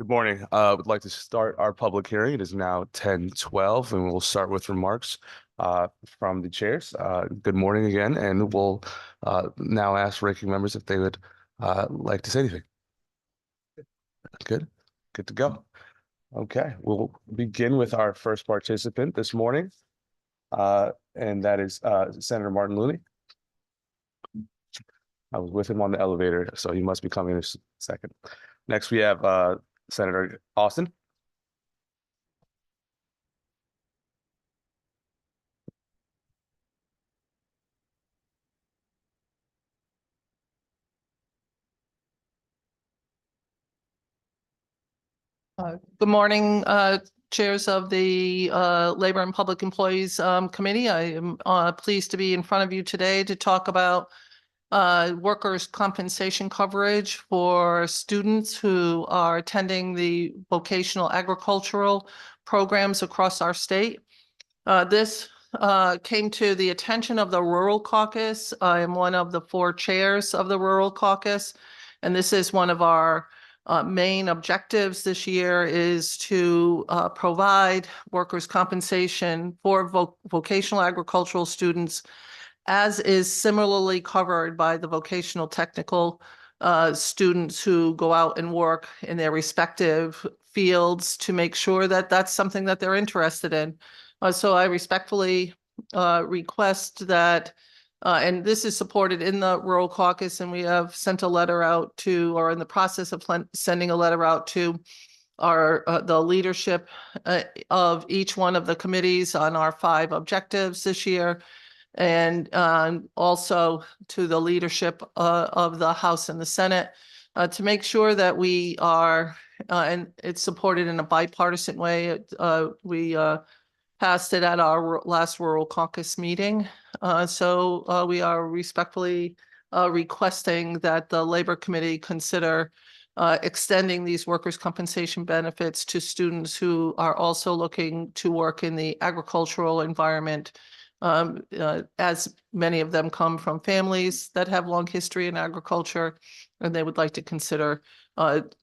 Good morning. Would like to start our public hearing. It is now 10:12, and we'll start with remarks from the chairs. Good morning again, and we'll now ask ranking members if they would like to say anything. Good, good to go. Okay, we'll begin with our first participant this morning, and that is Senator Martin Looney. I was with him on the elevator, so he must be coming in a second. Next, we have Senator Austin. Good morning, chairs of the Labor and Public Employees Committee. I am pleased to be in front of you today to talk about workers' compensation coverage for students who are attending the vocational agricultural programs across our state. This came to the attention of the Rural Caucus. I am one of the 4 chairs of the Rural Caucus, and this is one of our main objectives this year is to provide workers' compensation for vocational agricultural students, as is similarly covered by the vocational technical students who go out and work in their respective fields, to make sure that that's something that they're interested in. So I respectfully request that and this is supported in the Rural Caucus, and we have sent a letter out to, or in the process of sending a letter out to our the leadership of each one of the committees on our 5 objectives this year, and also to the leadership of the House and the Senate to make sure that we are, and it's supported in a bipartisan way. We passed it at our last Rural Caucus meeting. So we are respectfully requesting that the Labor Committee consider extending these workers' compensation benefits to students who are also looking to work in the agricultural environment, as many of them come from families that have long history in agriculture, and they would like to consider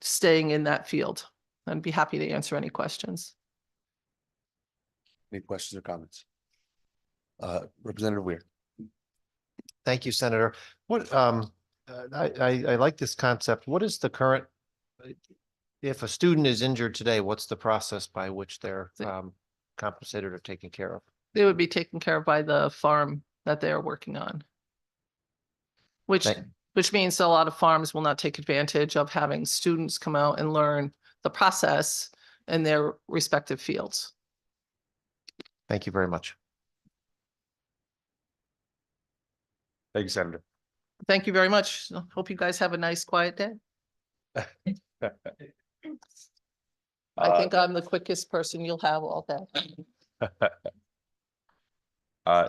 staying in that field. I'd be happy to answer any questions. Any questions or comments? Representative Weir. Thank you, Senator. What I like this concept. What is the current, if a student is injured today, what's the process by which they're compensated or taken care of? They would be taken care of by the farm that they are working on. Which means a lot of farms will not take advantage of having students come out and learn the process in their respective fields. Thank you very much. Thank you, Senator. Thank you very much. Hope you guys have a nice, quiet day. I think I'm the quickest person you'll have all day.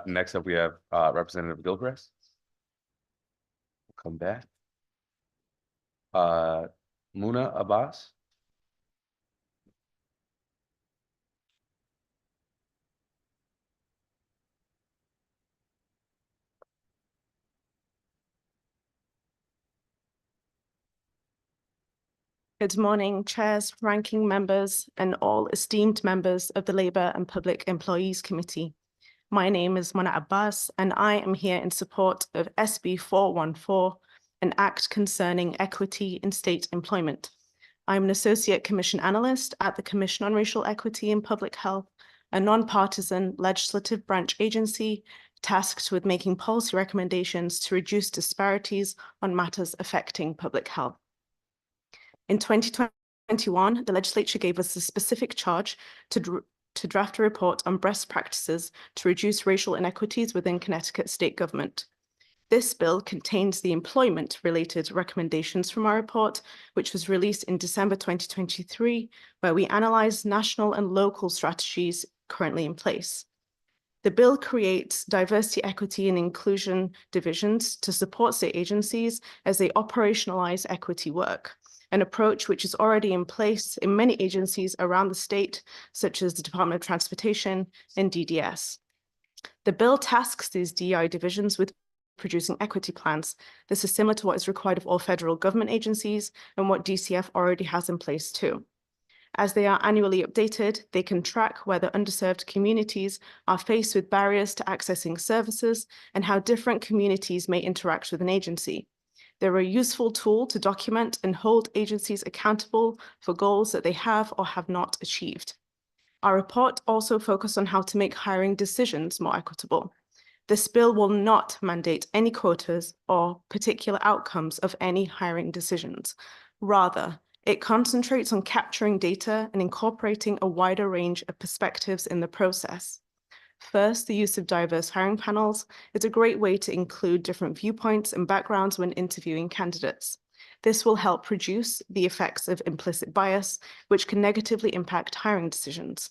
Next up, we have Representative Gilchrist. Come back. Muna Abbas. Good morning, chairs, ranking members, and all esteemed members of the Labour and Public Employees Committee. My name is Muna Abbas, and I am here in support of SB 414, an act concerning equity in state employment. I'm an Associate Commission Analyst at the Commission on Racial Equity in Public Health, a non-partisan legislative branch agency tasked with making policy recommendations to reduce disparities on matters affecting public health. In 2021, the legislature gave us a specific charge to draft a report on best practices to reduce racial inequities within Connecticut state government. This bill contains the employment-related recommendations from our report, which was released in December 2023, where we analysed national and local strategies currently in place. The bill creates diversity, equity, and inclusion divisions to support state agencies as they operationalise equity work, an approach which is already in place in many agencies around the state, such as the Department of Transportation and DDS. The bill tasks these DEI divisions with producing equity plans. This is similar to what is required of all federal government agencies and what DCF already has in place too. As they are annually updated, they can track whether underserved communities are faced with barriers to accessing services and how different communities may interact with an agency. They're a useful tool to document and hold agencies accountable for goals that they have or have not achieved. Our report also focused on how to make hiring decisions more equitable. This bill will not mandate any quotas or particular outcomes of any hiring decisions. Rather, it concentrates on capturing data and incorporating a wider range of perspectives in the process. First, the use of diverse hiring panels is a great way to include different viewpoints and backgrounds when interviewing candidates. This will help reduce the effects of implicit bias, which can negatively impact hiring decisions.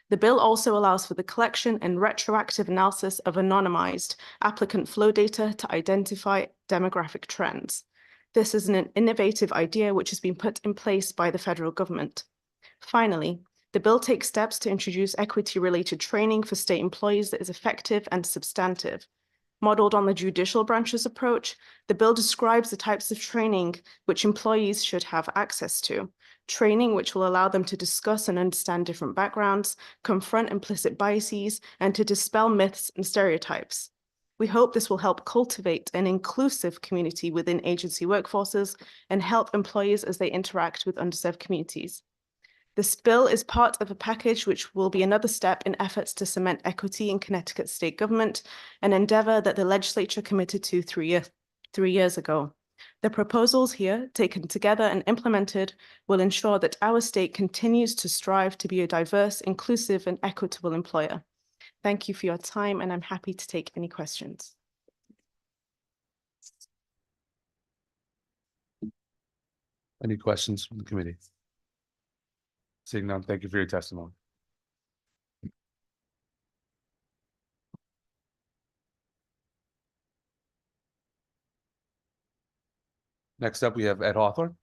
The bill also allows for the collection and retroactive analysis of anonymized applicant flow data to identify demographic trends. This is an innovative idea which has been put in place by the federal government. Finally, the bill takes steps to introduce equity-related training for state employees that is effective and substantive. Modeled on the judicial branch's approach, the bill describes the types of training which employees should have access to. Training which will allow them to discuss and understand different backgrounds, confront implicit biases, and to dispel myths and stereotypes. We hope this will help cultivate an inclusive community within agency workforces and help employees as they interact with underserved communities. This bill is part of a package which will be another step in efforts to cement equity in Connecticut state government, an endeavor that the legislature committed to 3 years ago. The proposals here, taken together and implemented, will ensure that our state continues to strive to be a diverse, inclusive, and equitable employer. Thank you for your time, and I'm happy to take any questions. Any questions from the committee? Seeing none, thank you for your testimony. Next up, we have Ed Hawthorne.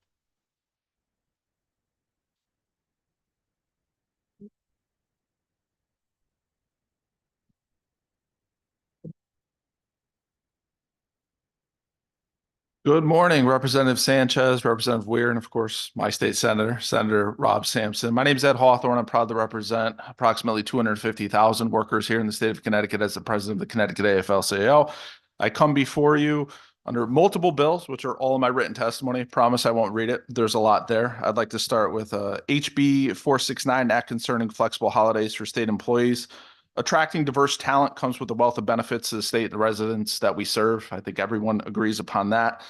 Good morning, Representative Sanchez, Representative Weir, and of course, my state senator, Senator Rob Sampson. My name is Ed Hawthorne. I'm proud to represent approximately 250,000 workers here in the state of Connecticut as the president of the Connecticut AFL-CIO. I come before you under multiple bills, which are all in my written testimony. Promise I won't read it. There's a lot there. I'd like to start with HB 469, Act concerning flexible holidays for state employees. Attracting diverse talent comes with a wealth of benefits to the state and the residents that we serve. I think everyone agrees upon that.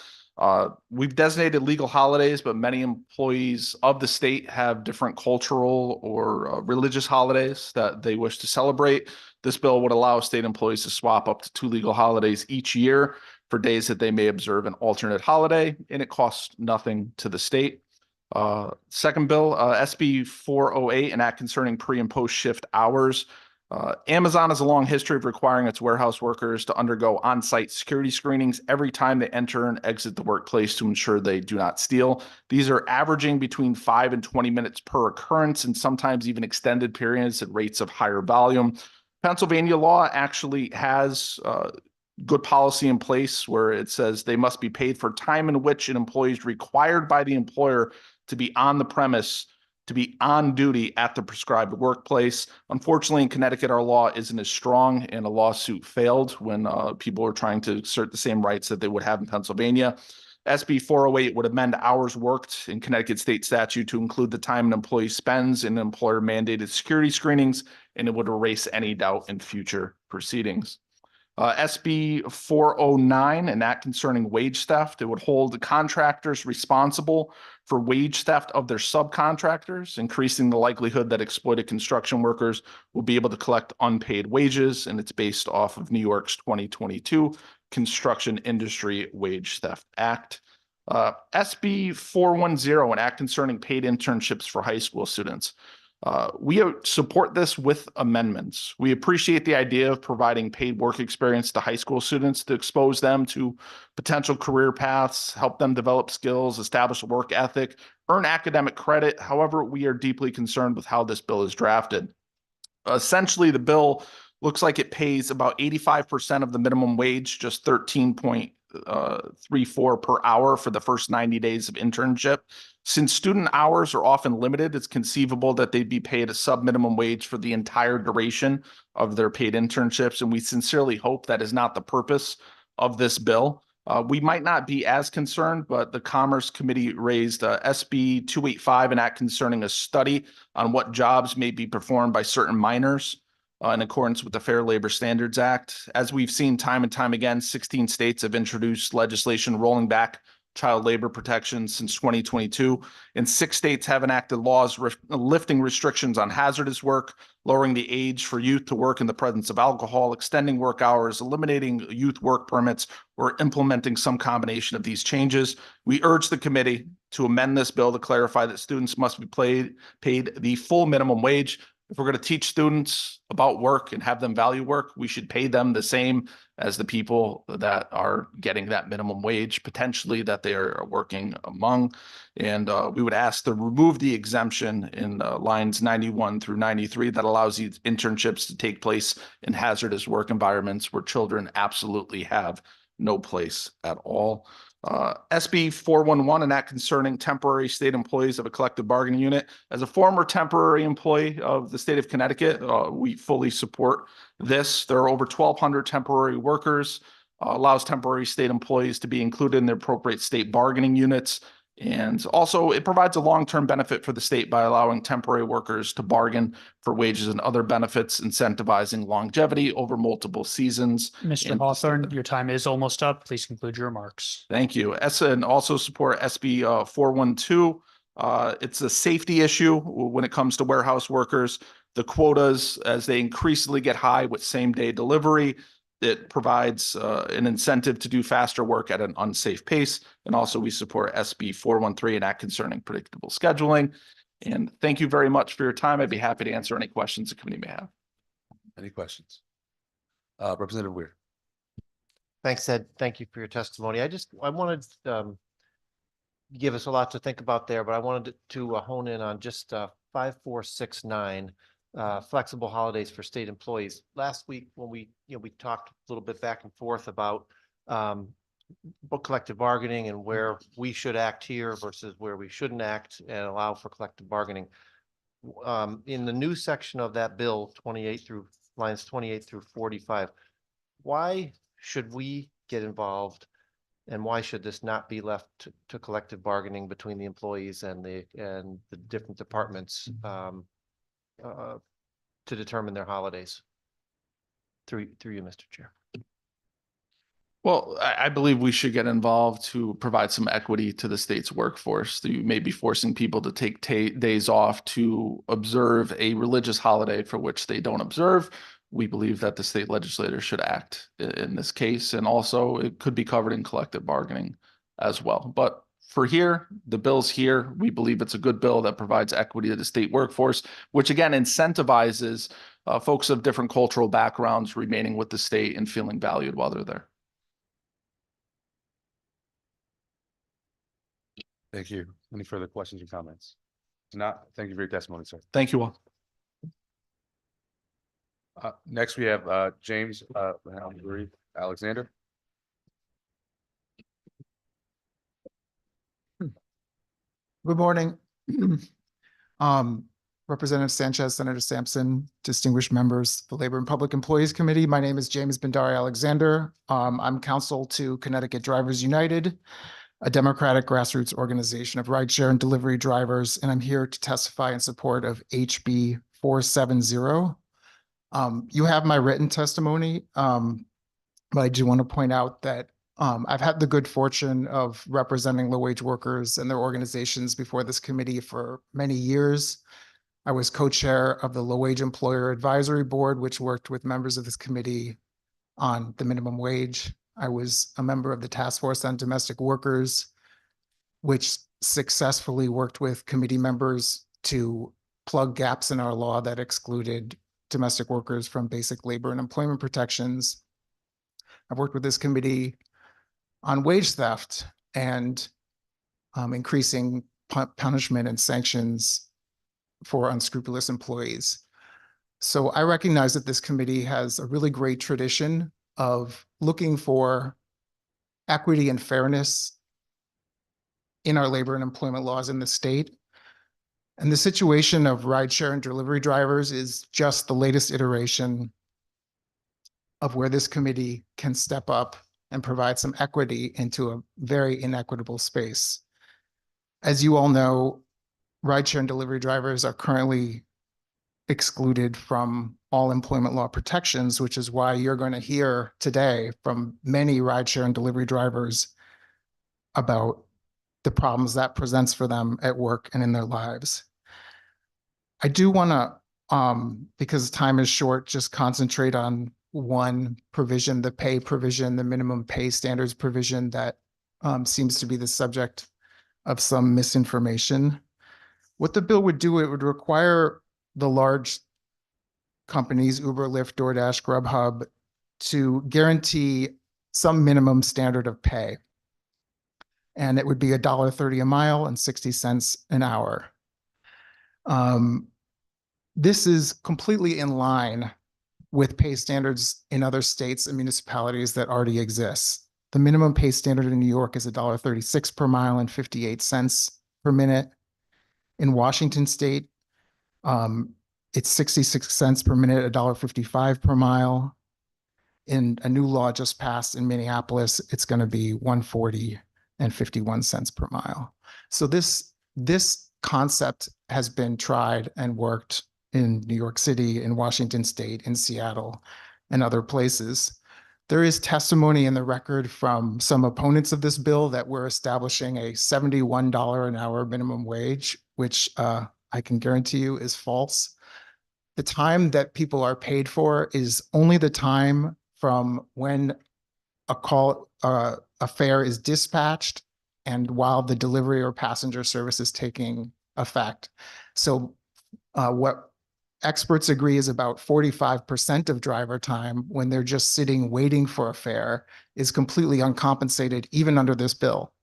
We've designated legal holidays, but many employees of the state have different cultural or religious holidays that they wish to celebrate. This bill would allow state employees to swap up to 2 legal holidays each year for days that they may observe an alternate holiday, and it costs nothing to the state. Second bill, SB 408, an act concerning pre and post shift hours. Amazon has a long history of requiring its warehouse workers to undergo on-site security screenings every time they enter and exit the workplace to ensure they do not steal. These are averaging between 5 and 20 minutes per occurrence, and sometimes even extended periods at rates of higher volume. Pennsylvania law actually has good policy in place where it says they must be paid for time in which an employee is required by the employer to be on the premise, to be on duty at the prescribed workplace. Unfortunately, in Connecticut, our law isn't as strong, and a lawsuit failed when people were trying to assert the same rights that they would have in Pennsylvania. SB 408 would amend hours worked in Connecticut state statute to include the time an employee spends in employer-mandated security screenings, and it would erase any doubt in future proceedings. SB 409, an act concerning wage theft. It would hold the contractors responsible for wage theft of their subcontractors, increasing the likelihood that exploited construction workers will be able to collect unpaid wages, and it's based off of New York's 2022 Construction Industry Wage Theft Act. SB 410, an act concerning paid internships for high school students. We support this with amendments. We appreciate the idea of providing paid work experience to high school students to expose them to potential career paths, help them develop skills, establish a work ethic, earn academic credit. However, we are deeply concerned with how this bill is drafted. Essentially, the bill looks like it pays about 85% of the minimum wage, just 13.3 $1.34 per hour for the first 90 days of internship. Since student hours are often limited, it's conceivable that they'd be paid a sub-minimum wage for the entire duration of their paid internships, and we sincerely hope that is not the purpose of this bill. We might not be as concerned, but the Commerce Committee raised SB 285, an act concerning a study on what jobs may be performed by certain minors in accordance with the Fair Labor Standards Act. As we've seen time and time again, 16 states have introduced legislation rolling back child labor protections since 2022, and 6 states have enacted laws lifting restrictions on hazardous work, lowering the age for youth to work in the presence of alcohol, extending work hours, eliminating youth work permits, or implementing some combination of these changes. We urge the committee to amend this bill to clarify that students must be paid the full minimum wage. If we're going to teach students about work and have them value work, we should pay them the same as the people that are getting that minimum wage, potentially that they are working among. And we would ask to remove the exemption in lines 91 through 93 that allows these internships to take place in hazardous work environments where children absolutely have no place at all. SB 411, an act concerning temporary state employees of a collective bargaining unit. As a former temporary employee of the state of Connecticut, we fully support this. There are over 1,200 temporary workers, allows temporary state employees to be included in the appropriate state bargaining units. And also it provides a long-term benefit for the state by allowing temporary workers to bargain for wages and other benefits, incentivizing longevity over multiple seasons. Mr. And- Hawthorne, your time is almost up. Please conclude your remarks. Thank you. And also support SB 412. It's a safety issue when it comes to warehouse workers. The quotas, as they increasingly get high with same-day delivery, it provides an incentive to do faster work at an unsafe pace. And also we support SB 413, an act concerning predictable scheduling. And thank you very much for your time. I'd be happy to answer any questions the committee may have. Any questions? Representative Weir. Thanks, Ed. Thank you for your testimony. I wanted give us a lot to think about there, but I wanted to hone in on just 5469, flexible holidays for state employees. Last week, when we talked a little bit back and forth about book collective bargaining and where we should act here versus where we shouldn't act and allow for collective bargaining. In the new section of that bill, lines 28 through 45, why should we get involved? And why should this not be left to collective bargaining between the employees and the different departments to determine their holidays? Through you, Mr. Chair. Well, I believe we should get involved to provide some equity to the state's workforce. You may be forcing people to take days off to observe a religious holiday for which they don't observe. We believe that the state legislature should act in this case, and also it could be covered in collective bargaining as well. But for here, the bill's here. We believe it's a good bill that provides equity to the state workforce, which again incentivizes folks of different cultural backgrounds remaining with the state and feeling valued while they're there. Thank you. Any further questions or comments? If not, thank you for your testimony, sir. Thank you all. Next, we have James Alexander. Good morning. Representative Sanchez, Senator Sampson, distinguished members of the Labor and Public Employees Committee. My name is James Bendari Alexander. I'm counsel to Connecticut Drivers United, a democratic grassroots organization of rideshare and delivery drivers, and I'm here to testify in support of HB 470. You have my written testimony, but I do want to point out that I've had the good fortune of representing low-wage workers and their organizations before this committee for many years. I was co-chair of the Low-Wage Employer Advisory Board, which worked with members of this committee on the minimum wage. I was a member of the Task Force on Domestic Workers, which successfully worked with committee members to plug gaps in our law that excluded domestic workers from basic labor and employment protections. I've worked with this committee on wage theft and increasing punishment and sanctions for unscrupulous employees. So I recognize that this committee has a really great tradition of looking for equity and fairness in our labor and employment laws in the state. And the situation of rideshare and delivery drivers is just the latest iteration of where this committee can step up and provide some equity into a very inequitable space. As you all know, rideshare and delivery drivers are currently excluded from all employment law protections, which is why you're going to hear today from many rideshare and delivery drivers about the problems that presents for them at work and in their lives. I do want to, because time is short, just concentrate on one provision, the pay provision, the minimum pay standards provision that seems to be the subject of some misinformation. What the bill would do, it would require the large companies, Uber, Lyft, DoorDash, Grubhub, to guarantee some minimum standard of pay. And it would be $1.30 a mile and 60 cents an hour. This is completely in line with pay standards in other states and municipalities that already exist. The minimum pay standard in New York is $1.36 per mile and 58 cents per minute. In Washington State, it's 66 cents per minute, $1.55 per mile. In a new law just passed in Minneapolis, it's going to be $1.40 and 51 cents per mile. So this concept has been tried and worked in New York City, in Washington State, in Seattle, and other places. There is testimony in the record from some opponents of this bill that we're establishing a $71 an hour minimum wage, which I can guarantee you is false. The time that people are paid for is only the time from when a fare is dispatched and while the delivery or passenger service is taking effect. So what experts agree is about 45% of driver time when they're just sitting waiting for a fare is completely uncompensated, even under this bill.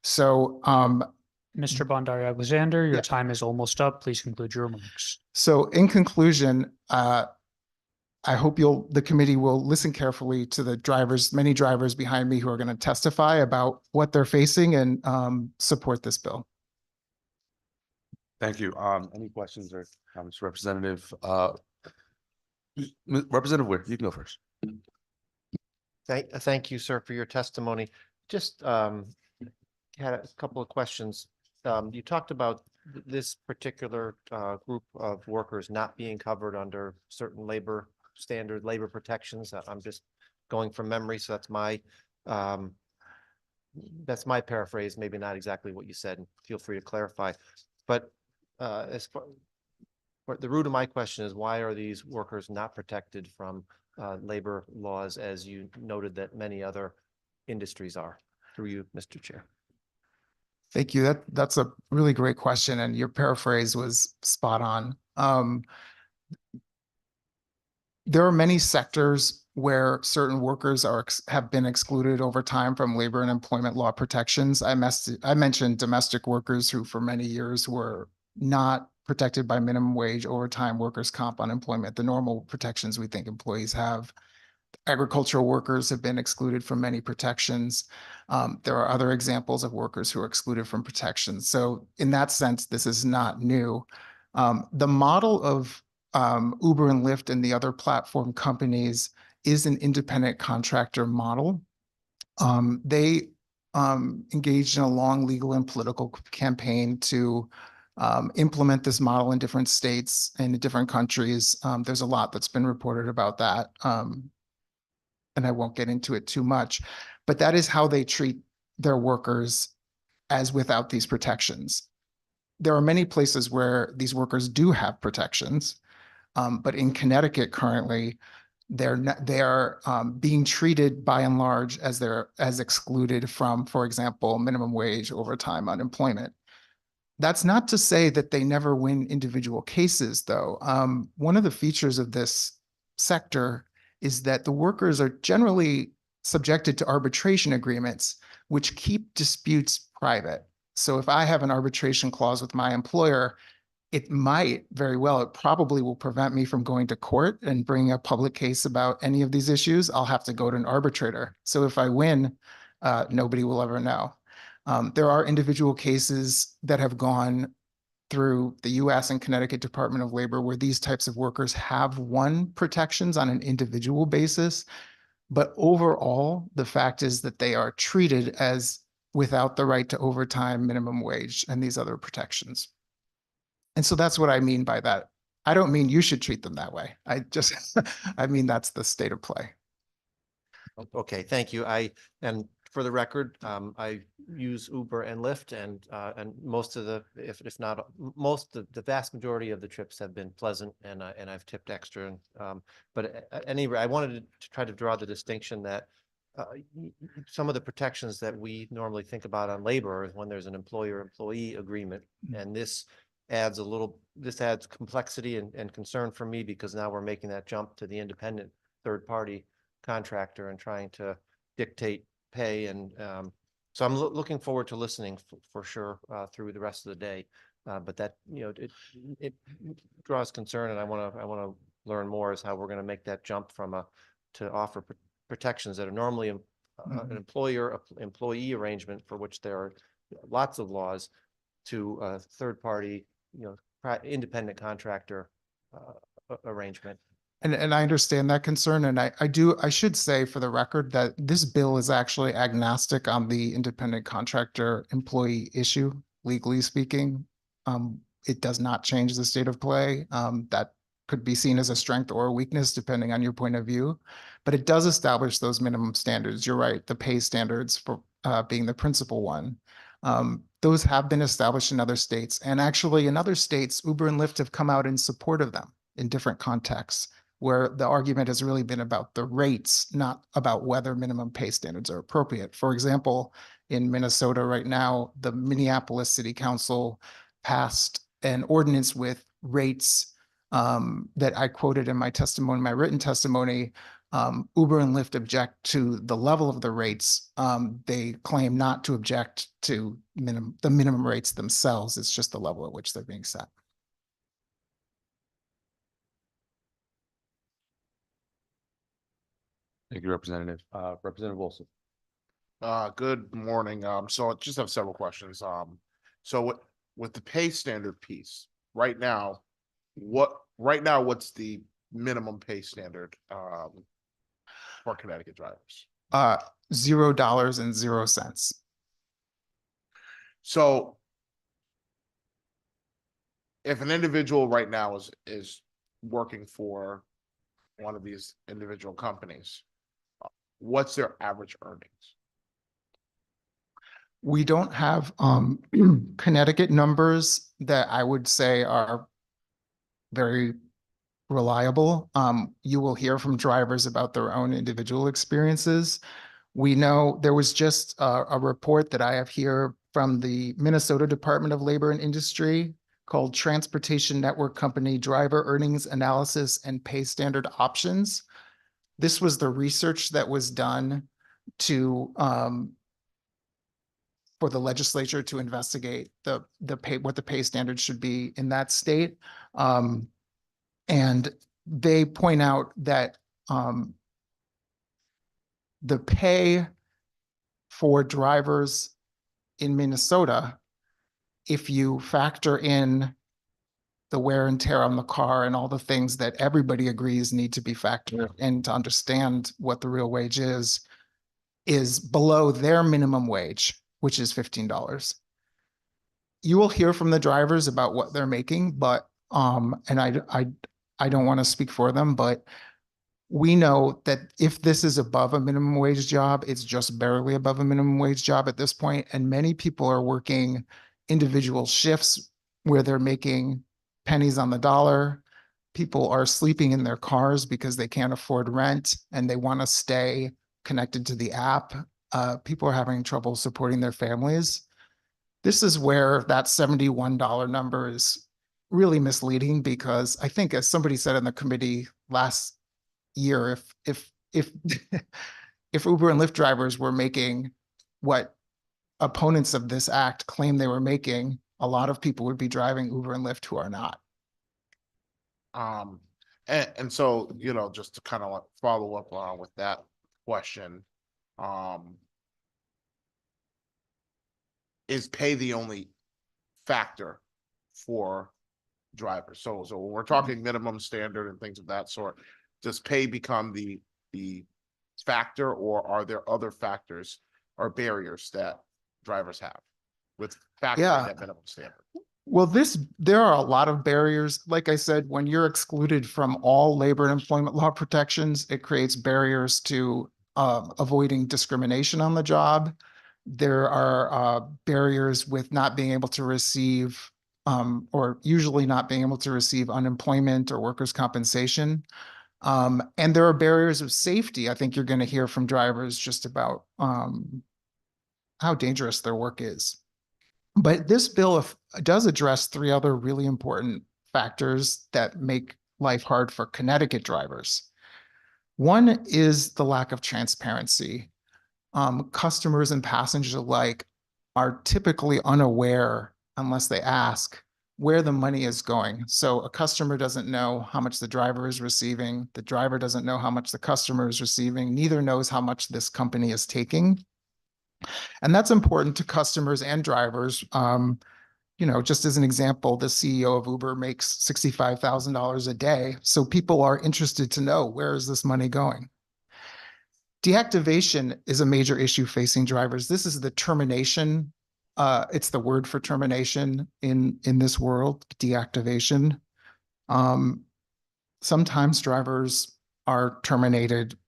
So Mr. Bandari Alexander, your Yeah. time is almost up. Please conclude your remarks. So in conclusion, I hope the committee will listen carefully to the drivers, many drivers behind me who are going to testify about what they're facing and support this bill. Thank you. Any questions or comments, Representative? Representative Weir, you can go first. Thank you, sir, for your testimony. Just had a couple of questions. You talked about this particular group of workers not being covered under certain labor protections. I'm just going from memory, so that's my paraphrase, maybe not exactly what you said, and feel free to clarify. But as far, the root of my question is, why are these workers not protected from labor laws, as you noted that many other industries are? Through you, Mr. Chair. Thank you. That's a really great question, and your paraphrase was spot on. There are many sectors where certain workers have been excluded over time from labor and employment law protections. I mentioned domestic workers who for many years were not protected by minimum wage, overtime, workers' comp, unemployment, the normal protections we think employees have. Agricultural workers have been excluded from many protections. There are other examples of workers who are excluded from protections. So in that sense, this is not new. The model of Uber and Lyft and the other platform companies is an independent contractor model. They engaged in a long legal and political campaign to implement this model in different states and in different countries. There's a lot that's been reported about that. And I won't get into it too much, but that is how they treat their workers as without these protections. There are many places where these workers do have protections, but in Connecticut currently, they are being treated by and large as excluded from, for example, minimum wage, overtime, unemployment. That's not to say that they never win individual cases, though. One of the features of this sector is that the workers are generally subjected to arbitration agreements, which keep disputes private. So if I have an arbitration clause with my employer, it probably will prevent me from going to court and bringing a public case about any of these issues. I'll have to go to an arbitrator. So if I win, Nobody will ever know. There are individual cases that have gone through the US and Connecticut Department of Labor where these types of workers have won protections on an individual basis. But overall, the fact is that they are treated as without the right to overtime, minimum wage, and these other protections. And so that's what I mean by that. I don't mean you should treat them that way. I just, I mean, that's the state of play. Okay, thank you. And for the record, I use Uber and Lyft and most of the, if not most, the vast majority of the trips have been pleasant and I've tipped extra. But at any rate, I wanted to try to draw the distinction that some of the protections that we normally think about on labor is when there's an employer-employee agreement. And this adds complexity and concern for me because now we're making that jump to the independent third-party contractor and trying to dictate pay. And so I'm looking forward to listening for sure through the rest of the day. But that, it draws concern, and I want to learn more as how we're going to make that jump from to offer protections that are normally an employee arrangement for which there are lots of laws to a third party, independent contractor arrangement. And I understand that concern. And I should say for the record that this bill is actually agnostic on the independent contractor employee issue, legally speaking. It does not change the state of play. That could be seen as a strength or a weakness, depending on your point of view. But it does establish those minimum standards. You're right, the pay standards for being the principal one. Those have been established in other states. And actually in other states, Uber and Lyft have come out in support of them in different contexts, where the argument has really been about the rates, not about whether minimum pay standards are appropriate. For example, in Minnesota right now, the Minneapolis City Council passed an ordinance with rates that I quoted in my testimony, my written testimony. Uber and Lyft object to the level of the rates. They claim not to object to the minimum rates themselves. It's just the level at which they're being set. Thank you, Representative. Representative Wilson. Good morning. So I just have several questions. So with the pay standard piece, right now, what's the minimum pay standard for Connecticut drivers? $0.00. So if an individual right now is working for one of these individual companies, what's their average earnings? We don't have Connecticut numbers that I would say are very reliable. You will hear from drivers about their own individual experiences. We know there was just a report that I have here from the Minnesota Department of Labor and Industry called Transportation Network Company Driver Earnings Analysis and Pay Standard Options. This was the research that was done to for the legislature to investigate what the pay standards should be in that state. And they point out that the pay for drivers in Minnesota, if you factor in the wear and tear on the car and all the things that everybody agrees need to be factored in to understand what the real wage is below their minimum wage, which is $15. You will hear from the drivers about what they're making, but and I don't want to speak for them, but we know that if this is above a minimum wage job, it's just barely above a minimum wage job at this point. And many people are working individual shifts where they're making pennies on the dollar. People are sleeping in their cars because they can't afford rent and they want to stay connected to the app. People are having trouble supporting their families. This is where that $71 number is really misleading, because I think, as somebody said in the committee last year, if Uber and Lyft drivers were making what opponents of this act claim they were making, a lot of people would be driving Uber and Lyft who are not. And so, just to kind of follow up with that question, is pay the only factor for drivers? So when we're talking minimum standard and things of that sort, does pay become the factor, or are there other factors or barriers that drivers have with factoring Yeah. that minimum standard? Well, there are a lot of barriers. Like I said, when you're excluded from all labor and employment law protections, it creates barriers to avoiding discrimination on the job. There are barriers with not being able to receive or usually not being able to receive unemployment or workers' compensation. And there are barriers of safety. I think you're going to hear from drivers just about how dangerous their work is. But this bill does address three other really important factors that make life hard for Connecticut drivers. One is the lack of transparency. Customers and passengers alike are typically unaware, unless they ask, where the money is going. So a customer doesn't know how much the driver is receiving. The driver doesn't know how much the customer is receiving. Neither knows how much this company is taking. And that's important to customers and drivers. Just as an example, the CEO of Uber makes $65,000 a day. So people are interested to know, where is this money going? Deactivation is a major issue facing drivers. This is the termination. It's the word for termination in this world, deactivation. Sometimes drivers are terminated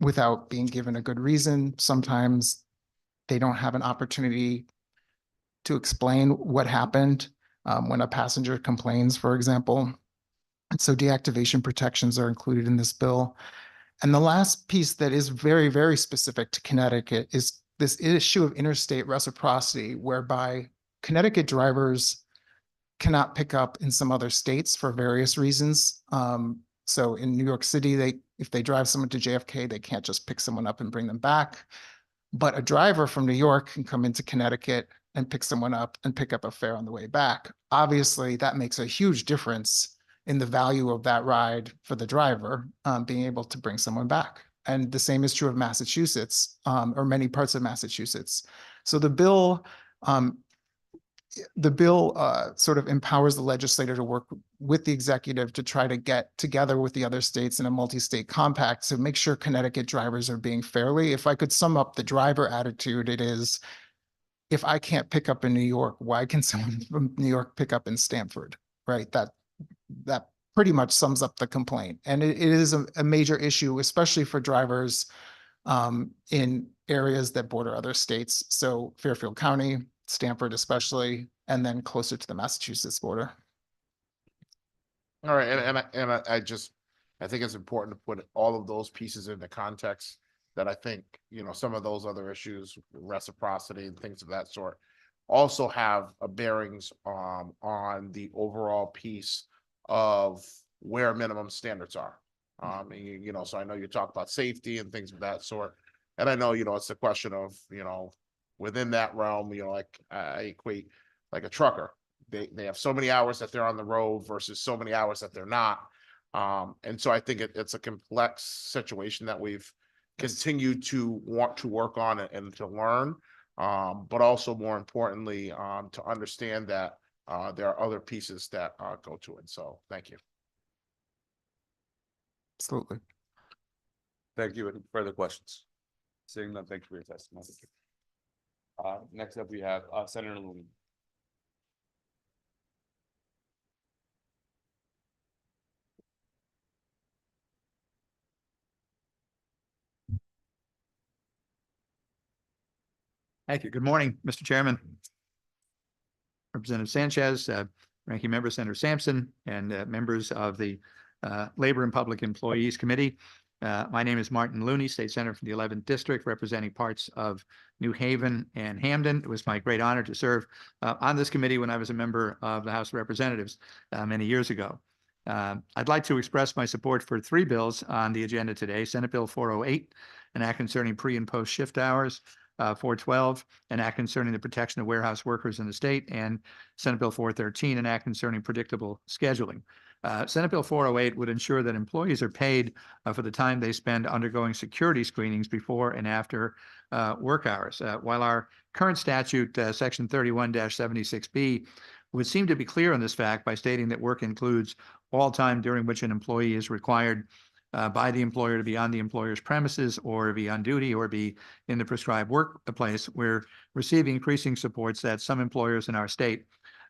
without being given a good reason. Sometimes they don't have an opportunity to explain what happened when a passenger complains, for example. And so deactivation protections are included in this bill. And the last piece that is very, very specific to Connecticut is this issue of interstate reciprocity, whereby Connecticut drivers cannot pick up in some other states for various reasons. So in New York City, if they drive someone to JFK, they can't just pick someone up and bring them back. But a driver from New York can come into Connecticut and pick someone up and pick up a fare on the way back. Obviously, that makes a huge difference in the value of that ride for the driver, being able to bring someone back. And the same is true of Massachusetts, or many parts of Massachusetts. So the bill sort of empowers the legislator to work with the executive to try to get together with the other states in a multi-state compact to make sure Connecticut drivers are being fairly. If I could sum up the driver attitude, it is, if I can't pick up in New York, why can someone from New York pick up in Stamford, right? That pretty much sums up the complaint. And it is a major issue, especially for drivers in areas that border other states. So Fairfield County, Stamford especially, and then closer to the Massachusetts border. All right, and I think it's important to put all of those pieces into context, that I think, some of those other issues, reciprocity and things of that sort, also have a bearings on the overall piece of where minimum standards are. So I know you talk about safety and things of that sort, and I know, it's a question of, within that realm, like I equate like a trucker. They have so many hours that they're on the road versus so many hours that they're not. And so I think it's a complex situation that we've continued to want to work on and to learn, but also more importantly, to understand that there are other pieces that go to it. So thank you. Absolutely. Thank you. Any further questions? Seeing none, thank you for your testimony. Next up, we have Senator Looney. Thank you. Good morning, Mr. Chairman. Representative Sanchez, Ranking Member Senator Sampson, and members of the Labor and Public Employees Committee. My name is Martin Looney, State Senator from the 11th District, representing parts of New Haven and Hamden. It was my great honor to serve on this committee when I was a member of the House of Representatives many years ago. I'd like to express my support for three bills on the agenda today. Senate Bill 408, an act concerning pre and post shift hours, 412, an act concerning the protection of warehouse workers in the state, and Senate Bill 413, an act concerning predictable scheduling. Senate Bill 408 would ensure that employees are paid for the time they spend undergoing security screenings before and after work hours. While our current statute, section 31-76B, would seem to be clear on this fact by stating that work includes all time during which an employee is required by the employer to be on the employer's premises or be on duty or be in the prescribed workplace. We're receiving increasing supports that some employers in our state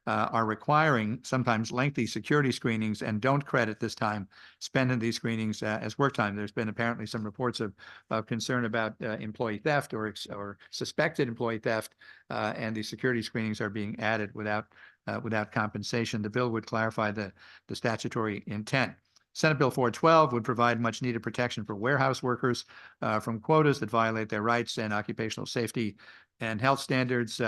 are requiring sometimes lengthy security screenings and don't credit this time spent in these screenings as work time. There's been apparently some reports of concern about employee theft or suspected employee theft, and these security screenings are being added without compensation. The bill would clarify the statutory intent. Senate Bill 412 would provide much needed protection for warehouse workers from quotas that violate their rights and occupational safety and health standards,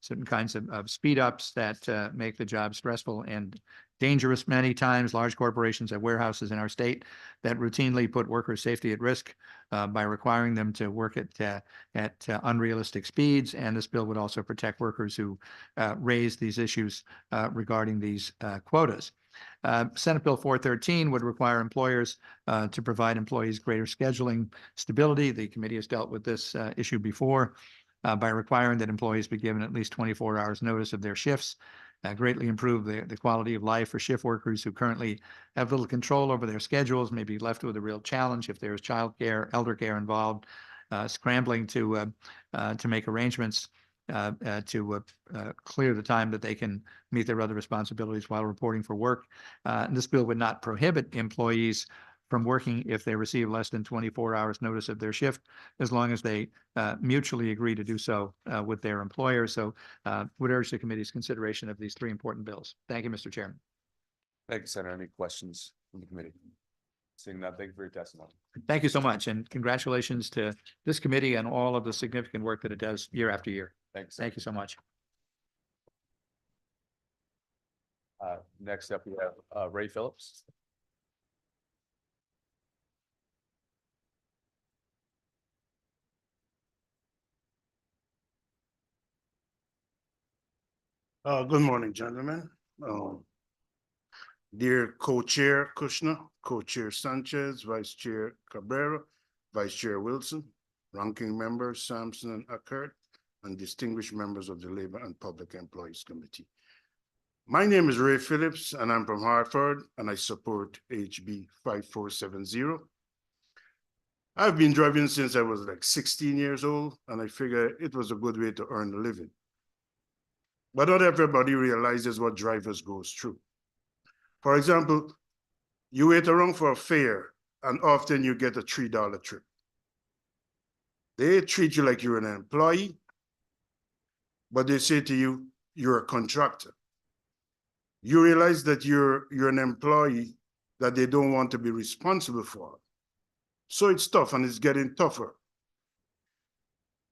certain kinds of speed ups that make the job stressful and dangerous. Many times, large corporations have warehouses in our state that routinely put workers' safety at risk by requiring them to work at unrealistic speeds. And this bill would also protect workers who raise these issues regarding these quotas. Senate Bill 413 would require employers to provide employees greater scheduling stability. The committee has dealt with this issue before by requiring that employees be given at least 24 hours notice of their shifts, greatly improve the quality of life for shift workers who currently have little control over their schedules, may be left with a real challenge if there's childcare, elder care involved, scrambling to make arrangements to clear the time that they can meet their other responsibilities while reporting for work. And this bill would not prohibit employees from working if they receive less than 24 hours notice of their shift, as long as they mutually agree to do so with their employer. So would urge the committee's consideration of these three important bills. Thank you, Mr. Chairman. Thank you, Senator. Any questions from the committee? Seeing none, thank you for your testimony. Thank you so much, and congratulations to this committee and all of the significant work that it does year after year. Thanks. Thank you so much. Next up, we have Ray Phillips. Good morning, gentlemen. Dear Co-Chair Kushner, Co-Chair Sanchez, Vice Chair Cabrera, Vice Chair Wilson, Ranking Members Sampson and Ackert, and distinguished members of the Labor and Public Employees Committee. My name is Ray Phillips, and I'm from Hartford, and I support HB 5470. I've been driving since I was like 16 years old, and I figured it was a good way to earn a living. But not everybody realizes what drivers goes through. For example, you wait around for a fare and often you get a $3 trip. They treat you like you're an employee, but they say to you, you're a contractor. You realize that you're an employee that they don't want to be responsible for. So it's tough, and it's getting tougher.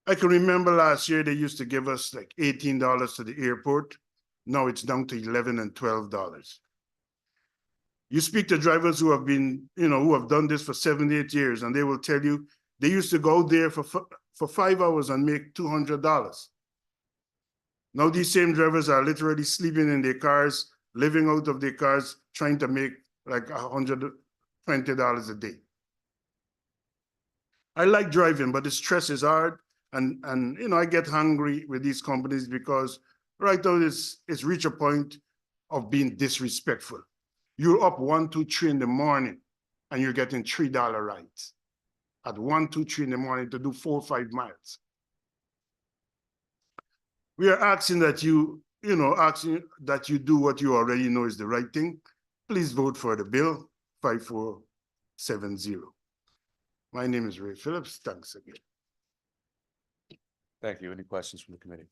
I can remember last year they used to give us like $18 to the airport. Now it's down to $11 and $12. You speak to drivers who have been, who have done this for 7, 8 years, and they will tell you they used to go there for 5 hours and make $200. Now these same drivers are literally sleeping in their cars, living out of their cars, trying to make like $120 a day. I like driving, but the stress is hard. And I get hungry with these companies because right now it's reached a point of being disrespectful. You're up 1, 2, 3 in the morning and you're getting $3 rides at 1, 2, 3 in the morning to do 4 or 5 miles. We are asking that you do what you already know is the right thing. Please vote for the bill 5470. My name is Ray Phillips. Thanks again. Thank you. Any questions from the committee?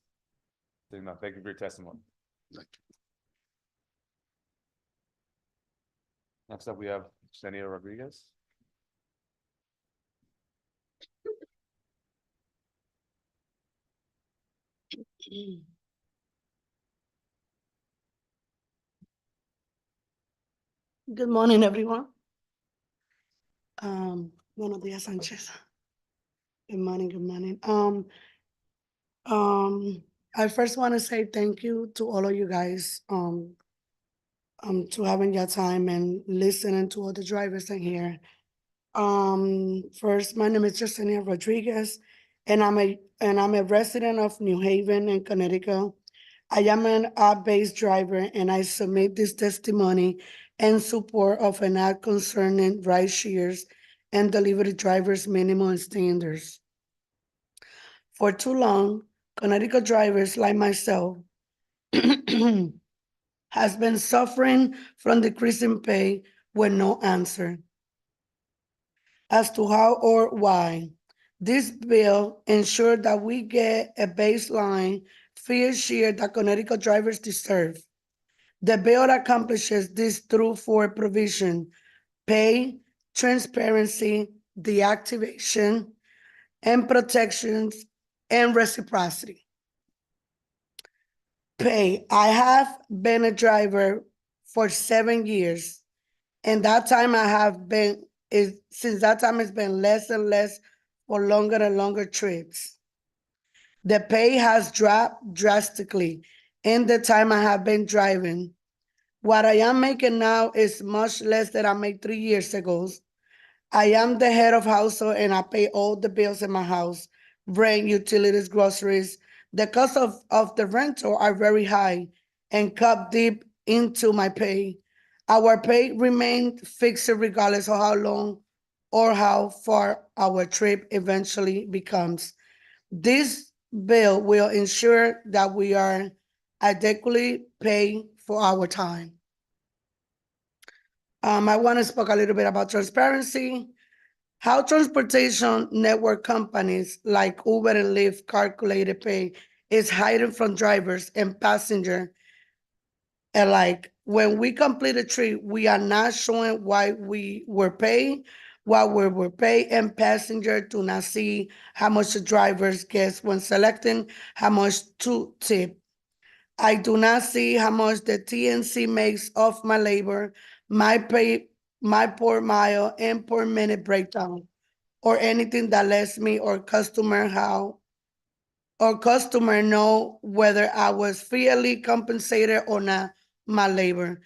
Seeing none, thank you for your testimony. Thank you. Next up, we have Senator Rodriguez. Good morning, everyone. Buenos días, Sanchez. Good morning, good morning. I first want to say thank you to all of you guys, to having your time and listening to all the drivers in here. First, my name is Justinian Rodriguez, and I'm a resident of New Haven in Connecticut. I am an app-based driver, and I submit this testimony in support of an act concerning ride shares and delivery drivers' minimum standards. For too long, Connecticut drivers like myself has been suffering from decreasing pay with no answer as to how or why. This bill ensures that we get a baseline fair share that Connecticut drivers deserve. The bill accomplishes this through four provisions: pay, transparency, deactivation, and protections, and reciprocity. Pay. I have been a driver for 7 years, and that time since that time it's been less and less for longer and longer trips. The pay has dropped drastically in the time I have been driving. What I am making now is much less than I made 3 years ago. I am the head of household and I pay all the bills in my house: rent, utilities, groceries. The cost of the rental are very high and cut deep into my pay. Our pay remained fixed regardless of how long or how far our trip eventually becomes. This bill will ensure that we are adequately paid for our time. I want to speak a little bit about transparency. How transportation network companies like Uber and Lyft calculated pay is hidden from drivers and passengers alike. When we complete a trip, we are not showing why we were paid, what we were paid, and passengers do not see how much the drivers get when selecting how much to tip. I do not see how much the TNC makes off my labor, my pay, my per mile, and per minute breakdown, or anything that lets me or customer know whether I was fairly compensated or not my labor.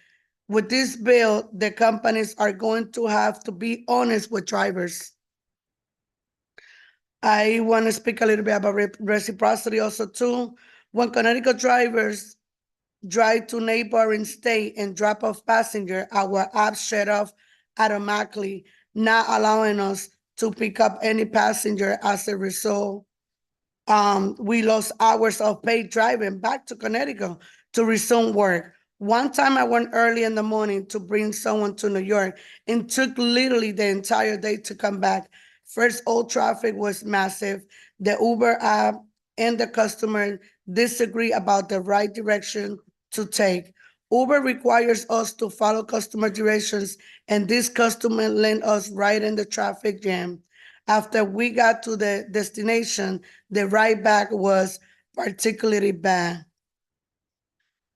With this bill, the companies are going to have to be honest with drivers. I want to speak a little bit about reciprocity also too. When Connecticut drivers drive to neighboring state and drop off passenger, our app shut off automatically, not allowing us to pick up any passenger. As a result, we lost hours of paid driving back to Connecticut to resume work. One time I went early in the morning to bring someone to New York and took literally the entire day to come back. First, all traffic was massive. The Uber app and the customer disagree about the right direction to take. Uber requires us to follow customer directions, and this customer led us right in the traffic jam. After we got to the destination, the ride back was particularly bad.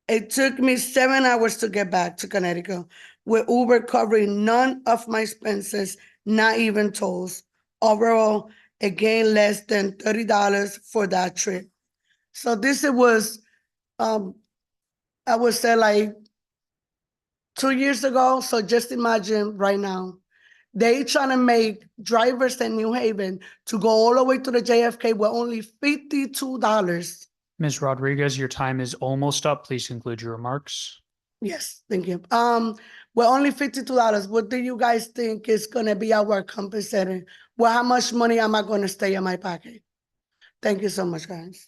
It took me 7 hours to get back to Connecticut, with Uber covering none of my expenses, not even tolls. Overall, again, less than $30 for that trip. So this was, I would say, like 2 years ago. So just imagine right now, they trying to make drivers in New Haven to go all the way to the JFK with only $52. Ms. Rodriguez, your time is almost up. Please conclude your remarks. Yes, thank you. Well, only $52. What do you guys think is gonna be our compensating? Well, how much money am I gonna stay in my pocket? Thank you so much, guys.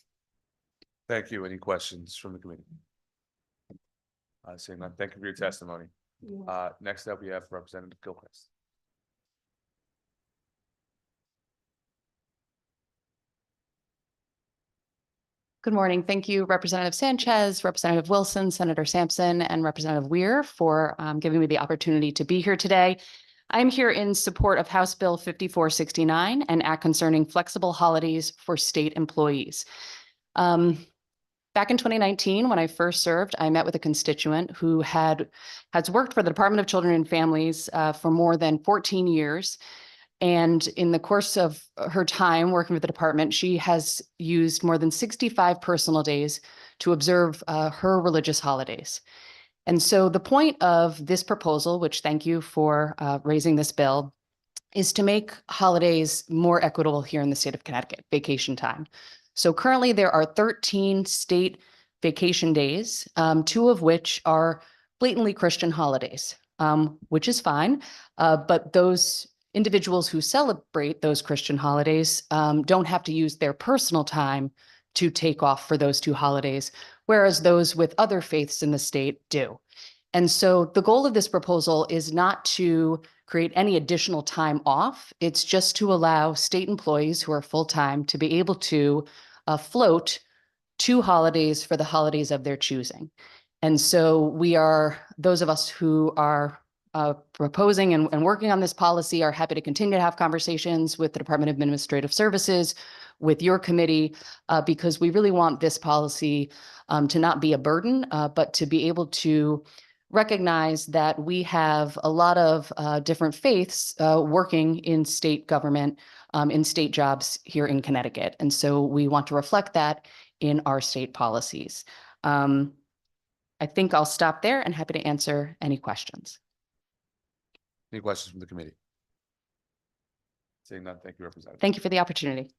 Thank you. Any questions from the committee? Seeing none, thank you for your testimony. Next up, we have Representative Gilchrist. Good morning. Thank you, Representative Sanchez, Representative Wilson, Senator Sampson, and Representative Weir for giving me the opportunity to be here today. I'm here in support of House Bill 5469, an act concerning flexible holidays for state employees. Back in 2019, when I first served, I met with a constituent who has worked for the Department of Children and Families for more than 14 years. And in the course of her time working with the department, she has used more than 65 personal days to observe her religious holidays. And so the point of this proposal, which thank you for raising this bill, is to make holidays more equitable here in the state of Connecticut, vacation time. So currently there are 13 state vacation days, 2 of which are blatantly Christian holidays, which is fine. But those individuals who celebrate those Christian holidays don't have to use their personal time to take off for those 2 holidays, whereas those with other faiths in the state do. And so the goal of this proposal is not to create any additional time off. It's just to allow state employees who are full-time to be able to float 2 holidays for the holidays of their choosing. And so those of us who are proposing and working on this policy are happy to continue to have conversations with the Department of Administrative Services, with your committee, because we really want this policy to not be a burden, but to be able to recognize that we have a lot of different faiths working in state government, in state jobs here in Connecticut. And so we want to reflect that in our state policies. I think I'll stop there and happy to answer any questions. Any questions from the committee? Seeing none, thank you, Representative. Thank you for the opportunity.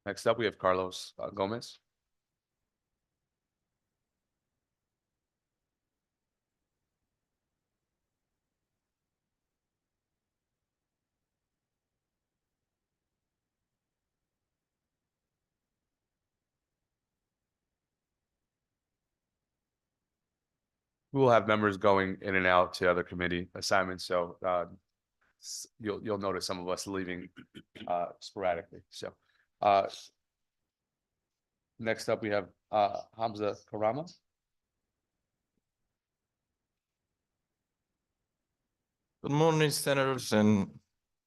Next up, we have Carlos Gomez. We'll have members going in and out to other committee assignments, so you'll notice some of us leaving sporadically. So next up, we have Hamza Karama. Good morning, senators and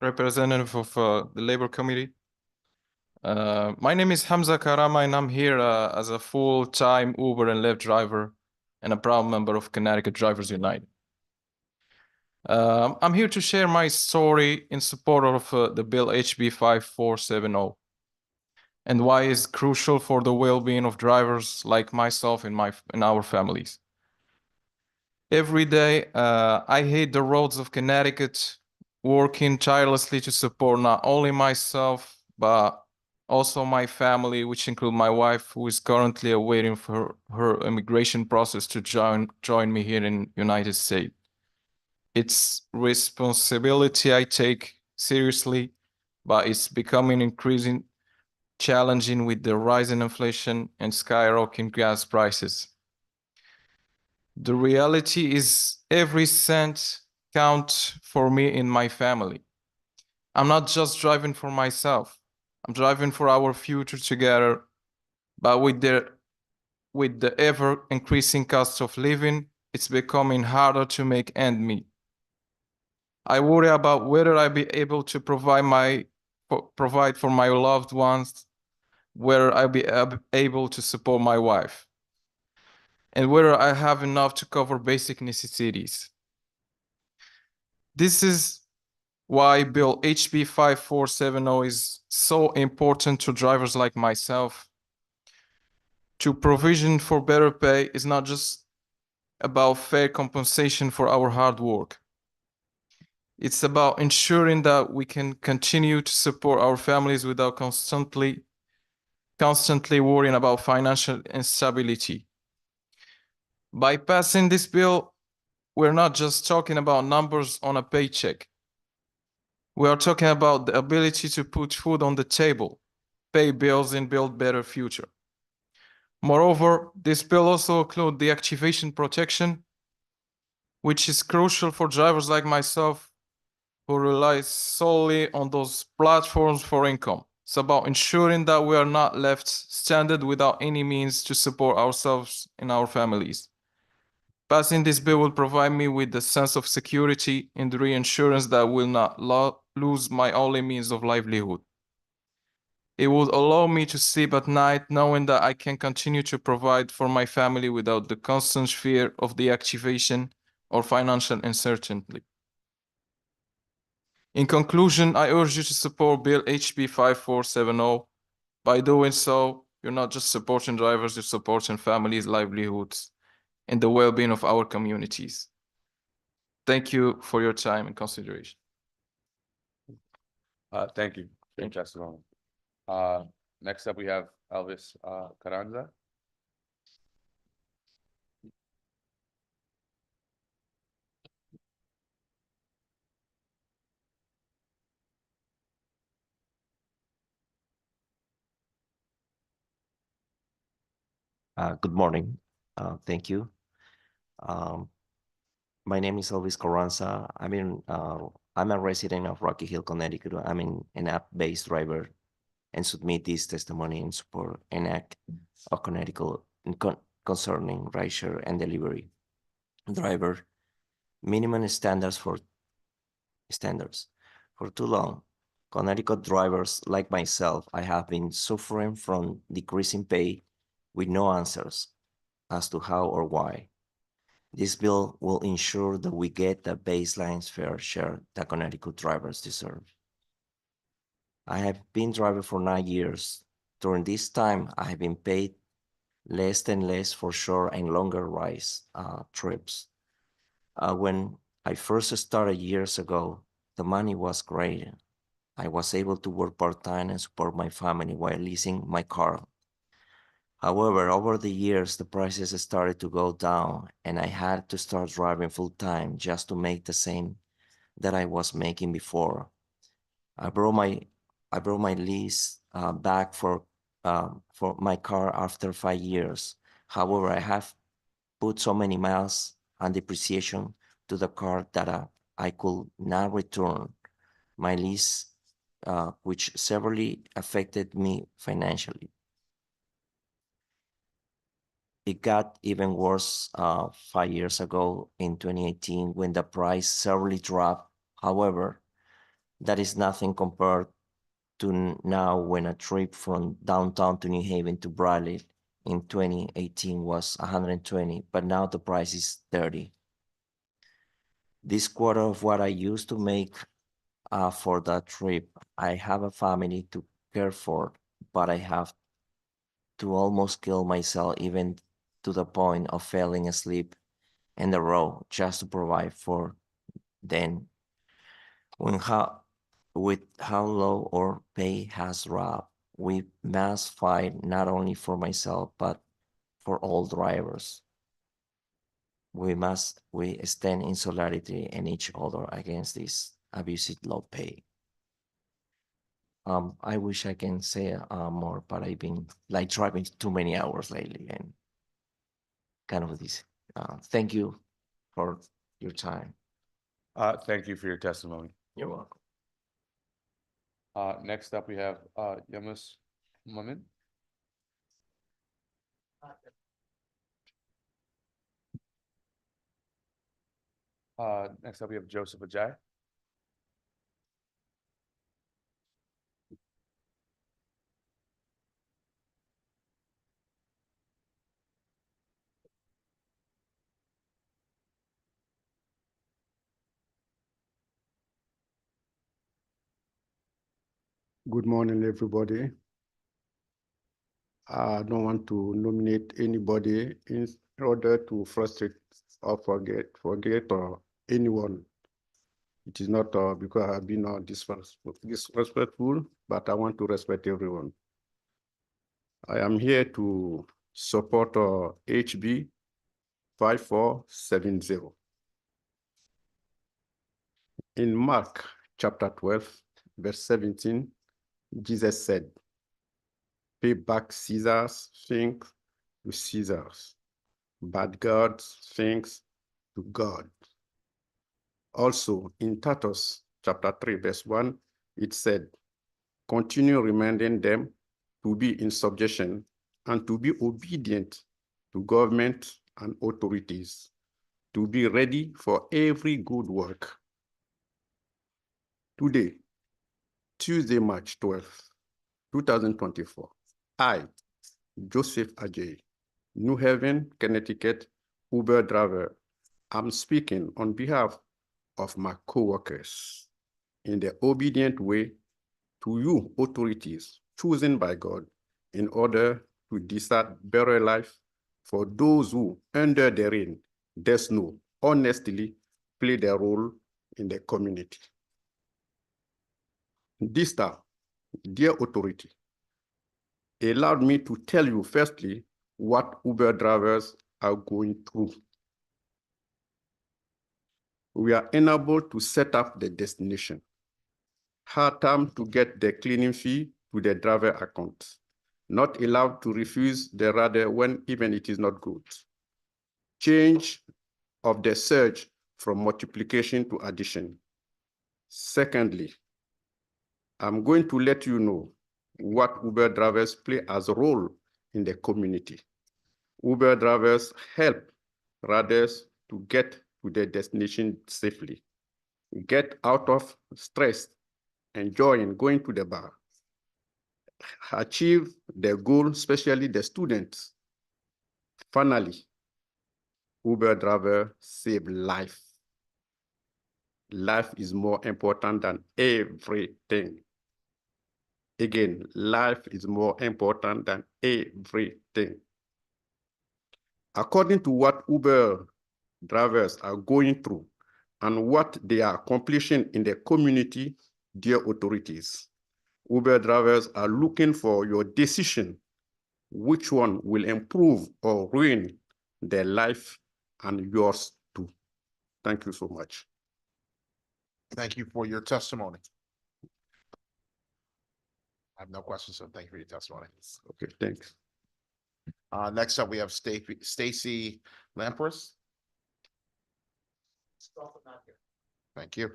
representative of the Labor Committee. My name is Hamza Karama, and I'm here as a full-time Uber and Lyft driver and a proud member of Connecticut Drivers United. I'm here to share my story in support of the bill HB 5470 and why it's crucial for the well-being of drivers like myself and our families. Every day, I hit the roads of Connecticut, working tirelessly to support not only myself, but also my family, which include my wife, who is currently awaiting for her immigration process to join me here in United States. It's responsibility I take seriously, but it's becoming increasingly challenging with the rising inflation and skyrocketing gas prices. The reality is every cent counts for me and my family. I'm not just driving for myself. I'm driving for our future together, but with the ever-increasing cost of living, it's becoming harder to make ends meet. I worry about whether I'll be able to provide for my loved ones, whether I'll be able to support my wife, and whether I have enough to cover basic necessities. This is why Bill HB 5470 is so important to drivers like myself. To provision for better pay is not just about fair compensation for our hard work. It's about ensuring that we can continue to support our families without constantly worrying about financial instability. By passing this bill, we're not just talking about numbers on a paycheck. We are talking about the ability to put food on the table, pay bills, and build better future. Moreover, this bill also includes the activation protection, which is crucial for drivers like myself who rely solely on those platforms for income. It's about ensuring that we are not left stranded without any means to support ourselves and our families. Passing this bill will provide me with the sense of security and the reassurance that I will not lose my only means of livelihood. It will allow me to sleep at night knowing that I can continue to provide for my family without the constant fear of deactivation or financial uncertainty. In conclusion, I urge you to support Bill HB 5470. By doing so, you're not just supporting drivers, you're supporting families' livelihoods and the well-being of our communities. Thank you for your time and consideration. Thank you for your testimony. Next up, we have Elvis Carranza. Good morning. Thank you. My name is Elvis Carranza. I'm a resident of Rocky Hill, Connecticut. I'm an app-based driver and submit this testimony in support and act of Connecticut concerning rideshare and delivery driver minimum standards. For too long, Connecticut drivers like myself, I have been suffering from decreasing pay with no answers as to how or why. This bill will ensure that we get the baseline fair share that Connecticut drivers deserve. I have been driving for 9 years. During this time, I have been paid less and less for short and longer rides trips. When I first started years ago, the money was great. I was able to work part-time and support my family while leasing my car. However, over the years, the prices started to go down and I had to start driving full-time just to make the same that I was making before. I brought my lease back for my car after 5 years. However, I have put so many miles and depreciation to the car that I could not return my lease, which severely affected me financially. It got even worse 5 years ago in 2018 when the price severely dropped. However, that is nothing compared to now when a trip from downtown to New Haven to Bradley in 2018 was $120, but now the price is $30. This quarter of what I used to make for that trip, I have a family to care for, but I have to almost kill myself, even to the point of falling asleep in the road just to provide for them. With how low our pay has dropped, we must fight not only for myself, but for all drivers. We stand in solidarity and each other against this abusive low pay. I wish I can say more, but I've been driving too many hours lately and kind of this. Thank you for your time. Thank you for your testimony. You're welcome. Next up, we have Yamus Muhammad. Next up, we have Joseph Ajay. Good morning, everybody. I don't want to nominate anybody in order to frustrate or forget or anyone. It is not because I've been disrespectful, but I want to respect everyone. I am here to support HB 5470. In Mark chapter 12, verse 17, Jesus said, "Pay back Caesar's things to Caesar's, but God's things to God." Also in Titus chapter 3, verse 1, it said, "Continue reminding them to be in subjection and to be obedient to government and authorities, to be ready for every good work." Today, Tuesday, March 12th, 2024, I, Joseph Ajay, New Haven, Connecticut, Uber driver, am speaking on behalf of my co-workers in the obedient way to you authorities chosen by God in order to decide better life for those who, under the rain, the snow, honestly play their role in the community. This time, dear authority, allowed me to tell you firstly what Uber drivers are going through. We are unable to set up the destination. Hard time to get the cleaning fee to the driver account. Not allowed to refuse the rider when even it is not good. Change of the surge from multiplication to addition. Secondly, I'm going to let you know what Uber drivers play as a role in the community. Uber drivers help riders to get to their destination safely, get out of stress, enjoying going to the bar, achieve their goal, especially the students. Finally, Uber driver save life. Life is more important than everything. Again, life is more important than everything. According to what Uber drivers are going through and what they are accomplishing in the community, dear authorities, Uber drivers are looking for your decision, which one will improve or ruin their life and yours too. Thank you so much. Thank you for your testimony. I have no questions, so thank you for your testimony. Okay, thanks. Next up, we have Stacy Lampers. Thank you.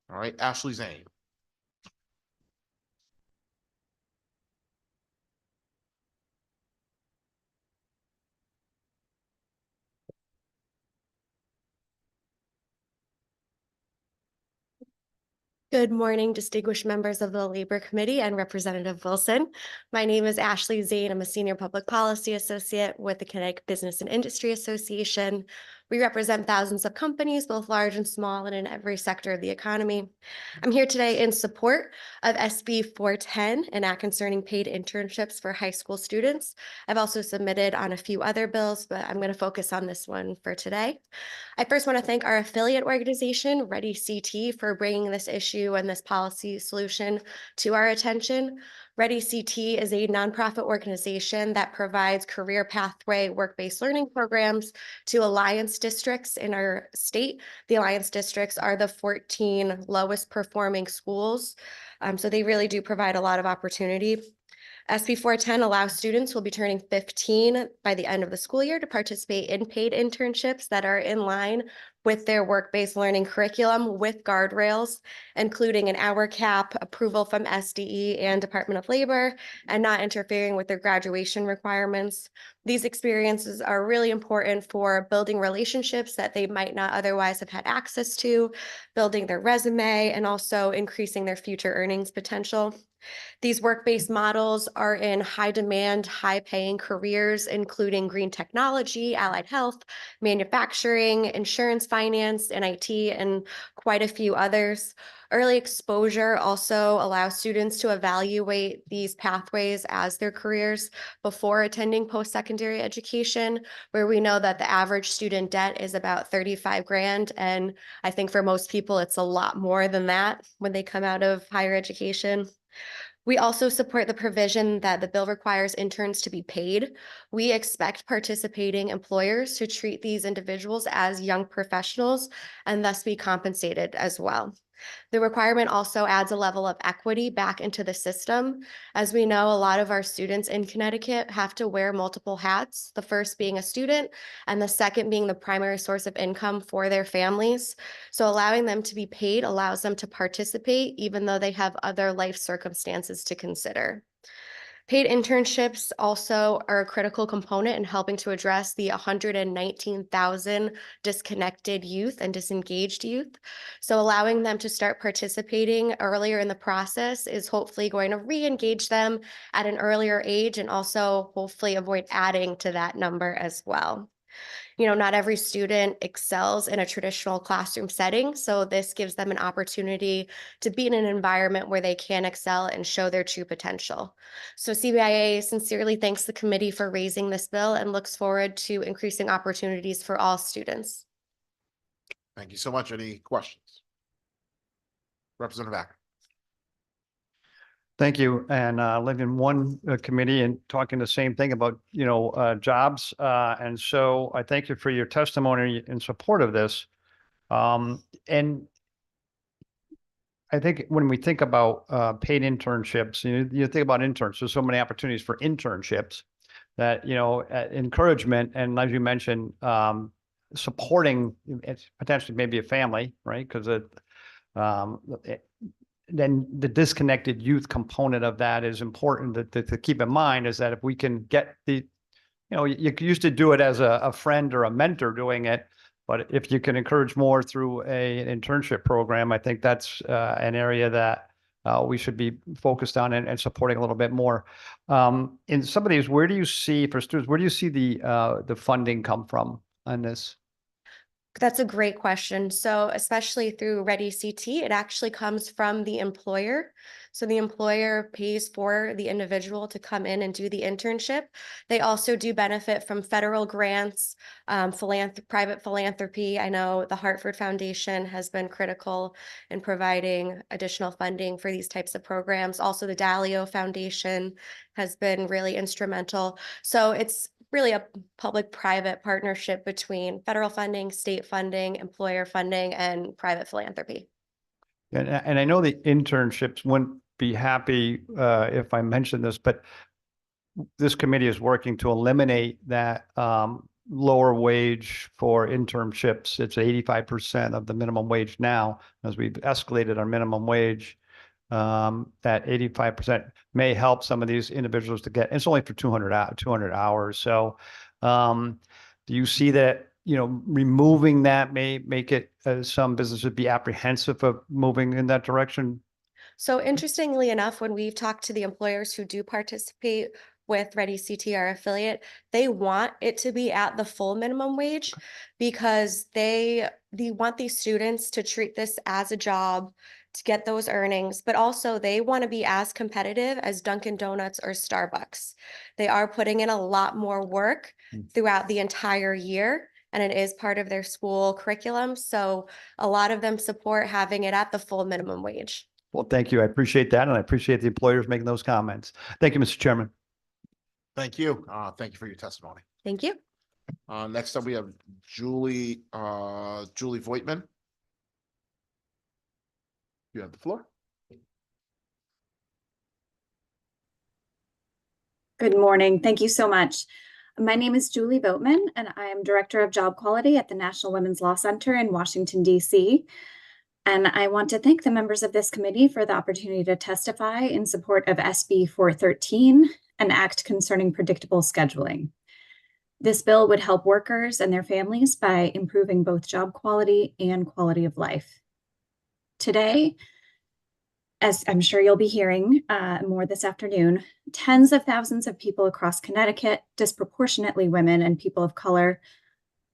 All right, Ashley Zane. Good morning, distinguished members of the Labor Committee and Representative Wilson. My name is Ashley Zane. I'm a Senior Public Policy Associate with the Connecticut Business and Industry Association. We represent thousands of companies, both large and small, and in every sector of the economy. I'm here today in support of SB 410, an act concerning paid internships for high school students. I've also submitted on a few other bills, but I'm going to focus on this one for today. I first want to thank our affiliate organization, Ready CT, for bringing this issue and this policy solution to our attention. Ready CT is a nonprofit organization that provides career pathway work-based learning programs to Alliance districts in our state. The Alliance districts are the 14 lowest performing schools. So they really do provide a lot of opportunity. SB 410 allows students who will be turning 15 by the end of the school year to participate in paid internships that are in line with their work-based learning curriculum with guardrails, including an hour cap, approval from SDE and Department of Labor, and not interfering with their graduation requirements. These experiences are really important for building relationships that they might not otherwise have had access to, building their resume, and also increasing their future earnings potential. These work-based models are in high demand, high paying careers, including green technology, allied health, manufacturing, insurance, finance, and IT, and quite a few others. Early exposure also allows students to evaluate these pathways as their careers before attending post-secondary education, where we know that the average student debt is about 35 grand. And I think for most people, it's a lot more than that when they come out of higher education. We also support the provision that the bill requires interns to be paid. We expect participating employers to treat these individuals as young professionals and thus be compensated as well. The requirement also adds a level of equity back into the system. As we know, a lot of our students in Connecticut have to wear multiple hats, the first being a student and the second being the primary source of income for their families. So allowing them to be paid allows them to participate even though they have other life circumstances to consider. Paid internships also are a critical component in helping to address the 119,000 disconnected youth and disengaged youth. So allowing them to start participating earlier in the process is hopefully going to re-engage them at an earlier age and also hopefully avoid adding to that number as well. Not every student excels in a traditional classroom setting. So this gives them an opportunity to be in an environment where they can excel and show their true potential. So CBIA sincerely thanks the committee for raising this bill and looks forward to increasing opportunities for all students. Thank you so much. Any questions? Representative Acker. Thank you. And lived in one committee and talking the same thing about, jobs. And so I thank you for your testimony in support of this. And I think when we think about paid internships, you think about interns, there's so many opportunities for internships that, encouragement, and as you mentioned, supporting it's potentially maybe a family, right? Because then the disconnected youth component of that is important to keep in mind, is that if we can get you used to do it as a friend or a mentor doing it, but if you can encourage more through an internship program, I think that's an area that we should be focused on and supporting a little bit more. In some of these, where do you see the funding come from on this? That's a great question. So especially through Ready CT, it actually comes from the employer. So the employer pays for the individual to come in and do the internship. They also do benefit from federal grants, private philanthropy. I know the Hartford Foundation has been critical in providing additional funding for these types of programs. Also, the Dalio Foundation has been really instrumental. So it's really a public-private partnership between federal funding, state funding, employer funding, and private philanthropy. And I know the internships wouldn't be happy if I mentioned this, but this committee is working to eliminate that lower wage for internships. It's 85% of the minimum wage now, as we've escalated our minimum wage. That 85% may help some of these individuals to get, it's only for 200 hours. So do you see that, removing that may make it, some businesses be apprehensive of moving in that direction? So interestingly enough, when we've talked to the employers who do participate with Ready CT, our affiliate, they want it to be at the full minimum wage because they want these students to treat this as a job, to get those earnings, but also they want to be as competitive as Dunkin' Donuts or Starbucks. They are putting in a lot more work throughout the entire year, and it is part of their school curriculum. So a lot of them support having it at the full minimum wage. Well, thank you. I appreciate that. And I appreciate the employers making those comments. Thank you, Mr. Chairman. Thank you. Thank you for your testimony. Thank you. Next up, we have Julie Voigtman. You have the floor. Good morning. Thank you so much. My name is Julie Voigtman, and I am Director of Job Quality at the National Women's Law Center in Washington, D.C. And I want to thank the members of this committee for the opportunity to testify in support of SB 413, an act concerning predictable scheduling. This bill would help workers and their families by improving both job quality and quality of life. Today, as I'm sure you'll be hearing more this afternoon, tens of thousands of people across Connecticut, disproportionately women and people of color,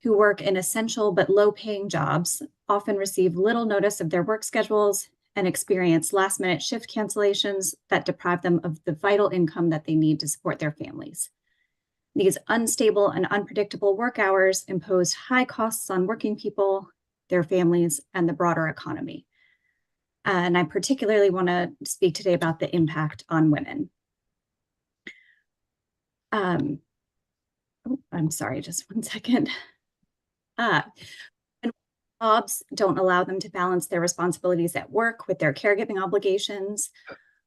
who work in essential but low-paying jobs, often receive little notice of their work schedules and experience last-minute shift cancellations that deprive them of the vital income that they need to support their families. These unstable and unpredictable work hours impose high costs on working people, their families, and the broader economy. And I particularly want to speak today about the impact on women. I'm sorry, just one second. Jobs don't allow them to balance their responsibilities at work with their caregiving obligations,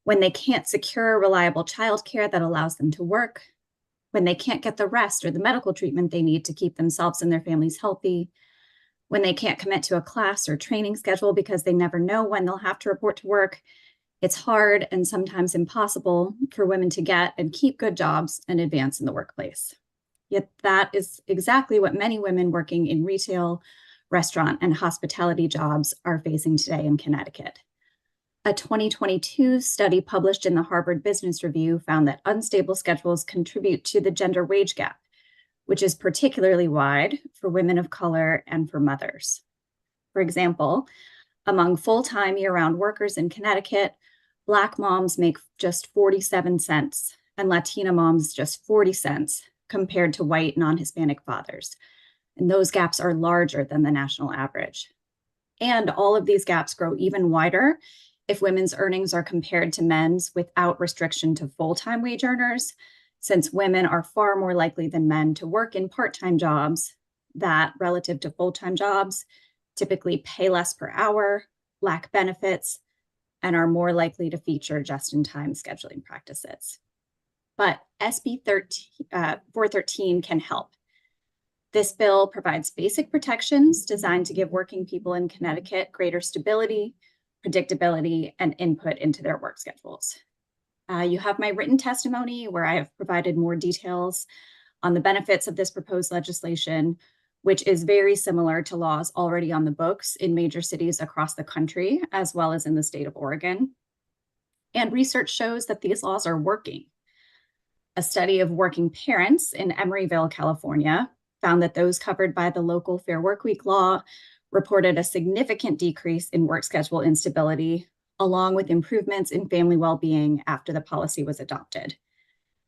when they can't secure reliable childcare that allows them to work, when they can't get the rest or the medical treatment they need to keep themselves and their families healthy, when they can't commit to a class or training schedule because they never know when they'll have to report to work. It's hard and sometimes impossible for women to get and keep good jobs and advance in the workplace. Yet that is exactly what many women working in retail, restaurant, and hospitality jobs are facing today in Connecticut. A 2022 study published in the Harvard Business Review found that unstable schedules contribute to the gender wage gap, which is particularly wide for women of color and for mothers. For example, among full-time year-round workers in Connecticut, Black moms make just 47 cents and Latina moms just 40 cents compared to white non-Hispanic fathers. And those gaps are larger than the national average. And all of these gaps grow even wider if women's earnings are compared to men's without restriction to full-time wage earners, since women are far more likely than men to work in part-time jobs that, relative to full-time jobs, typically pay less per hour, lack benefits, and are more likely to feature just-in-time scheduling practices. But SB 413 can help. This bill provides basic protections designed to give working people in Connecticut greater stability, predictability, and input into their work schedules. You have my written testimony where I have provided more details on the benefits of this proposed legislation, which is very similar to laws already on the books in major cities across the country, as well as in the state of Oregon. And research shows that these laws are working. A study of working parents in Emeryville, California, found that those covered by the local Fair Workweek law reported a significant decrease in work schedule instability, along with improvements in family well-being after the policy was adopted.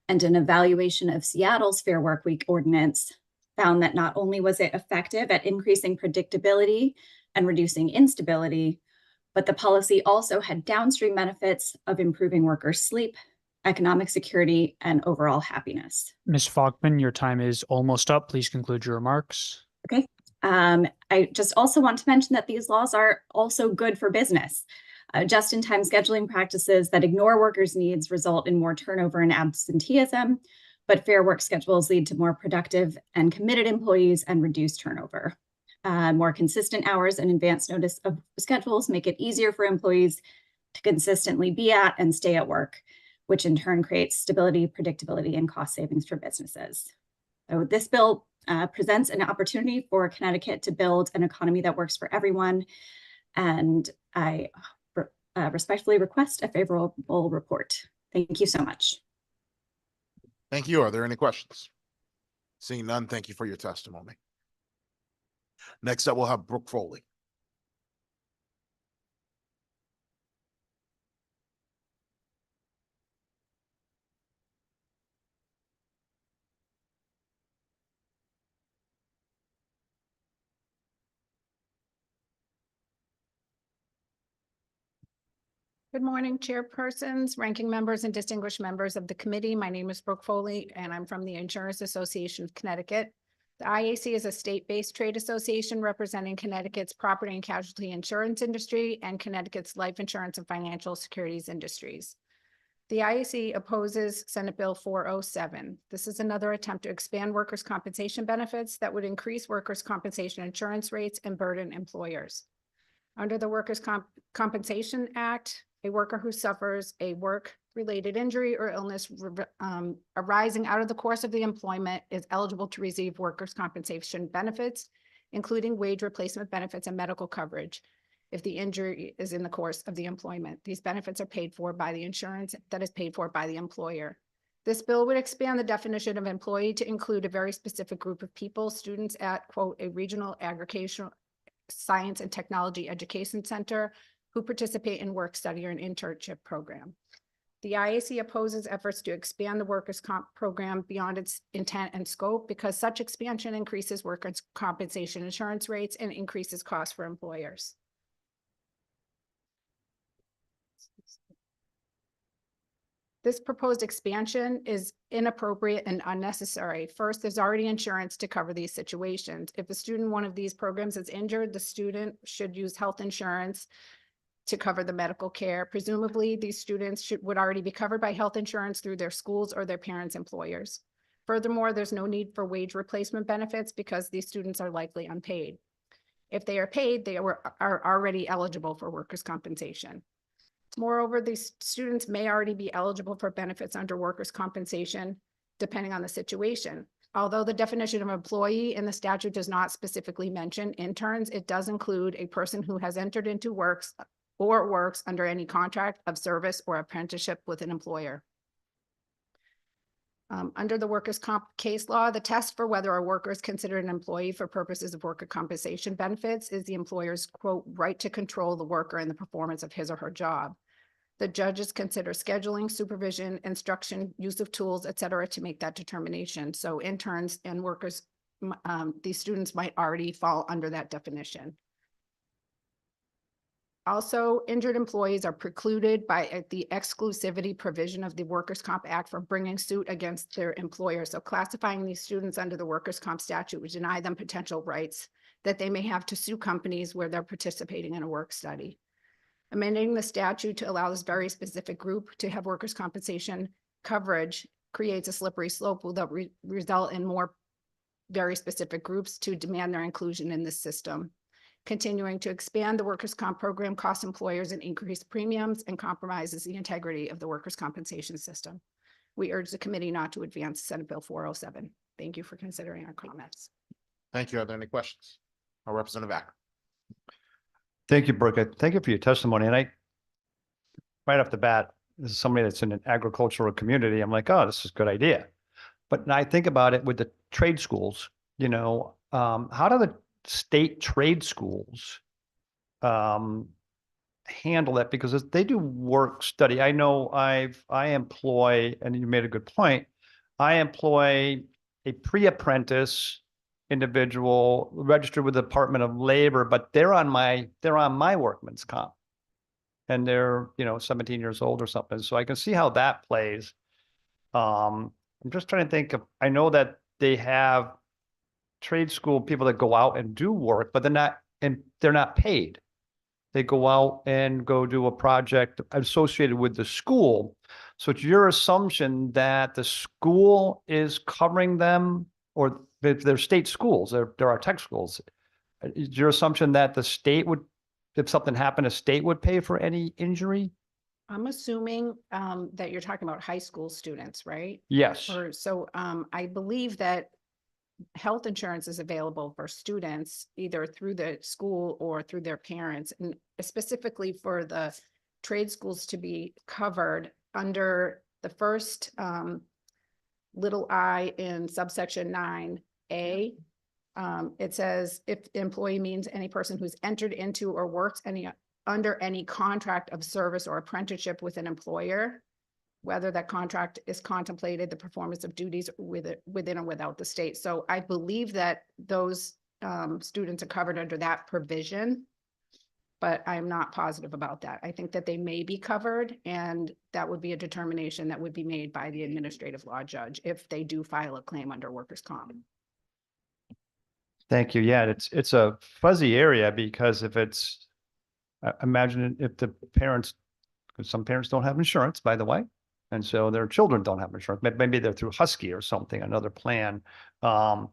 And an evaluation of Seattle's Fair Workweek ordinance found that not only was it effective at increasing predictability and reducing instability, but the policy also had downstream benefits of improving workers' sleep, economic security, and overall happiness. Ms. Falkman, your time is almost up. Please conclude your remarks. Okay. I just also want to mention that these laws are also good for business. Just-in-time scheduling practices that ignore workers' needs result in more turnover and absenteeism, but fair work schedules lead to more productive and committed employees and reduced turnover. More consistent hours and advance notice of schedules make it easier for employees to consistently be at and stay at work, which in turn creates stability, predictability, and cost savings for businesses. So this bill presents an opportunity for Connecticut to build an economy that works for everyone, and I respectfully request a favorable report. Thank you so much. Thank you. Are there any questions? Seeing none, thank you for your testimony. Next up, we'll have Brooke Foley. Good morning, chairpersons, ranking members, and distinguished members of the committee. My name is Brooke Foley, and I'm from the Insurance Association of Connecticut. The IAC is a state-based trade association representing Connecticut's property and casualty insurance industry and Connecticut's life insurance and financial securities industries. The IAC opposes Senate Bill 407. This is another attempt to expand workers' compensation benefits that would increase workers' compensation insurance rates and burden employers. Under the Workers' Compensation Act, a worker who suffers a work-related injury or illness arising out of the course of the employment is eligible to receive workers' compensation benefits, including wage replacement benefits and medical coverage, if the injury is in the course of the employment. These benefits are paid for by the insurance that is paid for by the employer. This bill would expand the definition of employee to include a very specific group of people, students at, quote, a regional agricultural science and technology education center who participate in work study or an internship program. The IAC opposes efforts to expand the workers' comp program beyond its intent and scope because such expansion increases workers' compensation insurance rates and increases costs for employers. This proposed expansion is inappropriate and unnecessary. First, there's already insurance to cover these situations. If a student in one of these programs is injured, the student should use health insurance to cover the medical care. Presumably, these students would already be covered by health insurance through their schools or their parents' employers. Furthermore, there's no need for wage replacement benefits because these students are likely unpaid. If they are paid, they are already eligible for workers' compensation. Moreover, these students may already be eligible for benefits under workers' compensation, depending on the situation. Although the definition of employee in the statute does not specifically mention interns, it does include a person who has entered into works under any contract of service or apprenticeship with an employer. Under the workers' comp case law, the test for whether a worker is considered an employee for purposes of worker compensation benefits is the employer's quote, right to control the worker in the performance of his or her job. The judges consider scheduling, supervision, instruction, use of tools, et cetera, to make that determination. So interns and workers, these students might already fall under that definition. Also, injured employees are precluded by the exclusivity provision of the Workers' Comp Act from bringing suit against their employer. So classifying these students under the Workers' Comp statute would deny them potential rights that they may have to sue companies where they're participating in a work study. Amending the statute to allow this very specific group to have workers' compensation coverage creates a slippery slope that will result in more very specific groups to demand their inclusion in this system. Continuing to expand the workers' comp program costs employers and increase premiums and compromises the integrity of the workers' compensation system. We urge the committee not to advance Senate Bill 407. Thank you for considering our comments. Thank you. Are there any questions? Representative Acker. Thank you, Brooke. Thank you for your testimony. And right off the bat, this is somebody that's in an agricultural community. I'm like, oh, this is a good idea. But now I think about it with the trade schools, how do the state trade schools handle that? Because they do work study. I know I employ, and you made a good point, I employ a pre-apprentice individual registered with the Department of Labor, but they're on my workman's comp. And they're, 17 years old or something. So I can see how that plays. I'm just trying to think of, I know that they have trade school people that go out and do work, but they're not paid. They go out and go do a project associated with the school. So it's your assumption that the school is covering them, or they're state schools, there are tech schools. Is your assumption that the state would, if something happened, a state would pay for any injury? I'm assuming that you're talking about high school students, right? Yes. I believe that health insurance is available for students either through the school or through their parents, and specifically for the trade schools to be covered under the first little I in subsection 9A. It says if employee means any person who's entered into or works under any contract of service or apprenticeship with an employer, whether that contract is contemplated the performance of duties within or without the state. So I believe that those students are covered under that provision, but I'm not positive about that. I think that they may be covered, and that would be a determination that would be made by the administrative law judge if they do file a claim under workers' comp. Thank you. Yeah, it's a fuzzy area, because if it's, imagine if the parents, because some parents don't have insurance, by the way, and so their children don't have insurance. Maybe they're through Husky or something, another plan. Yeah,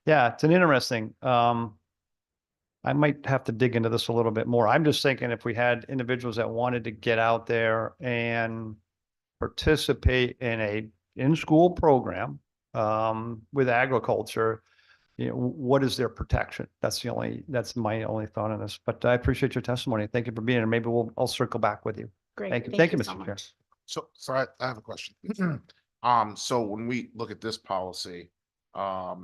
it's an interesting. I might have to dig into this a little bit more. I'm just thinking if we had individuals that wanted to get out there and participate in a in-school program with agriculture, what is their protection? That's my only thought on this. But I appreciate your testimony. Thank you for being here. Maybe I'll circle back with you. Great. Thank you. Thank you, so Mr. Chair. much. So I have a question. So when we look at this policy, I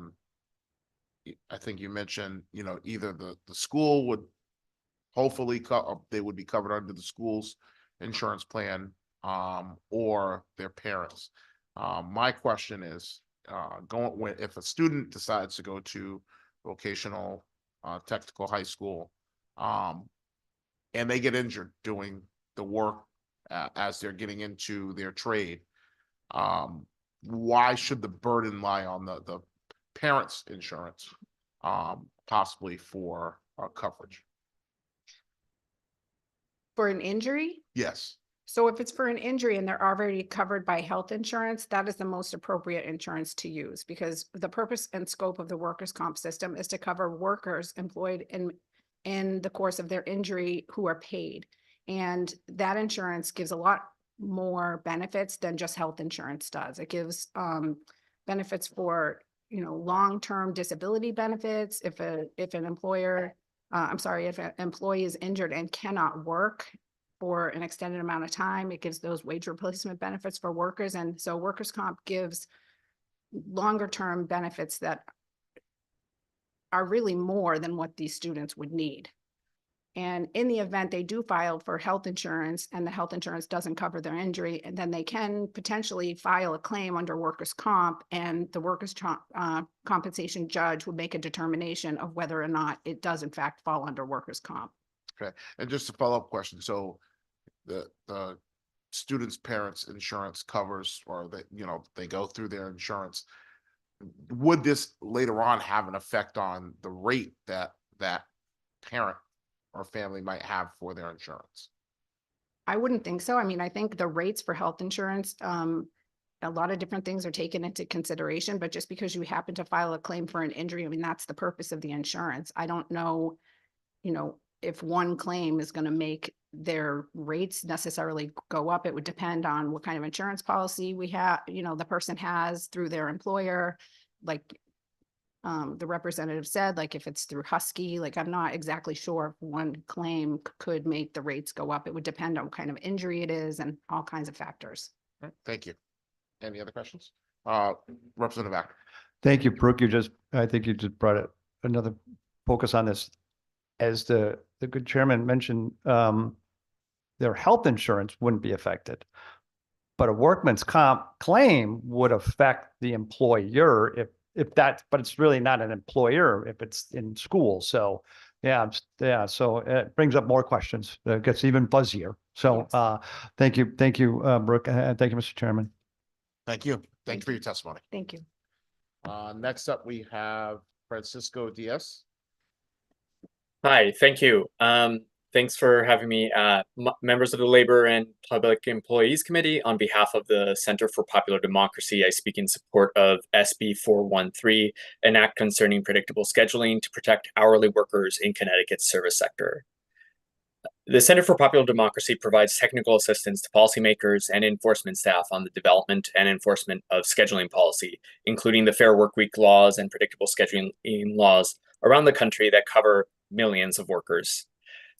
think you mentioned, either the school would hopefully they would be covered under the school's insurance plan, or their parents. My question is, if a student decides to go to vocational technical high school, and they get injured doing the work as they're getting into their trade, why should the burden lie on the parents' insurance, possibly for coverage? For an injury? Yes. So if it's for an injury and they're already covered by health insurance, that is the most appropriate insurance to use, because the purpose and scope of the workers' comp system is to cover workers employed in the course of their injury who are paid. And that insurance gives a lot more benefits than just health insurance does. It gives benefits for, long-term disability benefits. If an employee is injured and cannot work for an extended amount of time, it gives those wage replacement benefits for workers. And so workers' comp gives longer term benefits that are really more than what these students would need. And in the event they do file for health insurance and the health insurance doesn't cover their injury, and then they can potentially file a claim under workers' comp, and the workers' compensation judge would make a determination of whether or not it does in fact fall under workers' comp. Okay, and just a follow-up question, so the students' parents' insurance covers, or they, you know, they go through their insurance. Would this later on have an effect on the rate that that parent or family might have for their insurance? I wouldn't think so. I mean, I think the rates for health insurance, a lot of different things are taken into consideration, but just because you happen to file a claim for an injury, I mean, that's the purpose of the insurance. I don't know, you know, if one claim is going to make their rates necessarily go up. It would depend on what kind of insurance policy we have, you know, the person has through their employer. Like the representative said, like if it's through Husky, like I'm not exactly sure if one claim could make the rates go up. It would depend on what kind of injury it is and all kinds of factors. All right, thank you. Any other questions? Representative Acker. Thank you, Brooke. I think you just brought another focus on this. As the good chairman mentioned, their health insurance wouldn't be affected. But a workman's comp claim would affect the employer if that, but it's really not an employer if it's in school. So yeah, so it brings up more questions. It gets even fuzzier. So thank you, Brooke, and thank you, Mr. Chairman. Thank you. Thank you for your testimony. Thank you. Next up, we have Francisco Diaz. Hi, thank you. Thanks for having me, members of the Labor and Public Employees Committee. On behalf of the Center for Popular Democracy, I speak in support of SB 413, an act concerning predictable scheduling to protect hourly workers in Connecticut's service sector. The Center for Popular Democracy provides technical assistance to policymakers and enforcement staff on the development and enforcement of scheduling policy, including the Fair Workweek laws and predictable scheduling laws around the country that cover millions of workers.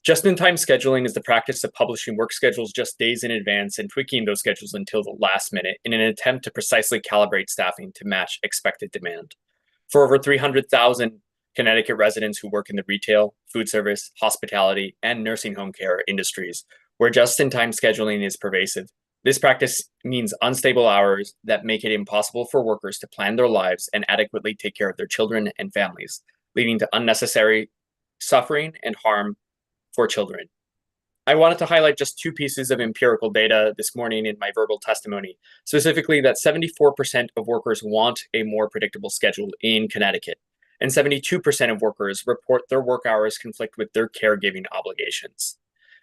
Just-in-time scheduling is the practice of publishing work schedules just days in advance and tweaking those schedules until the last minute in an attempt to precisely calibrate staffing to match expected demand. For over 300,000 Connecticut residents who work in the retail, food service, hospitality, and nursing home care industries, where just-in-time scheduling is pervasive, this practice means unstable hours that make it impossible for workers to plan their lives and adequately take care of their children and families, leading to unnecessary suffering and harm for children. I wanted to highlight just two pieces of empirical data this morning in my verbal testimony, specifically that 74% of workers want a more predictable schedule in Connecticut, and 72% of workers report their work hours conflict with their caregiving obligations.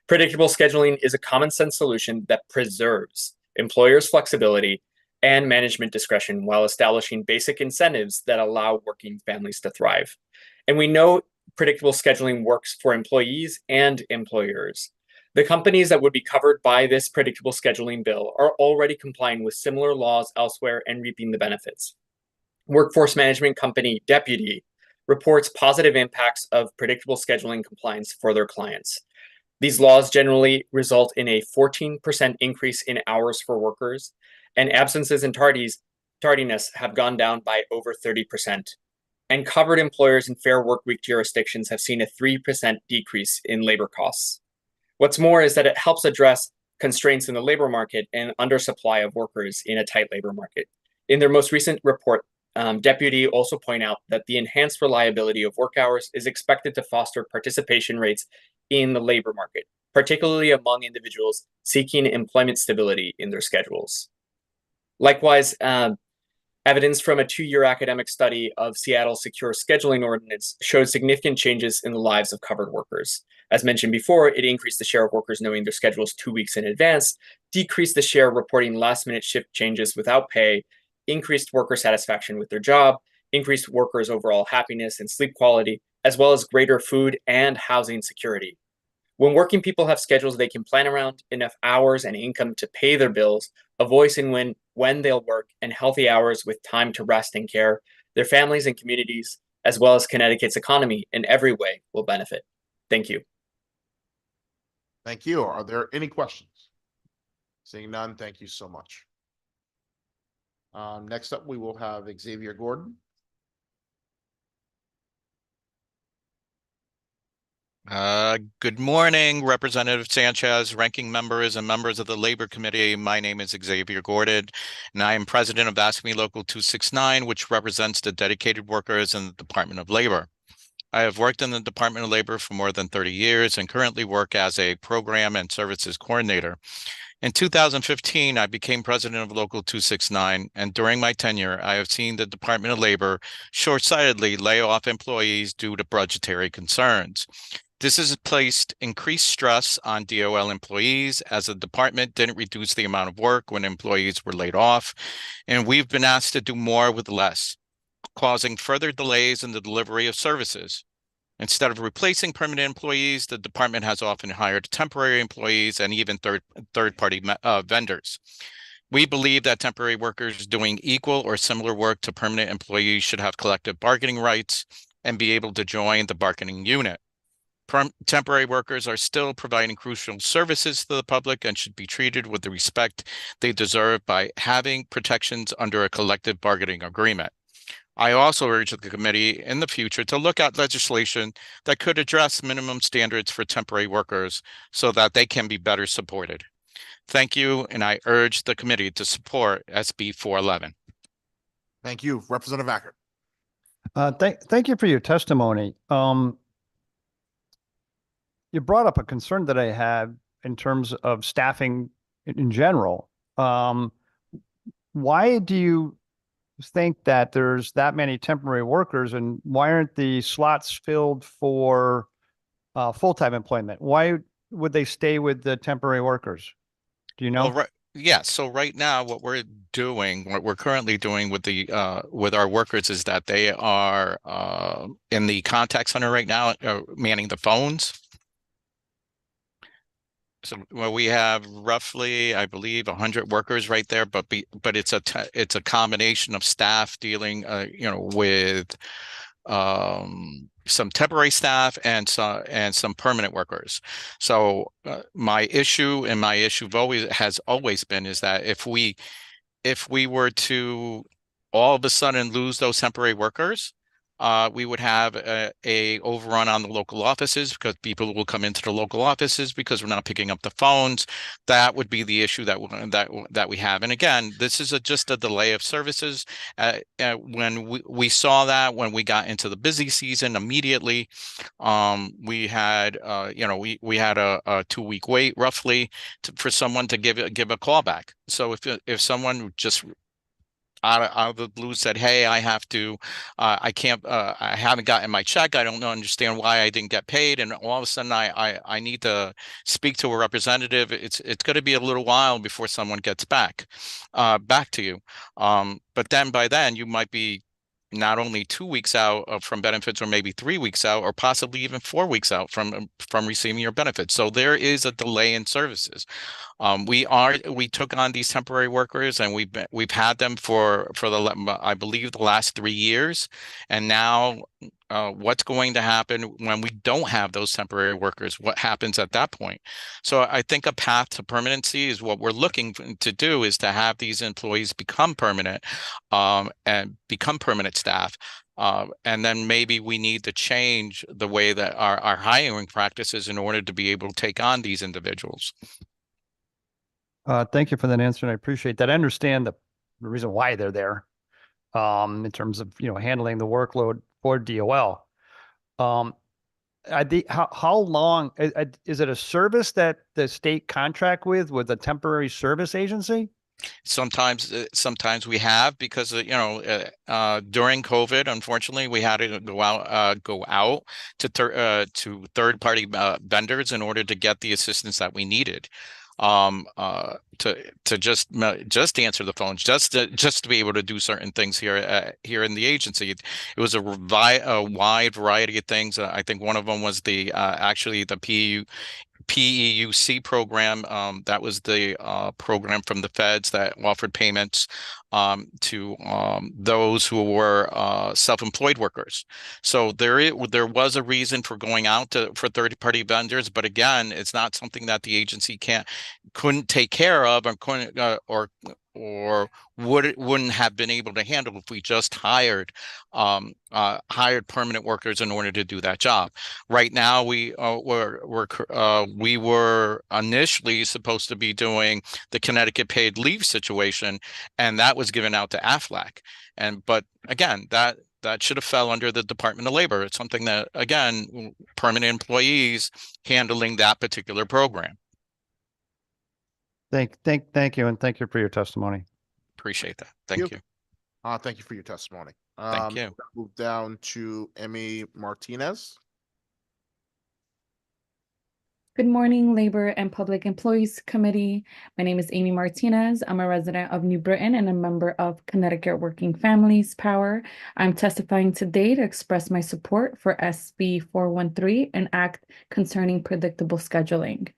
Predictable scheduling is a common sense solution that preserves employers' flexibility and management discretion while establishing basic incentives that allow working families to thrive. And we know predictable scheduling works for employees and employers. The companies that would be covered by this predictable scheduling bill are already complying with similar laws elsewhere and reaping the benefits. Workforce management company Deputy reports positive impacts of predictable scheduling compliance for their clients. These laws generally result in a 14% increase in hours for workers, and absences and tardiness have gone down by over 30%. And covered employers in Fair Workweek jurisdictions have seen a 3% decrease in labor costs. What's more is that it helps address constraints in the labor market and undersupply of workers in a tight labor market. In their most recent report, Deputy also point out that the enhanced reliability of work hours is expected to foster participation rates in the labor market, particularly among individuals seeking employment stability in their schedules. Likewise, evidence from a 2-year academic study of Seattle's secure scheduling ordinance showed significant changes in the lives of covered workers. As mentioned before, it increased the share of workers knowing their schedules 2 weeks in advance, decreased the share reporting last-minute shift changes without pay, increased worker satisfaction with their job, increased workers' overall happiness and sleep quality, as well as greater food and housing security. When working people have schedules they can plan around, enough hours and income to pay their bills, a voice in when they'll work, and healthy hours with time to rest and care, their families and communities, as well as Connecticut's economy in every way will benefit. Thank you. Thank you. Are there any questions? Seeing none, thank you so much. Next up, we will have Xavier Gordon. Good morning, Representative Sanchez, ranking members and members of the Labor Committee. My name is Xavier Gordon, and I am president of AFSCME Local 269, which represents the dedicated workers in the Department of Labor. I have worked in the Department of Labor for more than 30 years and currently work as a program and services coordinator. In 2015, I became president of Local 269, and during my tenure, I have seen the Department of Labor short-sightedly lay off employees due to budgetary concerns. This has placed increased stress on DOL employees as the department didn't reduce the amount of work when employees were laid off, and we've been asked to do more with less, causing further delays in the delivery of services. Instead of replacing permanent employees, the department has often hired temporary employees and even third-party vendors. We believe that temporary workers doing equal or similar work to permanent employees should have collective bargaining rights and be able to join the bargaining unit. Temporary workers are still providing crucial services to the public and should be treated with the respect they deserve by having protections under a collective bargaining agreement. I also urge the committee in the future to look at legislation that could address minimum standards for temporary workers so that they can be better supported. Thank you, and I urge the committee to support SB 411. Thank you, Representative Ackert. Thank you for your testimony. You brought up a concern that I had in terms of staffing in general. Why do you think that there's that many temporary workers, and why aren't the slots filled for full-time employment? Why would they stay with the temporary workers? Do you know? Well, yeah. So right now, what we're currently doing with with our workers is that they are in the contact center right now, manning the phones. So we have roughly, I believe, 100 workers right there, but it's a combination of staff dealing, with some temporary staff and some permanent workers. So my issue has always been is that if we were to all of a sudden lose those temporary workers, we would have a overrun on the local offices because people will come into the local offices because we're not picking up the phones. That would be the issue that we have. And again, this is just a delay of services. When we saw that when we got into the busy season immediately, we had we had a 2-week wait roughly for someone to give a call back. So if someone just out of the blue said, hey, I have to, I can't, I haven't gotten my check. I don't understand why I didn't get paid. And all of a sudden I need to speak to a representative. It's going to be a little while before someone gets back to you. But then by then you might be not only 2 weeks out from benefits, or maybe 3 weeks out, or possibly even 4 weeks out from receiving your benefits. So there is a delay in services. We took on these temporary workers, and we've had them for I believe the last 3 years, and now what's going to happen when we don't have those temporary workers? What happens at that point? So I think a path to permanency is what we're looking to do, is to have these employees become permanent and become permanent staff. And then maybe we need to change the way that our hiring practices in order to be able to take on these individuals. Thank you for that answer, and I appreciate that. I understand the reason why they're there in terms of handling the workload for DOL. How long is it a service that the state contract with a temporary service agency? Sometimes we have, because during COVID, unfortunately, we had to go out to third-party vendors in order to get the assistance that we needed. To just answer the phones, just to be able to do certain things here in the agency. It was a wide variety of things. I think one of them was actually the PEUC program. That was the program from the feds that offered payments to those who were self-employed workers. So there was a reason for going out for third-party vendors, but again, it's not something that the agency couldn't take care of, or wouldn't have been able to handle if we just hired permanent workers in order to do that job. Right now, we were initially supposed to be doing the Connecticut paid leave situation, and that was given out to AFLAC. But again, that should have fell under the Department of Labor. It's something that, again, permanent employees handling that particular program. Thank you, and thank you for your testimony. Appreciate that. Thank you. Thank you for your testimony. Thank you. Move down to Emmy Martinez. Good morning, Labor and Public Employees Committee. My name is Amy Martinez. I'm a resident of New Britain and a member of Connecticut Working Families Power. I'm testifying today to express my support for SB 413, an act concerning predictable scheduling.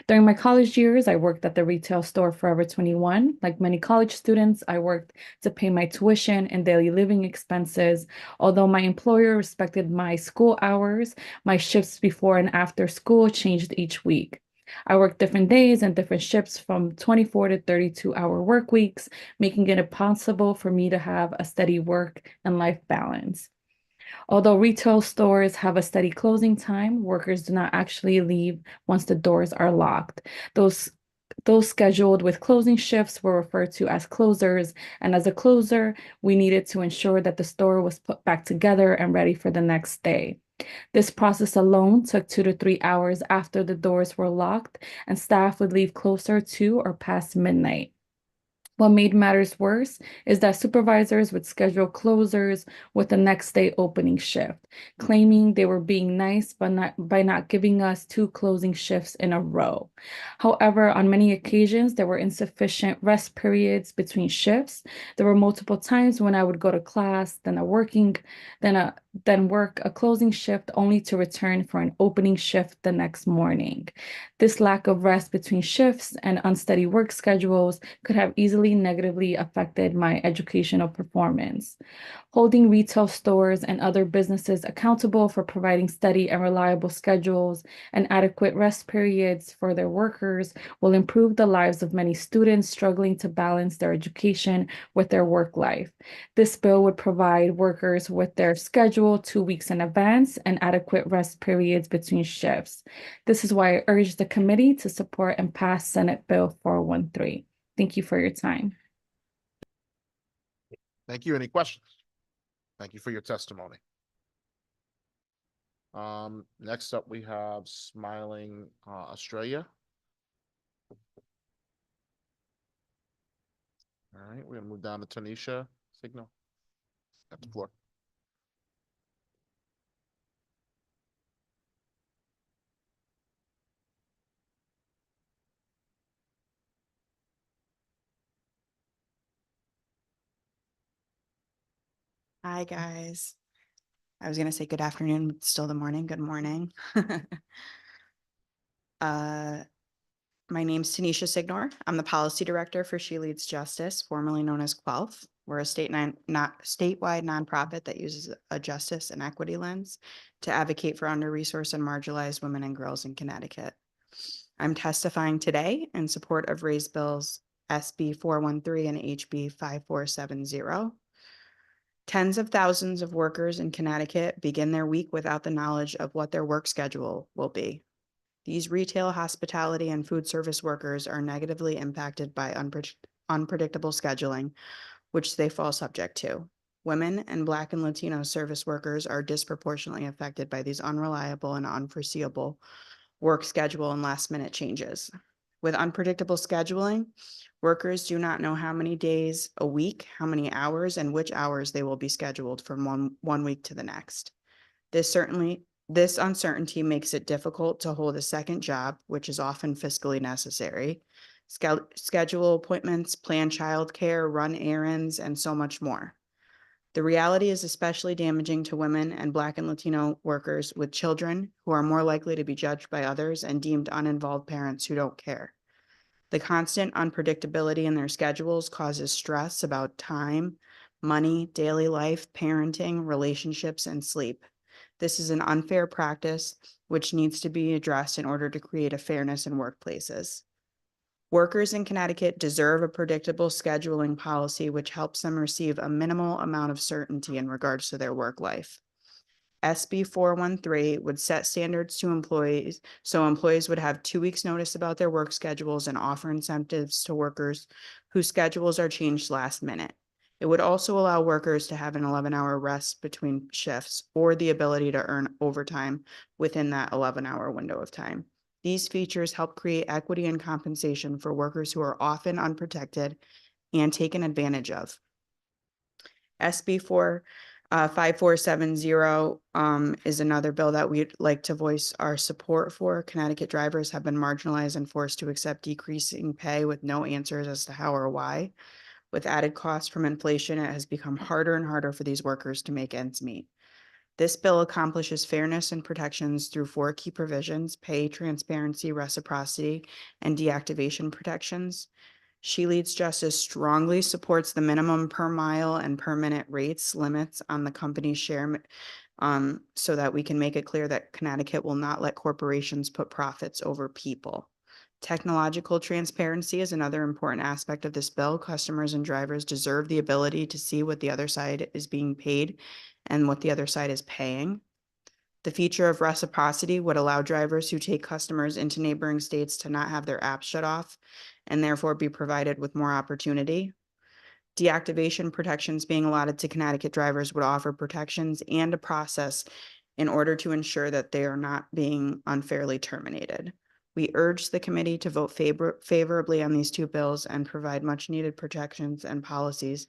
During my college years, I worked at the retail store Forever 21. Like many college students, I worked to pay my tuition and daily living expenses. Although my employer respected my school hours, my shifts before and after school changed each week. I worked different days and different shifts from 24 to 32-hour work weeks, making it impossible for me to have a steady work and life balance. Although retail stores have a steady closing time, workers do not actually leave once the doors are locked. Those scheduled with closing shifts were referred to as closers, and as a closer, we needed to ensure that the store was put back together and ready for the next day. This process alone took 2 to 3 hours after the doors were locked, and staff would leave closer to or past midnight. What made matters worse is that supervisors would schedule closers with the next day opening shift, claiming they were being nice by not giving us 2 closing shifts in a row. However, on many occasions, there were insufficient rest periods between shifts. There were multiple times when I would go to class, then work a closing shift only to return for an opening shift the next morning. This lack of rest between shifts and unsteady work schedules could have easily negatively affected my educational performance. Holding retail stores and other businesses accountable for providing steady and reliable schedules and adequate rest periods for their workers will improve the lives of many students struggling to balance their education with their work life. This bill would provide workers with their schedule 2 weeks in advance and adequate rest periods between shifts. This is why I urge the committee to support and pass Senate Bill 413. Thank you for your time. Thank you. Any questions? Thank you for your testimony. Next up, we have Smiling Australia. All right, we're gonna move down to Tanisha Signal. Got the floor. Hi, guys. I was going to say good afternoon, but still the morning. Good morning. My name's Tanisha Signor. I'm the policy director for She Leads Justice, formerly known as QUELF. We're a statewide nonprofit that uses a justice and equity lens to advocate for under-resourced and marginalized women and girls in Connecticut. I'm testifying today in support of raised bills SB 413 and HB 5470. Tens of thousands of workers in Connecticut begin their week without the knowledge of what their work schedule will be. These retail, hospitality, and food service workers are negatively impacted by unpredictable scheduling, which they fall subject to. Women and Black and Latino service workers are disproportionately affected by these unreliable and unforeseeable work schedule and last-minute changes. With unpredictable scheduling, workers do not know how many days a week, how many hours, and which hours they will be scheduled from one week to the next. This uncertainty makes it difficult to hold a second job, which is often fiscally necessary, schedule appointments, plan childcare, run errands, and so much more. The reality is especially damaging to women and Black and Latino workers with children who are more likely to be judged by others and deemed uninvolved parents who don't care. The constant unpredictability in their schedules causes stress about time, money, daily life, parenting, relationships, and sleep. This is an unfair practice which needs to be addressed in order to create a fairness in workplaces. Workers in Connecticut deserve a predictable scheduling policy which helps them receive a minimal amount of certainty in regards to their work life. SB 413 would set standards to employees, so employees would have 2 weeks' notice about their work schedules and offer incentives to workers whose schedules are changed last minute. It would also allow workers to have an 11-hour rest between shifts or the ability to earn overtime within that 11-hour window of time. These features help create equity and compensation for workers who are often unprotected and taken advantage of. SB 5470 is another bill that we'd like to voice our support for. Connecticut drivers have been marginalized and forced to accept decreasing pay with no answers as to how or why. With added costs from inflation, it has become harder and harder for these workers to make ends meet. This bill accomplishes fairness and protections through 4 key provisions: pay, transparency, reciprocity, and deactivation protections. She Leads Justice strongly supports the minimum per mile and per minute rates limits on the company's share, so that we can make it clear that Connecticut will not let corporations put profits over people. Technological transparency is another important aspect of this bill. Customers and drivers deserve the ability to see what the other side is being paid and what the other side is paying. The feature of reciprocity would allow drivers who take customers into neighboring states to not have their apps shut off and therefore be provided with more opportunity. Deactivation protections being allotted to Connecticut drivers would offer protections and a process in order to ensure that they are not being unfairly terminated. We urge the committee to vote favorably on these 2 bills and provide much needed protections and policies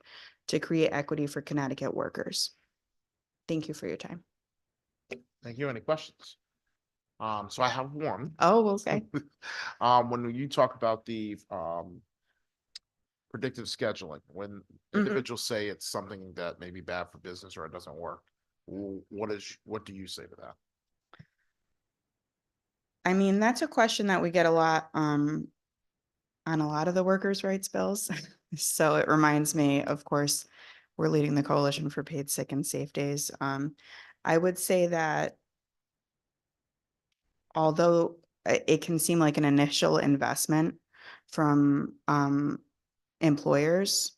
to create equity for Connecticut workers. Thank you for your time. Thank you. Any questions? So I have one. Oh, okay. When you talk about the predictive scheduling, when individuals say it's something that may be bad for business or it doesn't work, what do you say to that? I mean, that's a question that we get a lot on a lot of the workers' rights bills. So it reminds me, of course, we're leading the Coalition for Paid Sick and Safe Days. I would say that although it can seem like an initial investment from employers,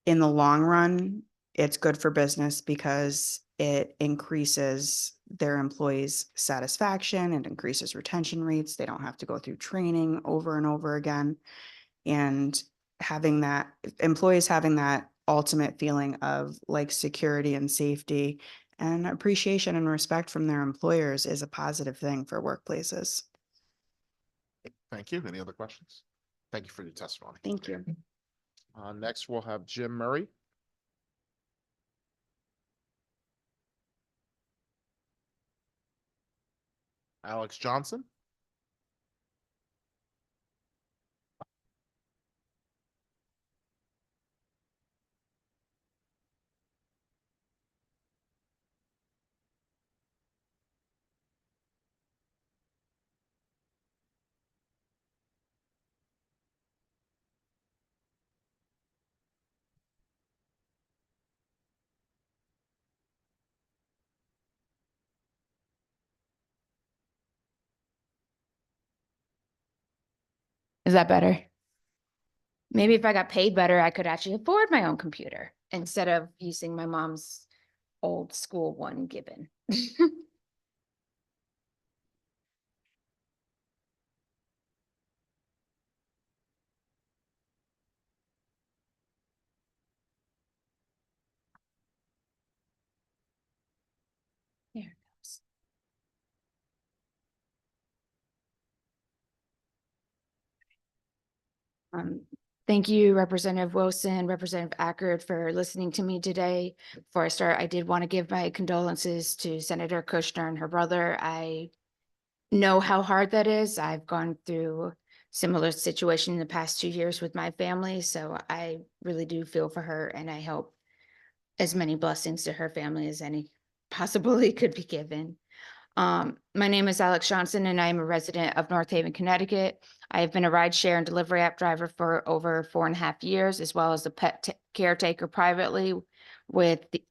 in the long run, it's good for business because it increases their employees' satisfaction, it increases retention rates. They don't have to go through training over and over again. And having that, employees having that ultimate feeling of like security and safety and appreciation and respect from their employers is a positive thing for workplaces. Thank you. Any other questions? Thank you for your testimony. Thank you. Next, we'll have Jim Murray. Alex Johnson. Is that better? Maybe if I got paid better, I could actually afford my own computer instead of using my mom's old school one given. There it goes. Thank you, Representative Wilson, Representative Ackert, for listening to me today. Before I start, I did want to give my condolences to Senator Kushner and her brother. I know how hard that is. I've gone through similar situation in the past 2 years with my family, so I really do feel for her, and I hope as many blessings to her family as any possibly could be given. My name is Alex Johnson, and I am a resident of North Haven, Connecticut. I have been a rideshare and delivery app driver for over 4.5 years, as well as a pet caretaker privately with the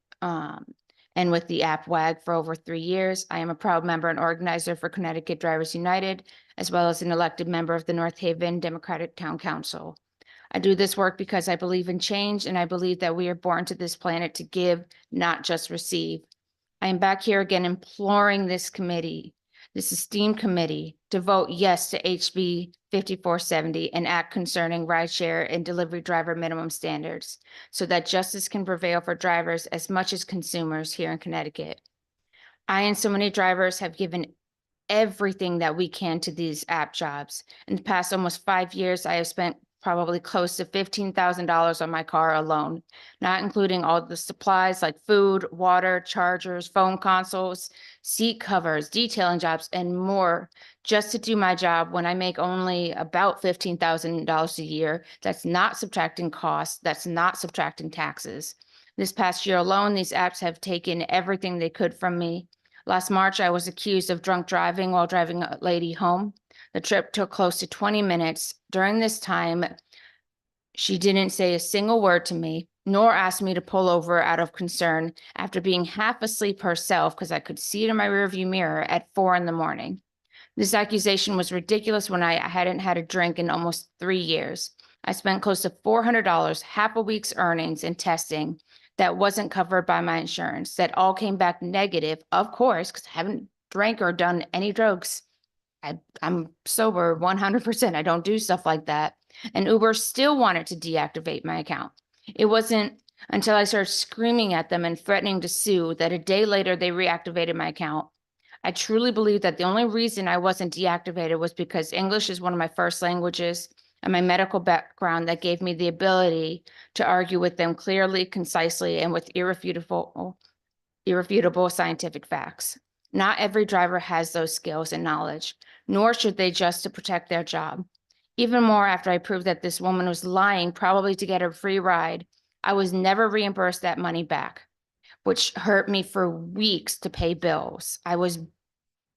with the app WAG for over 3 years. I am a proud member and organizer for Connecticut Drivers United. as well as an elected member of the North Haven Democratic Town Council. I do this work because I believe in change, and I believe that we are born to this planet to give, not just receive. I am back here again imploring this committee, this esteemed committee, to vote yes to HB 5470 and act concerning rideshare and delivery driver minimum standards so that justice can prevail for drivers as much as consumers here in Connecticut. I and so many drivers have given everything that we can to these app jobs. In the past almost 5 years, I have spent probably close to $15,000 on my car alone, not including all the supplies like food, water, chargers, phone consoles, seat covers, detailing jobs, and more, just to do my job when I make only about $15,000 a year. That's not subtracting costs. That's not subtracting taxes. This past year alone, these apps have taken everything they could from me. Last March, I was accused of drunk driving while driving a lady home. The trip took close to 20 minutes. During this time, she didn't say a single word to me, nor ask me to pull over out of concern after being half asleep herself because I could see it in my rearview mirror at 4 a.m. This accusation was ridiculous when I hadn't had a drink in almost 3 years. I spent close to $400, half a week's earnings in testing that wasn't covered by my insurance, that all came back negative, of course, because I haven't drank or done any drugs. I'm sober 100%. I don't do stuff like that. And Uber still wanted to deactivate my account. It wasn't until I started screaming at them and threatening to sue that a day later they reactivated my account. I truly believe that the only reason I wasn't deactivated was because English is one of my first languages and my medical background that gave me the ability to argue with them clearly, concisely, and with irrefutable scientific facts. Not every driver has those skills and knowledge, nor should they just to protect their job. Even more after I proved that this woman was lying, probably to get a free ride, I was never reimbursed that money back, which hurt me for weeks to pay bills. I was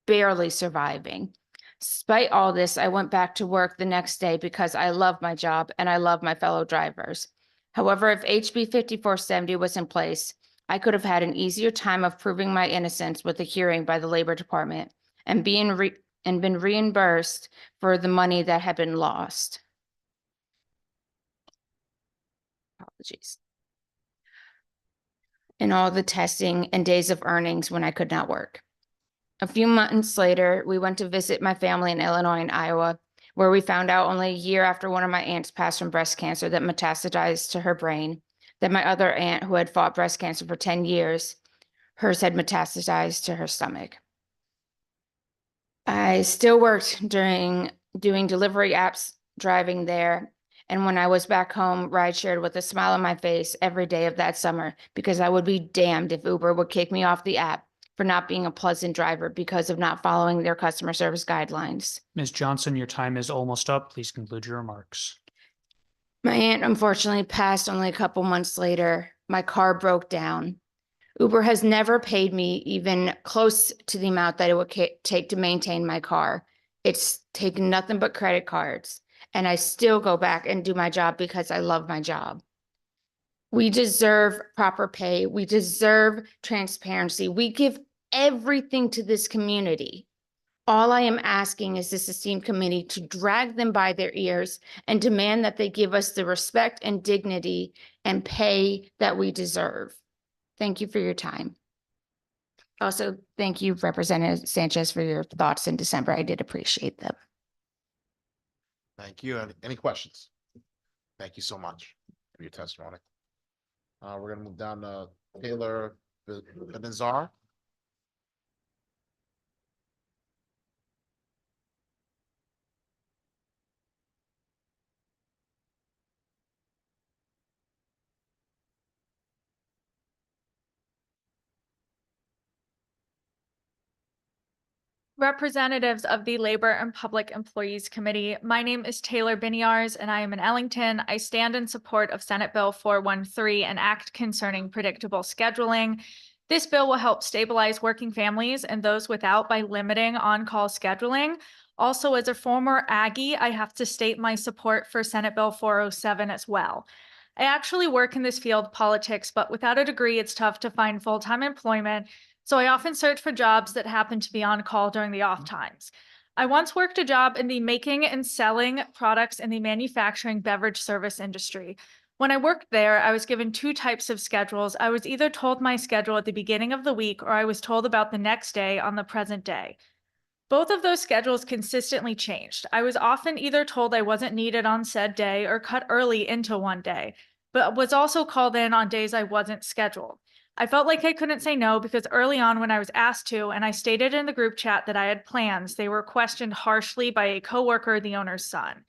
barely surviving. Despite all this, I went back to work the next day because I love my job and I love my fellow drivers. However, if HB 5470 was in place, I could have had an easier time of proving my innocence with a hearing by the Labor Department and been reimbursed for the money that had been lost. Apologies. And all the testing and days of earnings when I could not work. A few months later, we went to visit my family in Illinois and Iowa, where we found out only a year after one of my aunts passed from breast cancer that metastasized to her brain, that my other aunt, who had fought breast cancer for 10 years, hers had metastasized to her stomach. I still worked during doing delivery apps, driving there, and when I was back home, ride shared with a smile on my face every day of that summer, because I would be damned if Uber would kick me off the app for not being a pleasant driver because of not following their customer service guidelines. Ms. Johnson, your time is almost up. Please conclude your remarks. My aunt unfortunately passed only a couple months later. My car broke down. Uber has never paid me even close to the amount that it would take to maintain my car. It's taken nothing but credit cards, and I still go back and do my job because I love my job. We deserve proper pay. We deserve transparency. We give everything to this community. All I am asking is this esteemed committee to drag them by their ears and demand that they give us the respect and dignity and pay that we deserve. Thank you for your time. Also, thank you, Representative Sanchez, for your thoughts in December. I did appreciate them. Thank you. Any questions? Thank you so much for your testimony. We're gonna move down to Taylor Benazar. Representatives of the Labor and Public Employees Committee, my name is Taylor Biniars and I am in Ellington. I stand in support of Senate Bill 413, an act concerning predictable scheduling. This bill will help stabilize working families and those without by limiting on-call scheduling. Also, as a former Aggie, I have to state my support for Senate Bill 407 as well. I actually work in this field, politics, but without a degree, it's tough to find full-time employment. So I often search for jobs that happen to be on call during the off times. I once worked a job in the making and selling products in the manufacturing beverage service industry. When I worked there, I was given two types of schedules. I was either told my schedule at the beginning of the week, or I was told about the next day on the present day. Both of those schedules consistently changed. I was often either told I wasn't needed on said day or cut early into one day, but was also called in on days I wasn't scheduled. I felt like I couldn't say no because early on when I was asked to, and I stated in the group chat that I had plans, they were questioned harshly by a coworker, the owner's son.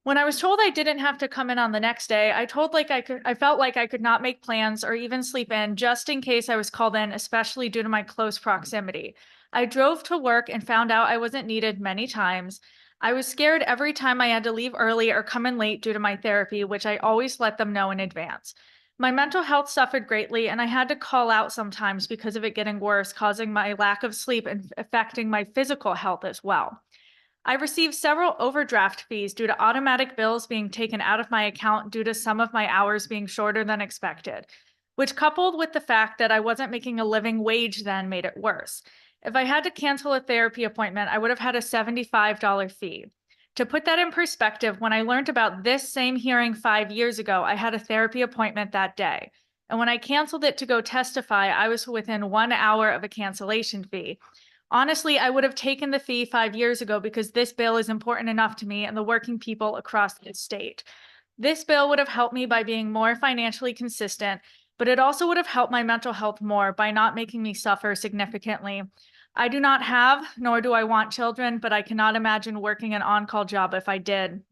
When I was told I didn't have to come in on the next day, I felt like I could not make plans or even sleep in just in case I was called in, especially due to my close proximity. I drove to work and found out I wasn't needed many times. I was scared every time I had to leave early or come in late due to my therapy, which I always let them know in advance. My mental health suffered greatly, and I had to call out sometimes because of it getting worse, causing my lack of sleep and affecting my physical health as well. I received several overdraft fees due to automatic bills being taken out of my account due to some of my hours being shorter than expected, which coupled with the fact that I wasn't making a living wage then made it worse. If I had to cancel a therapy appointment, I would have had a $75 fee. To put that in perspective, when I learned about this same hearing 5 years ago, I had a therapy appointment that day. And when I canceled it to go testify, I was within 1 hour of a cancellation fee. Honestly, I would have taken the fee 5 years ago because this bill is important enough to me and the working people across the state. This bill would have helped me by being more financially consistent, but it also would have helped my mental health more by not making me suffer significantly. I do not have, nor do I want children, but I cannot imagine working an on-call job if I did.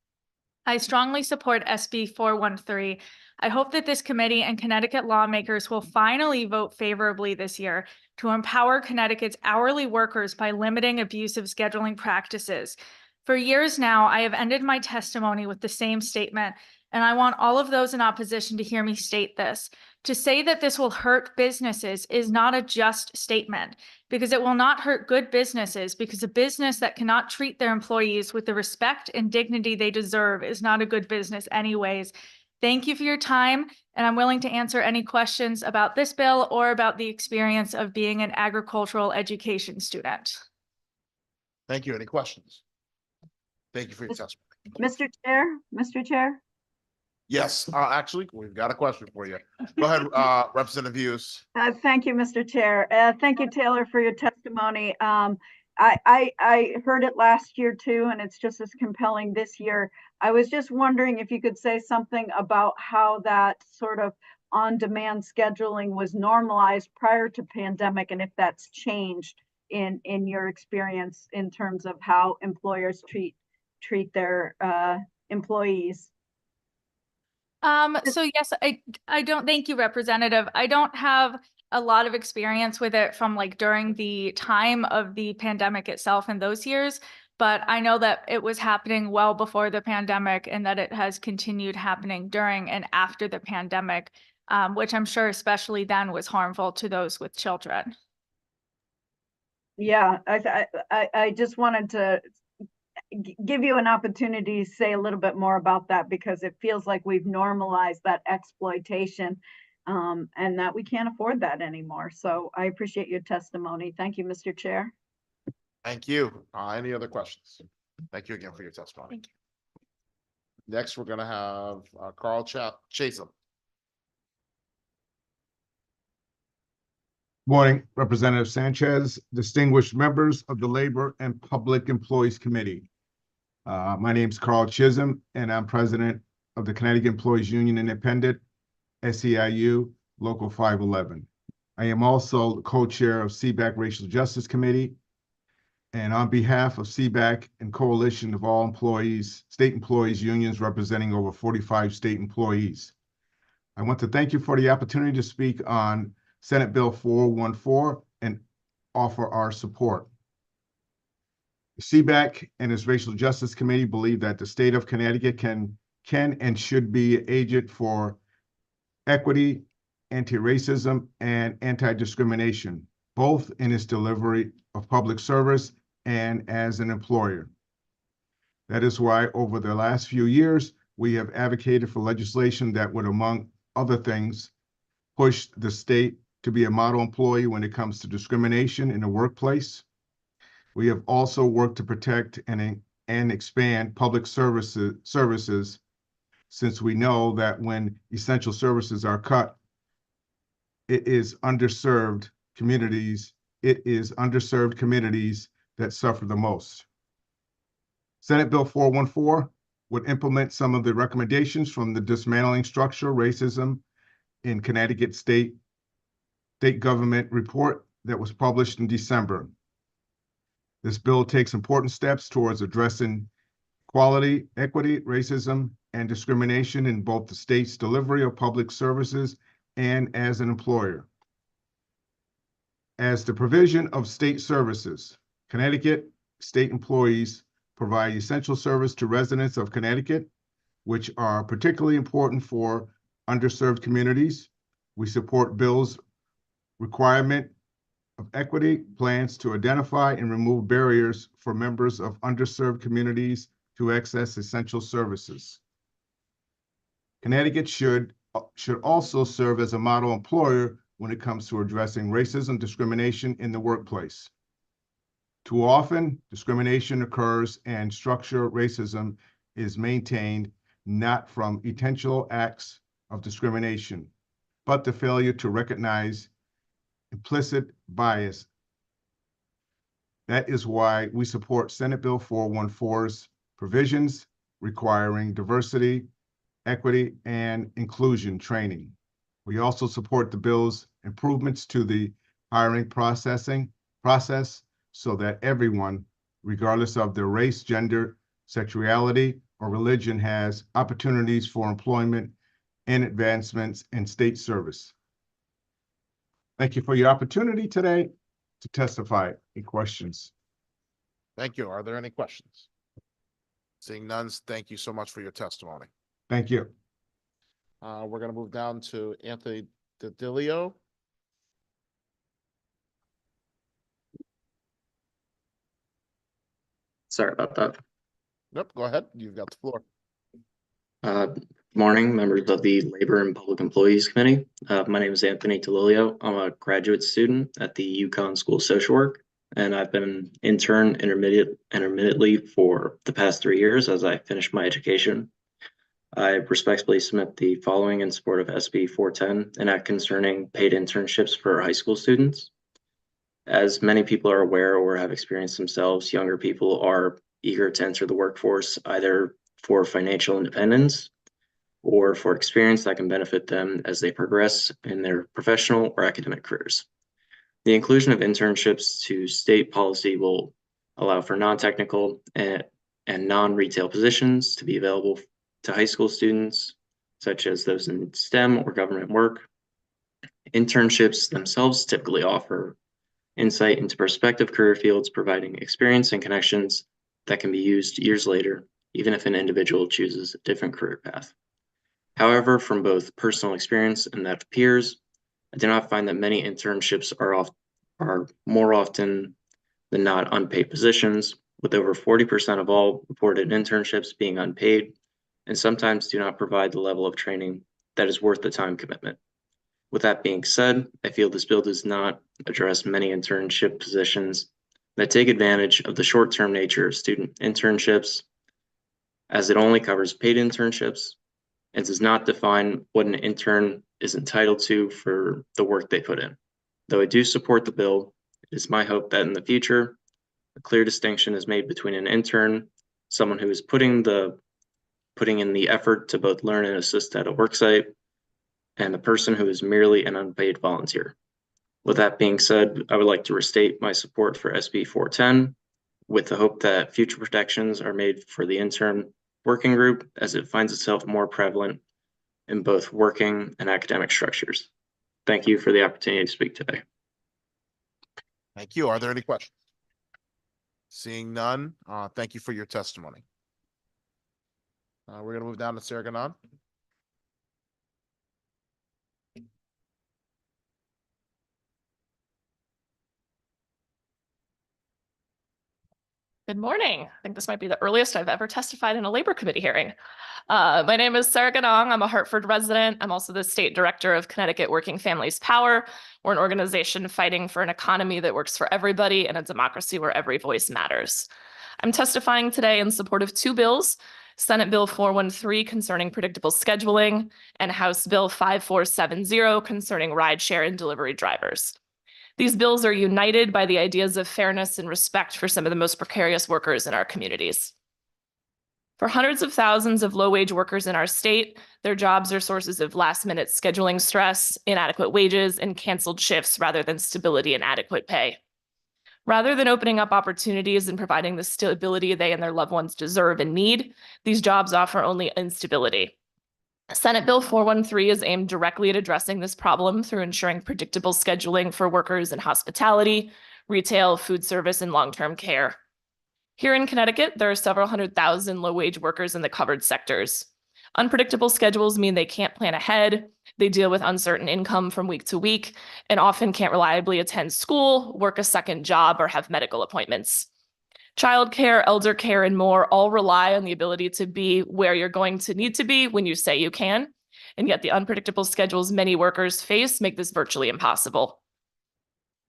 I strongly support SB 413. I hope that this committee and Connecticut lawmakers will finally vote favorably this year to empower Connecticut's hourly workers by limiting abusive scheduling practices. For years now, I have ended my testimony with the same statement, and I want all of those in opposition to hear me state this. To say that this will hurt businesses is not a just statement, because it will not hurt good businesses, because a business that cannot treat their employees with the respect and dignity they deserve is not a good business anyways. Thank you for your time, and I'm willing to answer any questions about this bill or about the experience of being an agricultural education student. Thank you. Any questions? Thank you for your testimony. Mr. Chair? Yes, actually, we've got a question for you. Go ahead, Representative Hughes. Thank you, Mr. Chair. Thank you, Taylor, for your testimony. I heard it last year too, and it's just as compelling this year. I was just wondering if you could say something about how that sort of on-demand scheduling was normalized prior to pandemic, and if that's changed in your experience in terms of how employers treat their employees. So yes, I don't, thank you, Representative. I don't have a lot of experience with it from like during the time of the pandemic itself in those years, but I know that it was happening well before the pandemic and that it has continued happening during and after the pandemic, which I'm sure especially then was harmful to those with children. Yeah, I just wanted to give you an opportunity to say a little bit more about that, because it feels like we've normalized that exploitation and that we can't afford that anymore. So I appreciate your testimony. Thank you, Mr. Chair. Thank you. Any other questions? Thank you again for your testimony. Thank you. Next, we're gonna have Carl Chisholm. Morning, Representative Sanchez, distinguished members of the Labor and Public Employees Committee. My name is Carl Chisholm, and I'm president of the Connecticut Employees Union Independent, SEIU, Local 511. I am also the co-chair of CBAC Racial Justice Committee. And on behalf of CBAC and coalition of all employees, state employees unions representing over 45 state employees, I want to thank you for the opportunity to speak on Senate Bill 414 and offer our support. CBAC and its Racial Justice Committee believe that the state of Connecticut can and should be an agent for equity, anti-racism, and anti-discrimination, both in its delivery of public service and as an employer. That is why over the last few years, we have advocated for legislation that would, among other things, push the state to be a model employee when it comes to discrimination in the workplace, We have also worked to protect and expand public services since we know that when essential services are cut, it is underserved communities that suffer the most. Senate Bill 414 would implement some of the recommendations from the Dismantling Structural Racism in Connecticut State Government report that was published in December. This bill takes important steps towards addressing equality, equity, racism, and discrimination in both the state's delivery of public services and as an employer. As the provision of state services, Connecticut state employees provide essential service to residents of Connecticut, which are particularly important for underserved communities. We support bills requirement of equity plans to identify and remove barriers for members of underserved communities to access essential services. Connecticut should also serve as a model employer when it comes to addressing racism, discrimination in the workplace. Too often, discrimination occurs and structural racism is maintained not from intentional acts of discrimination, but the failure to recognize implicit bias. That is why we support Senate Bill 414's provisions requiring diversity, equity, and inclusion training. We also support the bill's improvements to the hiring process so that everyone, regardless of their race, gender, sexuality, or religion, has opportunities for employment and advancements in state service. Thank you for your opportunity today to testify. Any questions? Thank you. Are there any questions? Seeing none, thank you so much for your testimony. Thank you. We're going to move down to Anthony DiDilio. Sorry about that. Nope, go ahead. You've got the floor. Morning, members of the Labor and Public Employees Committee. My name is Anthony DiLilio. I'm a graduate student at the UConn School of Social Work, and I've been an intern intermittently for the past 3 years as I finished my education. I respectfully submit the following in support of SB 410, an act concerning paid internships for high school students. As many people are aware or have experienced themselves, younger people are eager to enter the workforce either for financial independence or for experience that can benefit them as they progress in their professional or academic careers. The inclusion of internships to state policy will allow for non-technical and non-retail positions to be available to high school students, such as those in STEM or government work. Internships themselves typically offer insight into prospective career fields, providing experience and connections that can be used years later, even if an individual chooses a different career path. However, from both personal experience and that of peers, I do not find that many internships are more often than not unpaid positions, with over 40% of all reported internships being unpaid, and sometimes do not provide the level of training that is worth the time commitment. With that being said, I feel this bill does not address many internship positions that take advantage of the short-term nature of student internships, as it only covers paid internships and does not define what an intern is entitled to for the work they put in. Though I do support the bill, it is my hope that in the future, a clear distinction is made between an intern, someone who is putting in the effort to both learn and assist at a work site, and the person who is merely an unpaid volunteer. With that being said, I would like to restate my support for SB 410 with the hope that future protections are made for the intern working group as it finds itself more prevalent in both working and academic structures. Thank you for the opportunity to speak today. Thank you. Are there any questions? Seeing none, thank you for your testimony. We're going to move down to Sarah Ganon. Good morning. I think this might be the earliest I've ever testified in a labor committee hearing. My name is Sarah Ganong. I'm a Hartford resident. I'm also the state director of Connecticut Working Families Power. We're an organization fighting for an economy that works for everybody and a democracy where every voice matters. I'm testifying today in support of two bills, Senate Bill 413 concerning predictable scheduling and House Bill 5470 concerning rideshare and delivery drivers. These bills are united by the ideas of fairness and respect for some of the most precarious workers in our communities. For hundreds of thousands of low-wage workers in our state, their jobs are sources of last-minute scheduling stress, inadequate wages, and canceled shifts rather than stability and adequate pay. Rather than opening up opportunities and providing the stability they and their loved ones deserve and need, these jobs offer only instability. Senate Bill 413 is aimed directly at addressing this problem through ensuring predictable scheduling for workers in hospitality, retail, food service, and long-term care. Here in Connecticut, there are several 100,000 low-wage workers in the covered sectors. Unpredictable schedules mean they can't plan ahead, they deal with uncertain income from week to week, and often can't reliably attend school, work a second job, or have medical appointments. Childcare, elder care, and more all rely on the ability to be where you're going to need to be when you say you can, and yet the unpredictable schedules many workers face make this virtually impossible.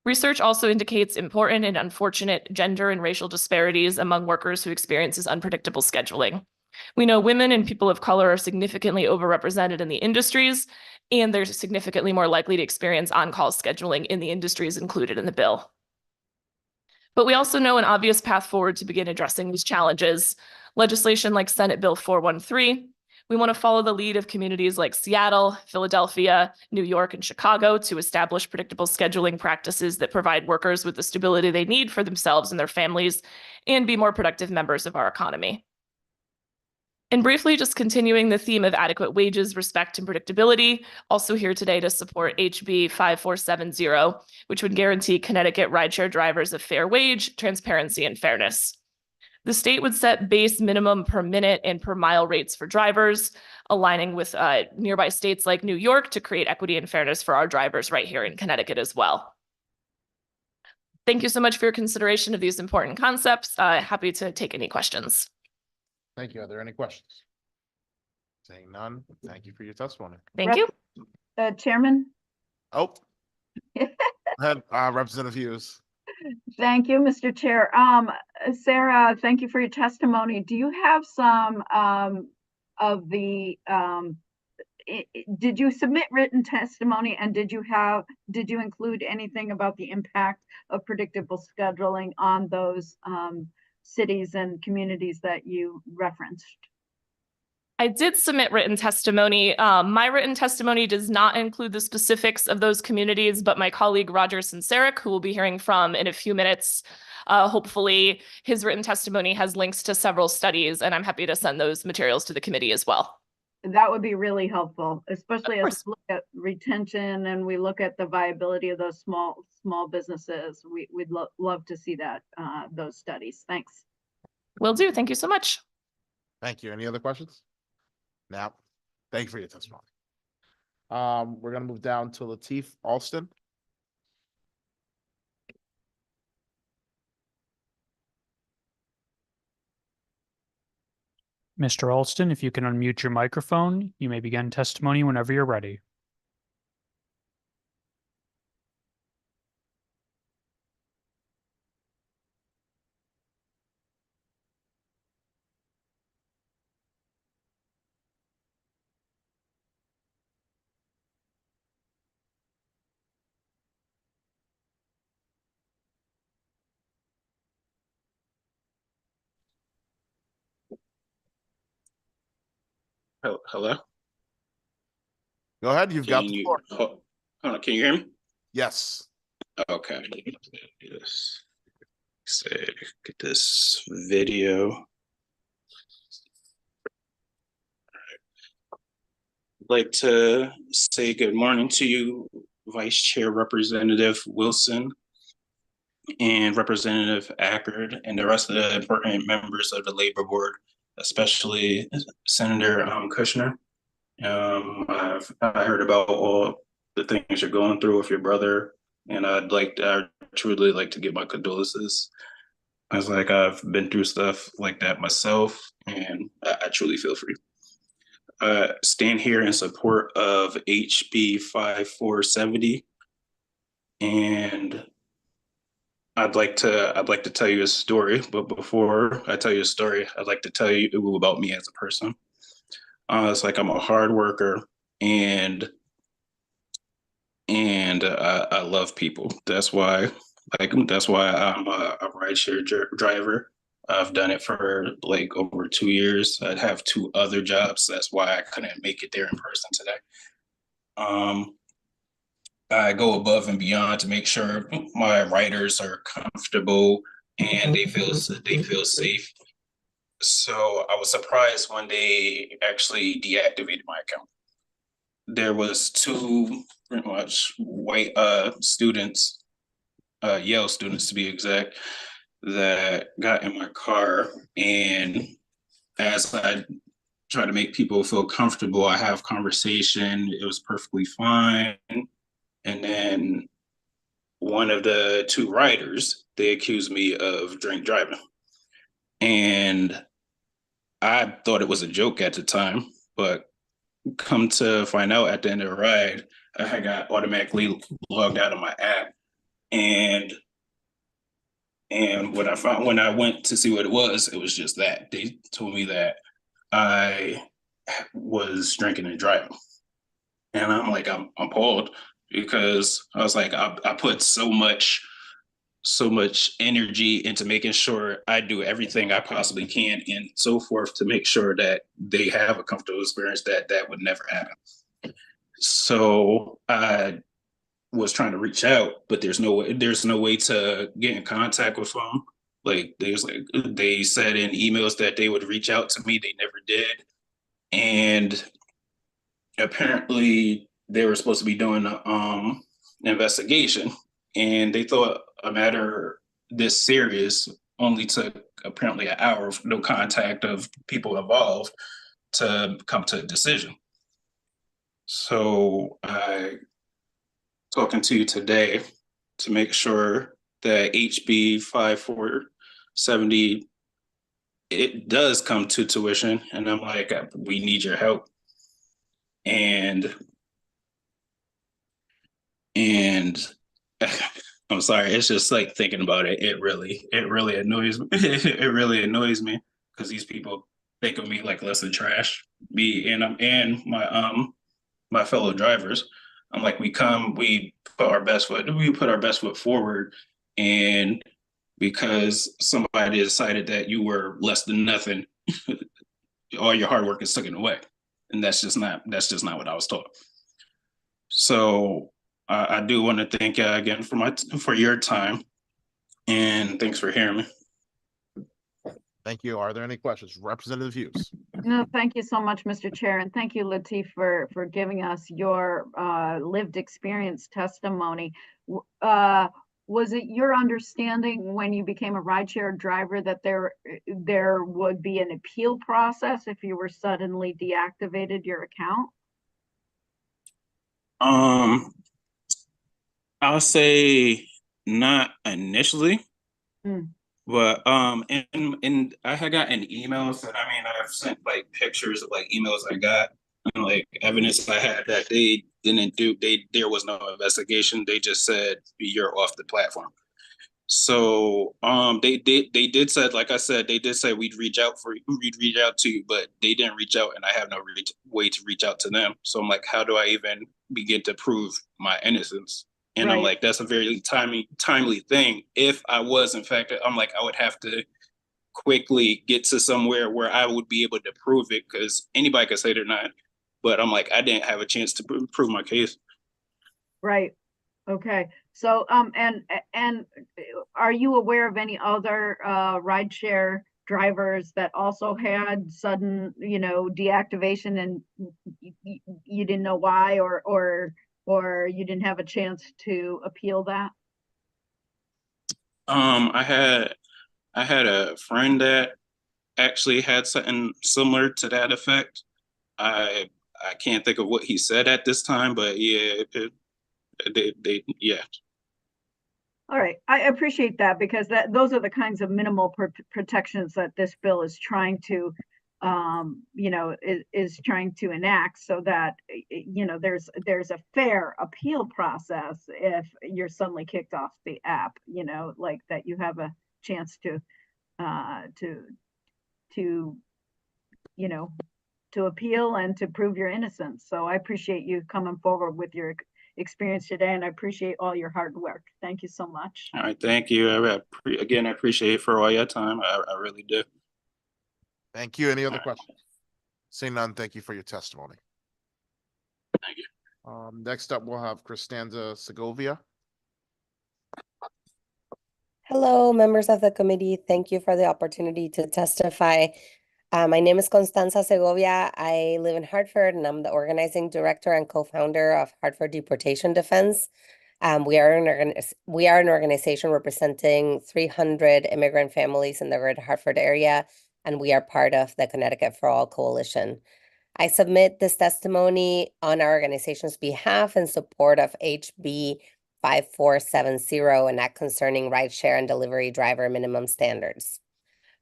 Research also indicates important and unfortunate gender and racial disparities among workers who experiences unpredictable scheduling. We know women and people of color are significantly overrepresented in the industries, and they're significantly more likely to experience on-call scheduling in the industries included in the bill. But we also know an obvious path forward to begin addressing these challenges. Legislation like Senate Bill 413. We want to follow the lead of communities like Seattle, Philadelphia, New York, and Chicago to establish predictable scheduling practices that provide workers with the stability they need for themselves and their families and be more productive members of our economy. And briefly, just continuing the theme of adequate wages, respect, and predictability, also here today to support HB 5470, which would guarantee Connecticut rideshare drivers a fair wage, transparency, and fairness. The state would set base minimum per minute and per mile rates for drivers, aligning with nearby states like New York to create equity and fairness for our drivers right here in Connecticut as well. Thank you so much for your consideration of these important concepts. Happy to take any questions. Thank you. Are there any questions? Saying none, thank you for your testimony. Thank you. Chairman? Oh. Go ahead, Representative Hughes. Thank you, Mr. Chair. Sarah, thank you for your testimony. Do you have some of the, did you submit written testimony, and did you include anything about the impact of predictable scheduling on those cities and communities that you referenced? I did submit written testimony. My written testimony does not include the specifics of those communities, but my colleague Roger Sinceric, who we'll be hearing from in a few minutes, hopefully his written testimony has links to several studies, and I'm happy to send those materials to the committee as well. That would be really helpful, especially as we look at retention and we look at the viability of those small businesses. We'd love to see that those studies. Thanks. Will do. Thank you so much. Thank you. Any other questions? Now, thank you for your testimony. We're going to move down to Lateef Alston. Mr. Alston, if you can unmute your microphone, you may begin testimony whenever you're ready. Hello? Go ahead. You've got the floor. Hold on, can you hear me? Yes. Okay. Yes. Say, get this video. I'd like to say good morning to you, Vice Chair Representative Wilson and Representative Ackard and the rest of the important members of the Labor Board, especially Senator Kushner. I heard about all the things you're going through with your brother, and I'd truly like to give my condolences. I was like, I've been through stuff like that myself, and I truly feel for you. Stand here in support of HB 5470, and I'd like to tell you a story. But before I tell you a story, I'd like to tell you about me as a person. It's like I'm a hard worker, and I love people. That's why I'm a rideshare driver. I've done it for like over 2 years. I have 2 other jobs. That's why I couldn't make it there in person today. I go above and beyond to make sure my riders are comfortable and they feel safe. So I was surprised when they actually deactivated my account. There was 2 pretty much white students, Yale students to be exact, that got in my car, and as I try to make people feel comfortable, I have conversation. It was perfectly fine. And then one of the 2 riders, they accused me of drink driving. And I thought it was a joke at the time, but come to find out at the end of the ride, I got automatically logged out of my app. And what I found when I went to see what it was just that. They told me that I was drinking and driving. And I'm like, I'm appalled, because I was like, I put so much energy into making sure I do everything I possibly can and so forth to make sure that they have a comfortable experience, that would never happen. So I was trying to reach out, but there's no way to get in contact with them. Like they said in emails that they would reach out to me. They never did. And apparently they were supposed to be doing an investigation, and they thought a matter this serious only took apparently an hour of no contact of people involved to come to a decision. So I talking to you today to make sure that HB 5470, it does come to tuition. And I'm like, we need your help. And I'm sorry, it's just like thinking about it, it really annoys me. It really annoys me, because these people think of me like less than trash. Me and my fellow drivers. I'm like, we put our best foot forward, and because somebody decided that you were less than nothing, all your hard work is taken away. And that's just not what I was taught. So I do want to thank you again for your time, and thanks for hearing me. Thank you. Are there any questions? Representative Hughes. No, thank you so much, Mr. Chair, and thank you, Latif, for giving us your lived experience testimony. Was it your understanding when you became a rideshare driver that there would be an appeal process if you were suddenly deactivated your account? I'll say not initially. But and I had gotten emails that I've sent like pictures of like emails I got and like evidence I had that they didn't do. There was no investigation. They just said you're off the platform. So they did said, like I said, they did say we'd reach out to you, but they didn't reach out, and I have no way to reach out to them. So I'm like, how do I even begin to prove my innocence? And I'm like, that's a very timely thing. If I was infected, I'm like, I would have to quickly get to somewhere where I would be able to prove it, because anybody could say they're not. But I'm like, I didn't have a chance to prove my case. Right. Okay. So and are you aware of any other rideshare drivers that also had sudden, deactivation, and you didn't know why, or you didn't have a chance to appeal that? I had a friend that actually had something similar to that effect. I can't think of what he said at this time, but yeah, yeah. All right, I appreciate that because those are the kinds of minimal protections that this bill is trying to, is trying to enact so that, there's a fair appeal process if you're suddenly kicked off the app, like that you have a chance to appeal and to prove your innocence. So I appreciate you coming forward with your experience today, and I appreciate all your hard work. Thank you so much. All right, thank you. Again, I appreciate it for all your time. I really do. Thank you. Any other questions? Seeing none, thank you for your testimony. Thank you. Next up, we'll have Cristanza Segovia. Hello, members of the committee. Thank you for the opportunity to testify. My name is Constanza Segovia. I live in Hartford, and I'm the organizing director and co-founder of Hartford Deportation Defense. We are an organization representing 300 immigrant families in the greater Hartford area, and we are part of the Connecticut for All Coalition. I submit this testimony on our organization's behalf in support of HB 5470, an act concerning rideshare and delivery driver minimum standards.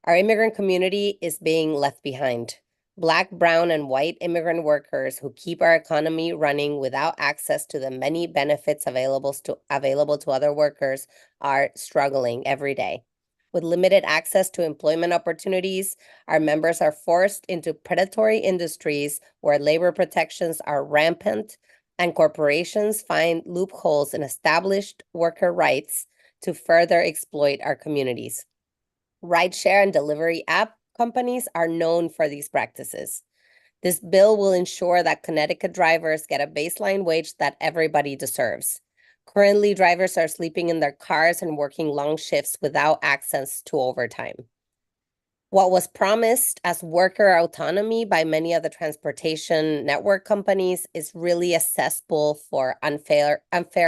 Our immigrant community is being left behind. Black, brown, and white immigrant workers who keep our economy running without access to the many benefits available to other workers are struggling every day. With limited access to employment opportunities, our members are forced into predatory industries where labor protections are rampant and corporations find loopholes in established worker rights to further exploit our communities. Rideshare and delivery app companies are known for these practices. This bill will ensure that Connecticut drivers get a baseline wage that everybody deserves. Currently, drivers are sleeping in their cars and working long shifts without access to overtime. What was promised as worker autonomy by many of the transportation network companies is really a cesspool for unfair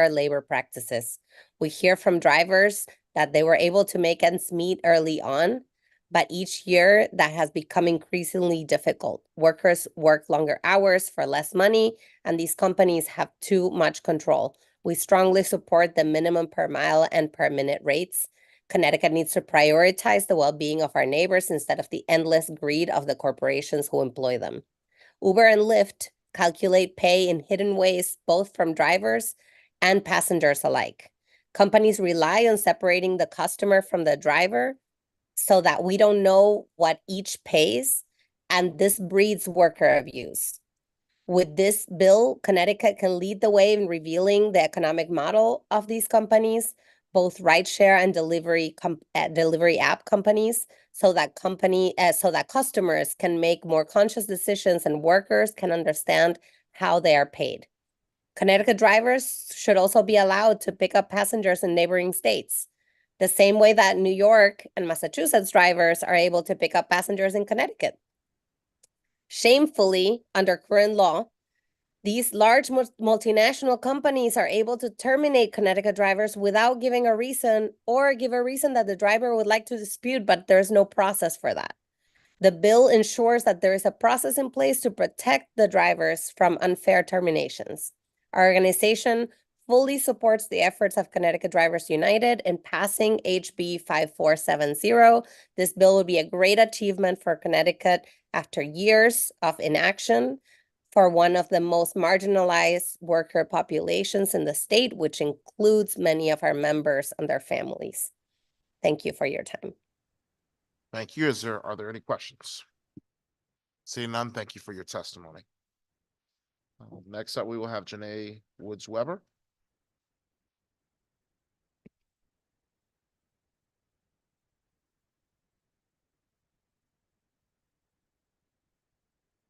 labor practices. We hear from drivers that they were able to make ends meet early on, but each year that has become increasingly difficult. Workers work longer hours for less money, and these companies have too much control. We strongly support the minimum per mile and per minute rates. Connecticut needs to prioritize the well-being of our neighbors instead of the endless greed of the corporations who employ them. Uber and Lyft calculate pay in hidden ways, both from drivers and passengers alike. Companies rely on separating the customer from the driver so that we don't know what each pays, and this breeds worker abuse. With this bill, Connecticut can lead the way in revealing the economic model of these companies, both rideshare and delivery app companies, so that customers can make more conscious decisions and workers can understand how they are paid. Connecticut drivers should also be allowed to pick up passengers in neighboring states, the same way that New York and Massachusetts drivers are able to pick up passengers in Connecticut. Shamefully, under current law, these large multinational companies are able to terminate Connecticut drivers without giving a reason or give a reason that the driver would like to dispute, but there's no process for that. The bill ensures that there is a process in place to protect the drivers from unfair terminations. Our organization fully supports the efforts of Connecticut Drivers United in passing HB 5470. This bill would be a great achievement for Connecticut after years of inaction for one of the most marginalized worker populations in the state, which includes many of our members and their families. Thank you for your time. Thank you. Are there any questions? Seeing none, thank you for your testimony. Next up, we will have Janae Woods Weber.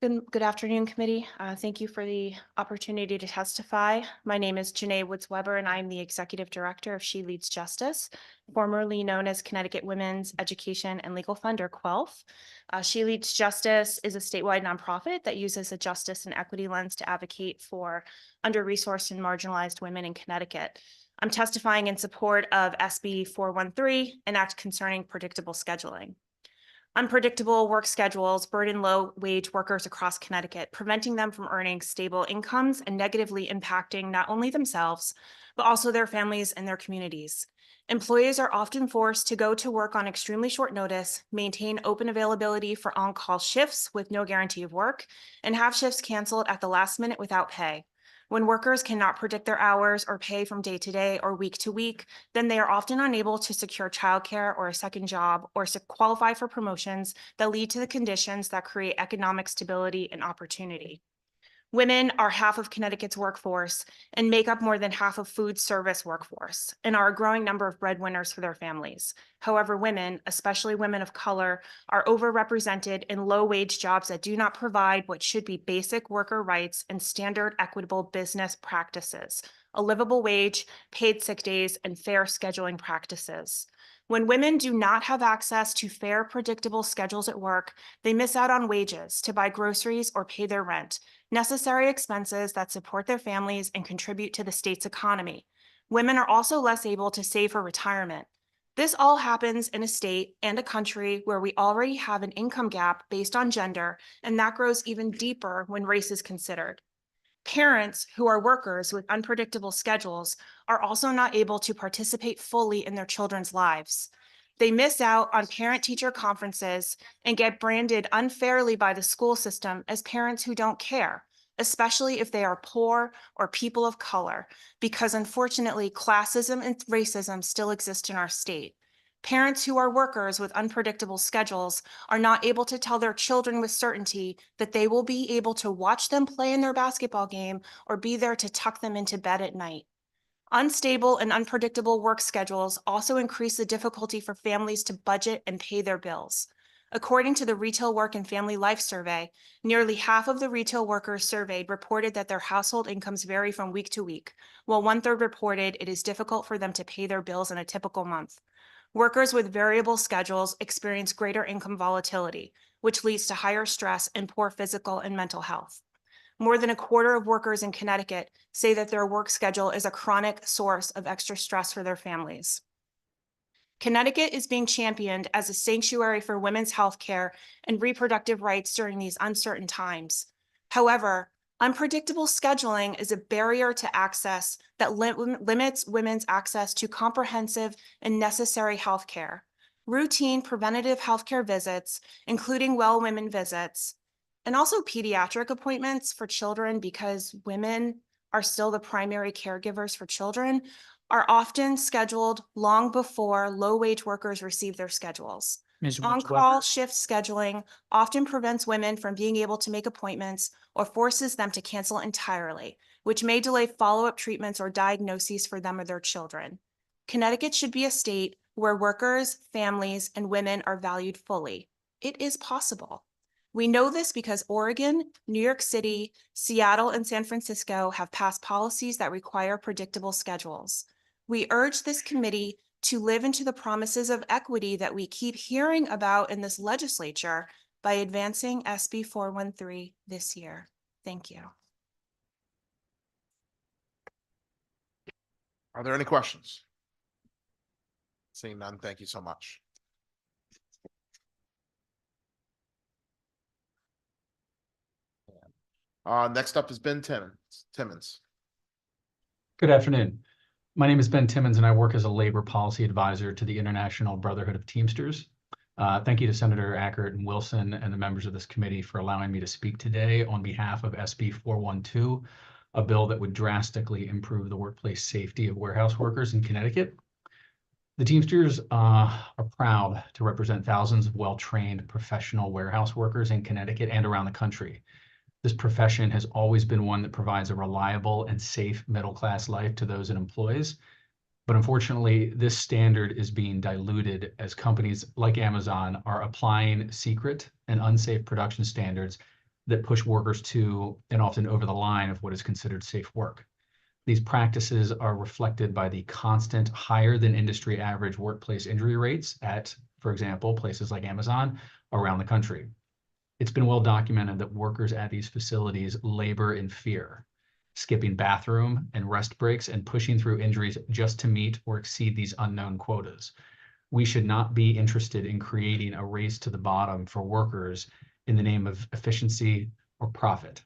Good afternoon, committee. Thank you for the opportunity to testify. My name is Janae Woods Weber, and I'm the executive director of She Leads Justice, formerly known as Connecticut Women's Education and Legal Fund, or QWELF. She Leads Justice is a statewide nonprofit that uses a justice and equity lens to advocate for under-resourced and marginalized women in Connecticut. I'm testifying in support of SB 413, an act concerning predictable scheduling. Unpredictable work schedules burden low-wage workers across Connecticut, preventing them from earning stable incomes and negatively impacting not only themselves, but also their families and their communities. Employees are often forced to go to work on extremely short notice, maintain open availability for on-call shifts with no guarantee of work, and have shifts canceled at the last minute without pay. When workers cannot predict their hours or pay from day to day or week to week, then they are often unable to secure childcare or a second job or qualify for promotions that lead to the conditions that create economic stability and opportunity. Women are half of Connecticut's workforce and make up more than half of food service workforce and are a growing number of breadwinners for their families. However, women, especially women of color, are overrepresented in low-wage jobs that do not provide what should be basic worker rights and standard equitable business practices, a livable wage, paid sick days, and fair scheduling practices. When women do not have access to fair, predictable schedules at work, they miss out on wages to buy groceries or pay their rent, necessary expenses that support their families and contribute to the state's economy. Women are also less able to save for retirement. This all happens in a state and a country where we already have an income gap based on gender, and that grows even deeper when race is considered. Parents who are workers with unpredictable schedules are also not able to participate fully in their children's lives. They miss out on parent-teacher conferences and get branded unfairly by the school system as parents who don't care, especially if they are poor or people of color, because unfortunately, classism and racism still exist in our state. Parents who are workers with unpredictable schedules are not able to tell their children with certainty that they will be able to watch them play in their basketball game or be there to tuck them into bed at night. Unstable and unpredictable work schedules also increase the difficulty for families to budget and pay their bills. According to the Retail Work and Family Life Survey, nearly half of the retail workers surveyed reported that their household incomes vary from week to week, while 1/3 reported it is difficult for them to pay their bills in a typical month. Workers with variable schedules experience greater income volatility, which leads to higher stress and poor physical and mental health. More than 1/4 of workers in Connecticut say that their work schedule is a chronic source of extra stress for their families. Connecticut is being championed as a sanctuary for women's health care and reproductive rights during these uncertain times. However, unpredictable scheduling is a barrier to access that limits women's access to comprehensive and necessary health care. Routine preventative healthcare visits, including well women visits, and also pediatric appointments for children, because women are still the primary caregivers for children, are often scheduled long before low-wage workers receive their schedules. Ms. On-call shift scheduling often prevents women from being able to make appointments or forces them to cancel entirely, which may delay follow-up treatments or diagnoses for them or their children. Connecticut should be a state where workers, families, and women are valued fully. It is possible. We know this because Oregon, New York City, Seattle, and San Francisco have passed policies that require predictable schedules. We urge this committee to live into the promises of equity that we keep hearing about in this legislature by advancing SB 413 this year. Thank you. Are there any questions? Seeing none, thank you so much. Next up is Ben Timmons. Good afternoon. My name is Ben Timmons, and I work as a labor policy advisor to the International Brotherhood of Teamsters. Thank you to Senator Ackert and Wilson and the members of this committee for allowing me to speak today on behalf of SB 412, a bill that would drastically improve the workplace safety of warehouse workers in Connecticut. The Teamsters are proud to represent thousands of well-trained professional warehouse workers in Connecticut and around the country. This profession has always been one that provides a reliable and safe middle-class life to those it employs. But unfortunately, this standard is being diluted as companies like Amazon are applying secret and unsafe production standards that push workers to and often over the line of what is considered safe work. These practices are reflected by the constant higher than industry average workplace injury rates at, for example, places like Amazon around the country. It's been well documented that workers at these facilities labor in fear, skipping bathroom and rest breaks and pushing through injuries just to meet or exceed these unknown quotas. We should not be interested in creating a race to the bottom for workers in the name of efficiency or profit.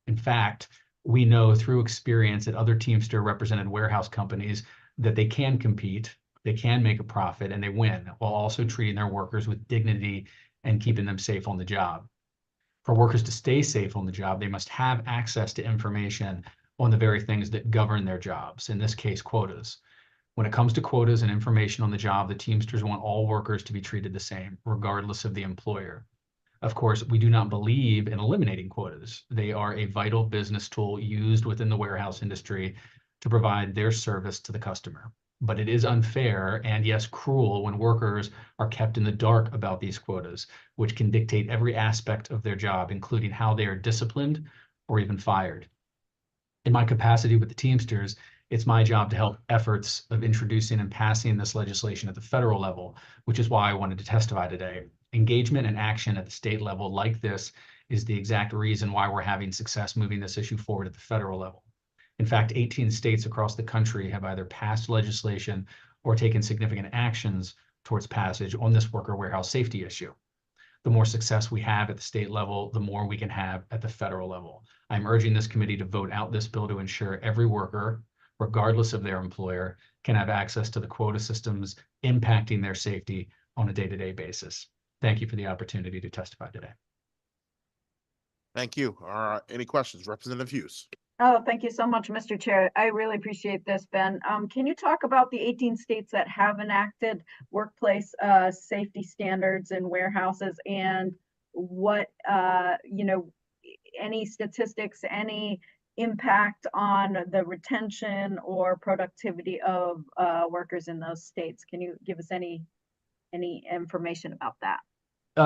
In fact, we know through experience at other Teamster represented warehouse companies that they can compete they can make a profit and they win, while also treating their workers with dignity and keeping them safe on the job. For workers to stay safe on the job, they must have access to information on the very things that govern their jobs, in this case, quotas. When it comes to quotas and information on the job, the Teamsters want all workers to be treated the same, regardless of the employer. Of course, we do not believe in eliminating quotas. They are a vital business tool used within the warehouse industry to provide their service to the customer. But it is unfair and, yes, cruel when workers are kept in the dark about these quotas, which can dictate every aspect of their job, including how they are disciplined or even fired. In my capacity with the Teamsters, it's my job to help efforts of introducing and passing this legislation at the federal level, which is why I wanted to testify today. Engagement and action at the state level like this is the exact reason why we're having success moving this issue forward at the federal level. In fact, 18 states across the country have either passed legislation or taken significant actions towards passage on this worker warehouse safety issue. The more success we have at the state level, the more we can have at the federal level. I'm urging this committee to vote out this bill to ensure every worker, regardless of their employer, can have access to the quota systems impacting their safety on a day-to-day basis. Thank you for the opportunity to testify today. Thank you. Any questions? Representative Hughes. Oh, thank you so much, Mr. Chair. I really appreciate this, Ben. Can you talk about the 18 states that have enacted workplace safety standards in warehouses and what, any statistics, any impact on the retention or productivity of workers in those states? Can you give us any information about that?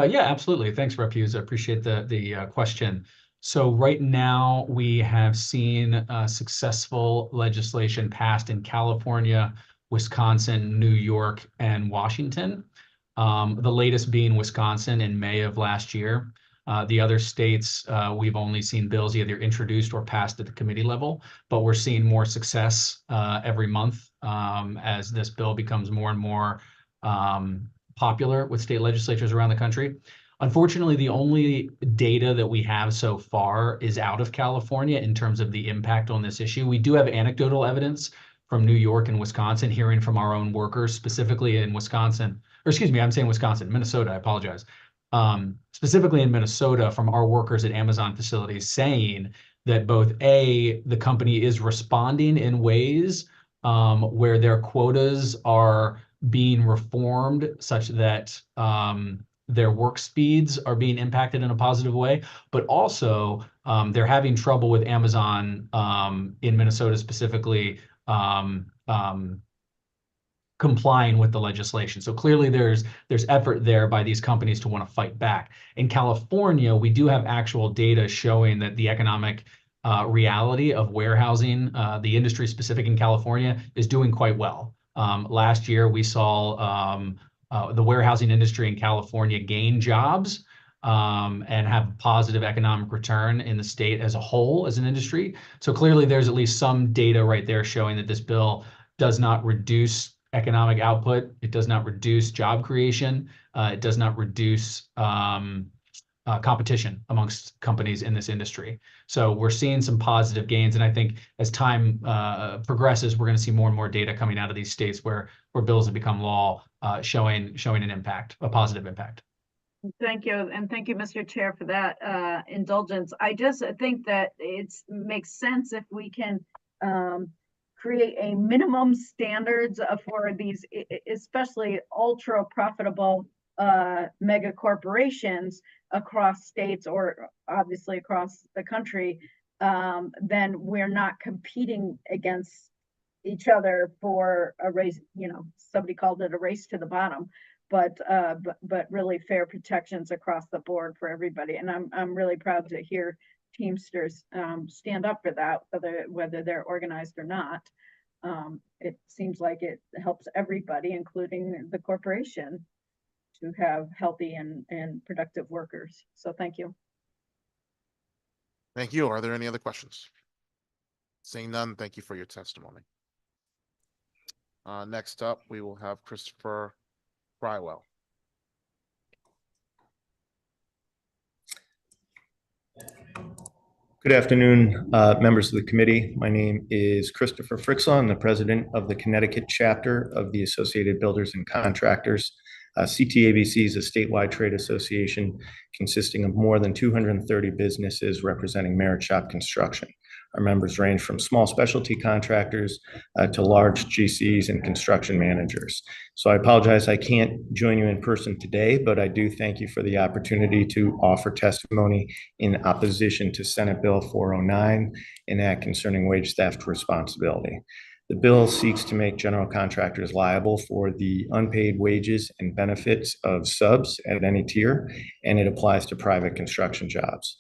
Yeah, absolutely. Thanks, Rep. Hughes. I appreciate the question. So right now we have seen successful legislation passed in California, Wisconsin, New York, and Washington. The latest being Wisconsin in May of last year. The other states, we've only seen bills either introduced or passed at the committee level, but we're seeing more success every month as this bill becomes more and more popular with state legislatures around the country. Unfortunately, the only data that we have so far is out of California in terms of the impact on this issue. We do have anecdotal evidence from New York and Wisconsin, hearing from our own workers, specifically in Wisconsin, or excuse me, I'm saying Wisconsin, Minnesota, I apologize. Specifically in Minnesota, from our workers at Amazon facilities saying that both A, the company is responding in ways where their quotas are being reformed such that their work speeds are being impacted in a positive way, but also they're having trouble with Amazon in Minnesota specifically complying with the legislation. So clearly there's effort there by these companies to want to fight back. In California, we do have actual data showing that the economic reality of warehousing, the industry specific in California, is doing quite well. Last year, we saw the warehousing industry in California gain jobs and have positive economic return in the state as a whole as an industry. So clearly there's at least some data right there showing that this bill does not reduce economic output. It does not reduce job creation. It does not reduce competition amongst companies in this industry. So we're seeing some positive gains. And I think as time progresses, we're going to see more and more data coming out of these states where bills have become law, showing an impact, a positive impact. Thank you. And thank you, Mr. Chair, for that indulgence. I just think that it makes sense if we can create a minimum standards for these, especially ultra profitable mega corporations across states or obviously across the country, then we're not competing against each other for a race. Somebody called it a race to the bottom, but really fair protections across the board for everybody. And I'm really proud to hear Teamsters stand up for that, whether they're organized or not. It seems like it helps everybody, including the corporation, to have healthy and productive workers. So thank you. Thank you. Are there any other questions? Seeing none, thank you for your testimony. Next up, we will have Christopher Crywell. Good afternoon, members of the committee. My name is Christopher Frixall. I'm the president of the Connecticut chapter of the Associated Builders and Contractors. CTABC is a statewide trade association consisting of more than 230 businesses representing merit shop construction. Our members range from small specialty contractors to large GCs and construction managers. So I apologize I can't join you in person today, but I do thank you for the opportunity to offer testimony in opposition to Senate Bill 409, an act concerning wage theft responsibility. The bill seeks to make general contractors liable for the unpaid wages and benefits of subs at any tier, and it applies to private construction jobs.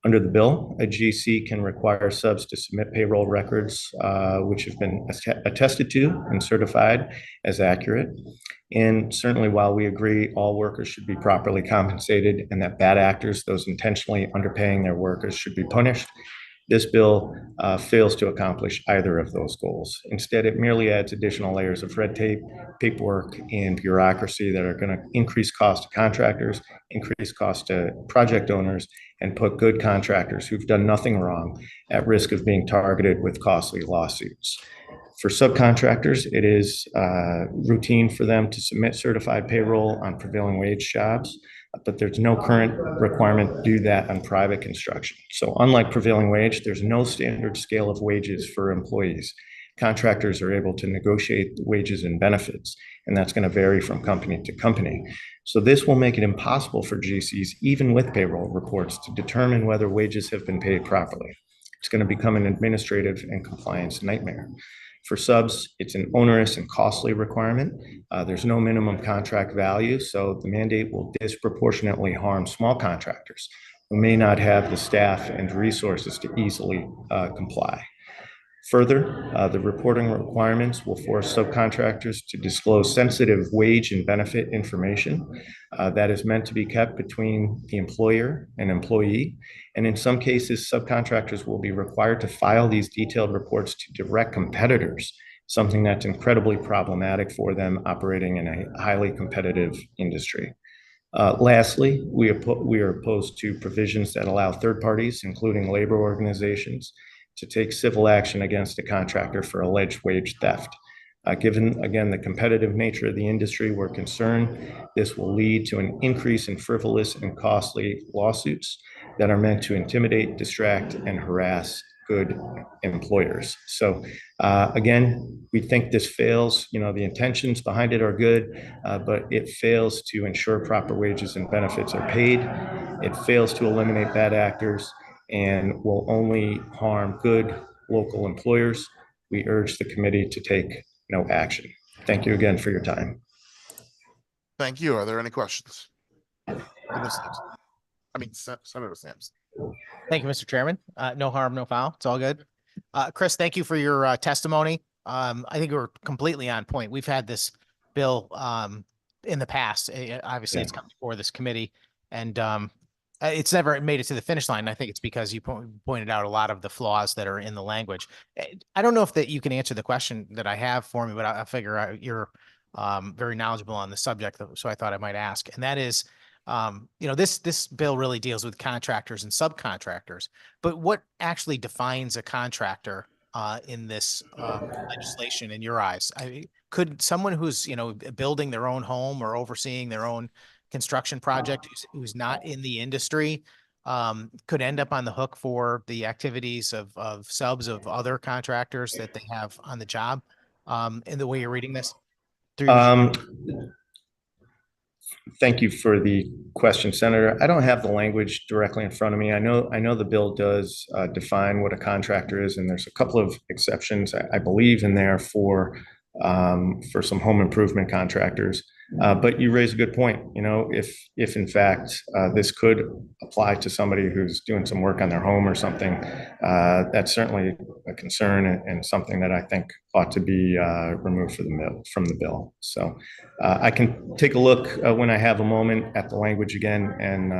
Under the bill, a GC can require subs to submit payroll records which have been attested to and certified as accurate. And certainly, while we agree all workers should be properly compensated and that bad actors, those intentionally underpaying their workers, should be punished, this bill fails to accomplish either of those goals. Instead, it merely adds additional layers of red tape, paperwork, and bureaucracy that are going to increase cost to contractors, increase cost to project owners, and put good contractors who've done nothing wrong at risk of being targeted with costly lawsuits. For subcontractors, it is routine for them to submit certified payroll on prevailing wage jobs, but there's no current requirement to do that on private construction. So unlike prevailing wage, there's no standard scale of wages for employees. Contractors are able to negotiate wages and benefits, and that's going to vary from company to company. So this will make it impossible for GCs, even with payroll reports, to determine whether wages have been paid properly. It's going to become an administrative and compliance nightmare. For subs, it's an onerous and costly requirement. There's no minimum contract value, so the mandate will disproportionately harm small contractors who may not have the staff and resources to easily comply. Further, the reporting requirements will force subcontractors to disclose sensitive wage and benefit information that is meant to be kept between the employer and employee. And in some cases, subcontractors will be required to file these detailed reports to direct competitors, something that's incredibly problematic for them operating in a highly competitive industry. Lastly, we are opposed to provisions that allow third parties, including labor organizations, to take civil action against a contractor for alleged wage theft. Given, again, the competitive nature of the industry, we're concerned this will lead to an increase in frivolous and costly lawsuits that are meant to intimidate, distract, and harass good employers. So again, we think this fails. You know, the intentions behind it are good, but it fails to ensure proper wages and benefits are paid. It fails to eliminate bad actors and will only harm good local employers. We urge the committee to take no action. Thank you again for your time. Thank you. Are there any questions? Senator Sams. Thank you, Mr. Chairman. No harm, no foul. It's all good. Chris, thank you for your testimony. I think we're completely on point. We've had this bill in the past. Obviously, it's come before this committee, and it's never made it to the finish line. I think it's because you pointed out a lot of the flaws that are in the language. I don't know if that you can answer the question that I have for me, but I figure out you're very knowledgeable on the subject, so I thought I might ask. And that is, you know, this bill really deals with contractors and subcontractors, but what actually defines a contractor in this legislation in your eyes? Could someone who's, you know, building their own home or overseeing their own construction project who's not in the industry could end up on the hook for the activities of subs of other contractors that they have on the job in the way you're reading this? Thank you for the question, Senator. I don't have the language directly in front of me. I know the bill does define what a contractor is, and there's a couple of exceptions, I believe, in there for some home improvement contractors. But you raise a good point. You know, if in fact this could apply to somebody who's doing some work on their home or something, that's certainly a concern and something that I think ought to be removed from the bill. So I can take a look when I have a moment at the language again and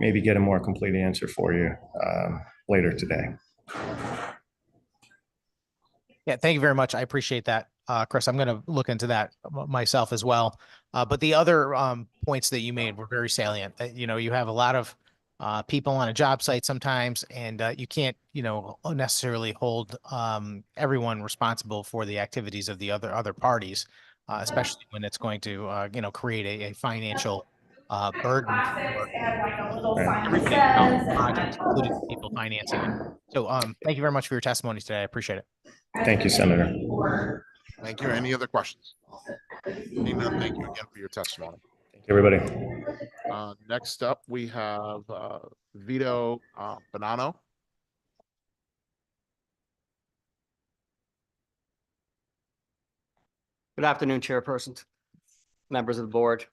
maybe get a more complete answer for you later today. Yeah, thank you very much. I appreciate that, Chris. I'm going to look into that myself as well. But the other points that you made were very salient. You know, you have a lot of people on a job site sometimes, and you can't, unnecessarily hold everyone responsible for the activities of the other parties, especially when it's going to, create a financial burden for everybody involved in the project, including people financing it. So thank you very much for your testimony today. I appreciate it. Thank you, Senator. Thank you. Any other questions? Seeing none, thank you again for your testimony. Thank you, everybody. Next up, we have Vito Bonanno. Good afternoon, chairpersons, members of the board.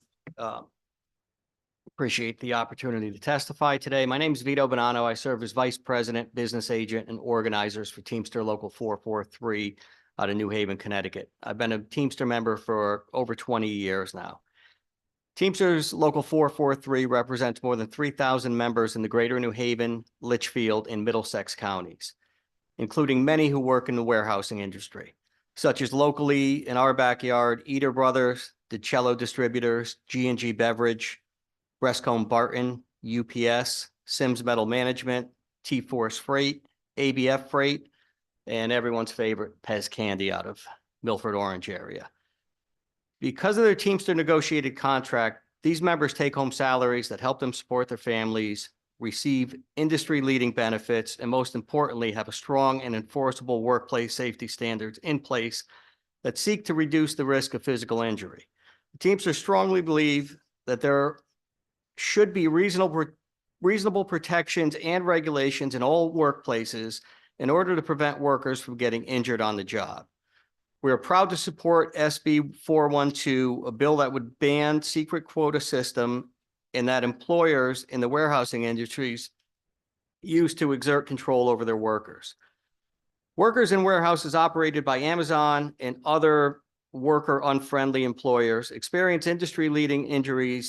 Appreciate the opportunity to testify today. My name is Vito Bonanno. I serve as Vice President, Business Agent, and Organizers for Teamster Local 443 out of New Haven, Connecticut. I've been a Teamster member for over 20 years now. Teamsters Local 443 represents more than 3,000 members in the greater New Haven, Litchfield, and Middlesex counties, including many who work in the warehousing industry, such as locally in our backyard, Eater Brothers, DiCello Distributors, G&G Beverage, Brescombe Barton, UPS, Sims Metal Management, T-Force Freight, ABF Freight, and everyone's favorite Pez Candy out of Milford Orange area. Because of their Teamster negotiated contract, these members take home salaries that help them support their families, receive industry-leading benefits, and most importantly, have a strong and enforceable workplace safety standards in place that seek to reduce the risk of physical injury. The Teamsters strongly believe that there should be reasonable protections and regulations in all workplaces in order to prevent workers from getting injured on the job. We are proud to support SB 412, a bill that would ban secret quota system and that employers in the warehousing industries use to exert control over their workers. Workers in warehouses operated by Amazon and other worker-unfriendly employers experience industry-leading injury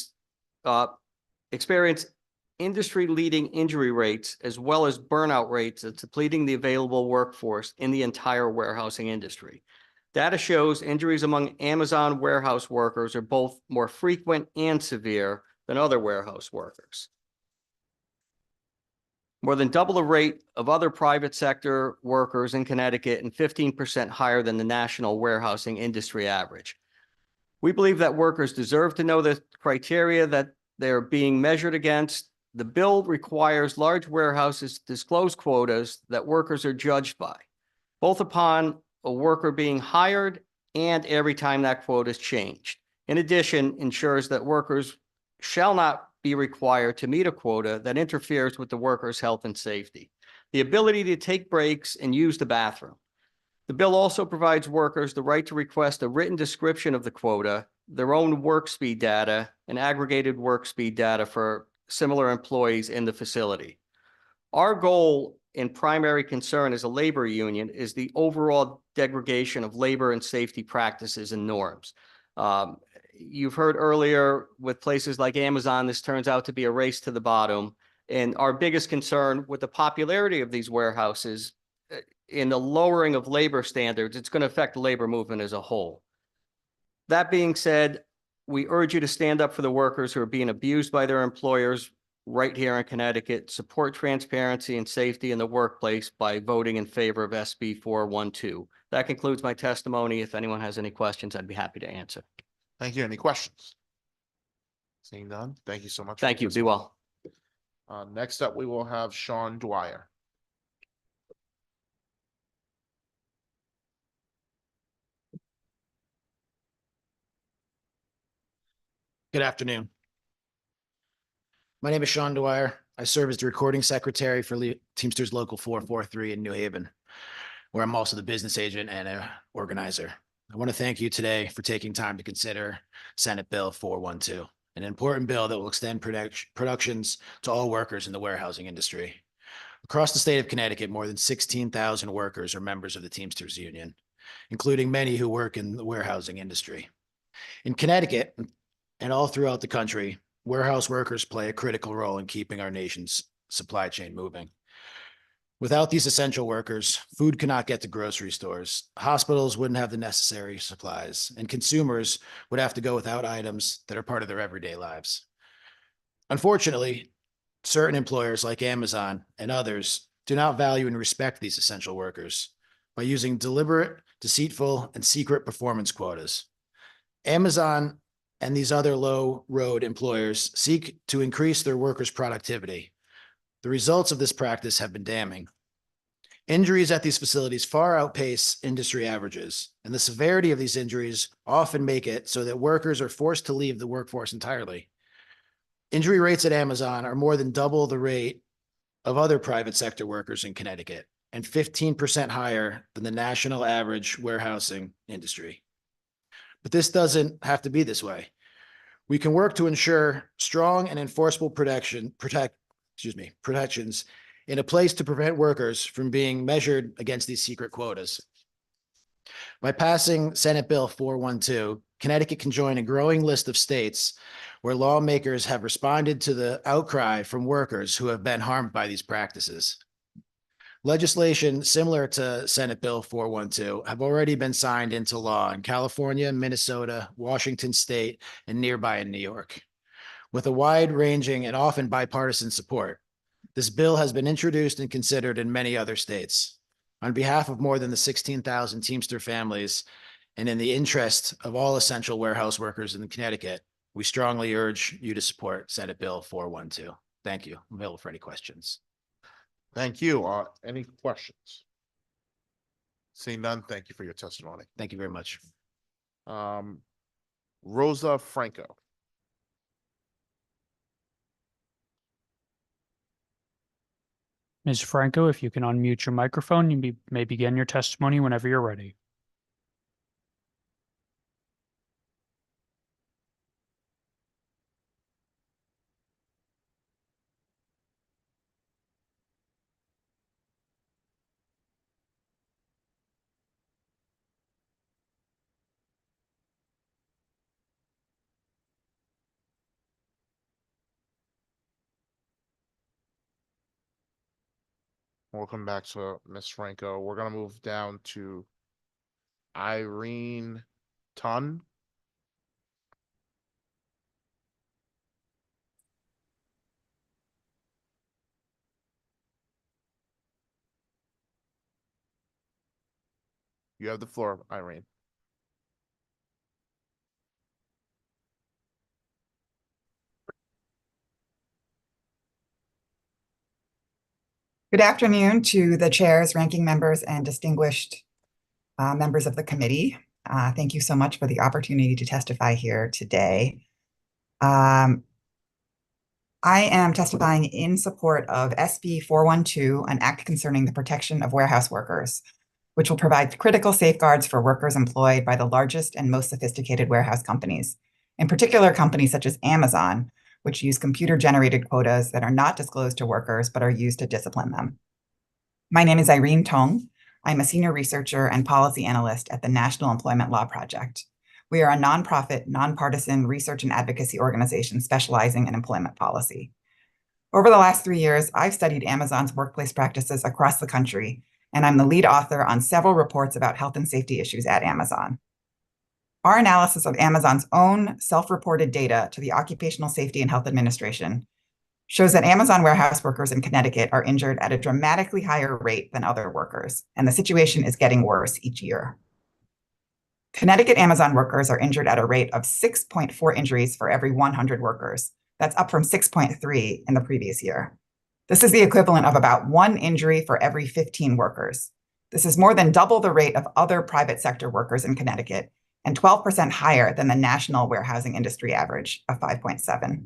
rates as well as burnout rates that's depleting the available workforce in the entire warehousing industry. Data shows injuries among Amazon warehouse workers are both more frequent and severe than other warehouse workers. More than double the rate of other private sector workers in Connecticut and 15% higher than the national warehousing industry average. We believe that workers deserve to know the criteria that they're being measured against. The bill requires large warehouses to disclose quotas that workers are judged by, both upon a worker being hired and every time that quota is changed. In addition, ensures that workers shall not be required to meet a quota that interferes with the worker's health and safety. The ability to take breaks and use the bathroom. The bill also provides workers the right to request a written description of the quota, their own work speed data, and aggregated work speed data for similar employees in the facility. Our goal and primary concern as a labor union is the overall degradation of labor and safety practices and norms. You've heard earlier with places like Amazon, this turns out to be a race to the bottom. And our biggest concern with the popularity of these warehouses in the lowering of labor standards, it's going to affect the labor movement as a whole. That being said, we urge you to stand up for the workers who are being abused by their employers right here in Connecticut. Support transparency and safety in the workplace by voting in favor of SB 412. That concludes my testimony. If anyone has any questions, I'd be happy to answer. Thank you. Any questions? Seeing none, thank you so much. Thank you. Be well. Next up, we will have Sean Dwyer. Good afternoon. My name is Sean Dwyer. I serve as the recording secretary for Teamsters Local 443 in New Haven, where I'm also the business agent and an organizer. I want to thank you today for taking time to consider Senate Bill 412, an important bill that will extend protections to all workers in the warehousing industry. Across the state of Connecticut, more than 16,000 workers are members of the Teamsters Union, including many who work in the warehousing industry. In Connecticut and all throughout the country, warehouse workers play a critical role in keeping our nation's supply chain moving. Without these essential workers, food cannot get to grocery stores, hospitals wouldn't have the necessary supplies, and consumers would have to go without items that are part of their everyday lives. Unfortunately, certain employers like Amazon and others do not value and respect these essential workers by using deliberate, deceitful, and secret performance quotas. Amazon and these other low-road employers seek to increase their workers' productivity. The results of this practice have been damning. Injuries at these facilities far outpace industry averages, and the severity of these injuries often make it so that workers are forced to leave the workforce entirely. Injury rates at Amazon are more than double the rate of other private sector workers in Connecticut and 15% higher than the national average warehousing industry. But this doesn't have to be this way. We can work to ensure strong and enforceable protections in a place to prevent workers from being measured against these secret quotas. By passing Senate Bill 412, Connecticut can join a growing list of states where lawmakers have responded to the outcry from workers who have been harmed by these practices. Legislation similar to Senate Bill 412 have already been signed into law in California, Minnesota, Washington State, and nearby in New York. With a wide-ranging and often bipartisan support, this bill has been introduced and considered in many other states. On behalf of more than the 16,000 Teamster families and in the interest of all essential warehouse workers in Connecticut, we strongly urge you to support Senate Bill 412. Thank you. I'm available for any questions. Thank you. Any questions? Seeing none, thank you for your testimony. Thank you very much. Rosa Franco. Ms. Franco, if you can unmute your microphone, you may begin your testimony whenever you're ready. Welcome back to Ms. Franco. We're gonna move down to Irene Tun. You have the floor, Irene. Good afternoon to the chairs, ranking members, and distinguished members of the committee. Thank you so much for the opportunity to testify here today. I am testifying in support of SB 412, an act concerning the protection of warehouse workers, which will provide critical safeguards for workers employed by the largest and most sophisticated warehouse companies, in particular companies such as Amazon, which use computer-generated quotas that are not disclosed to workers but are used to discipline them. My name is Irene Tong. I'm a senior researcher and policy analyst at the National Employment Law Project. We are a nonprofit, nonpartisan research and advocacy organization specializing in employment policy. Over the last 3 years, I've studied Amazon's workplace practices across the country, and I'm the lead author on several reports about health and safety issues at Amazon. Our analysis of Amazon's own self-reported data to the Occupational Safety and Health Administration shows that Amazon warehouse workers in Connecticut are injured at a dramatically higher rate than other workers, and the situation is getting worse each year. Connecticut Amazon workers are injured at a rate of 6.4 injuries for every 100 workers. That's up from 6.3 in the previous year. This is the equivalent of about 1 injury for every 15 workers. This is more than double the rate of other private sector workers in Connecticut, and 12% higher than the national warehousing industry average of 5.7.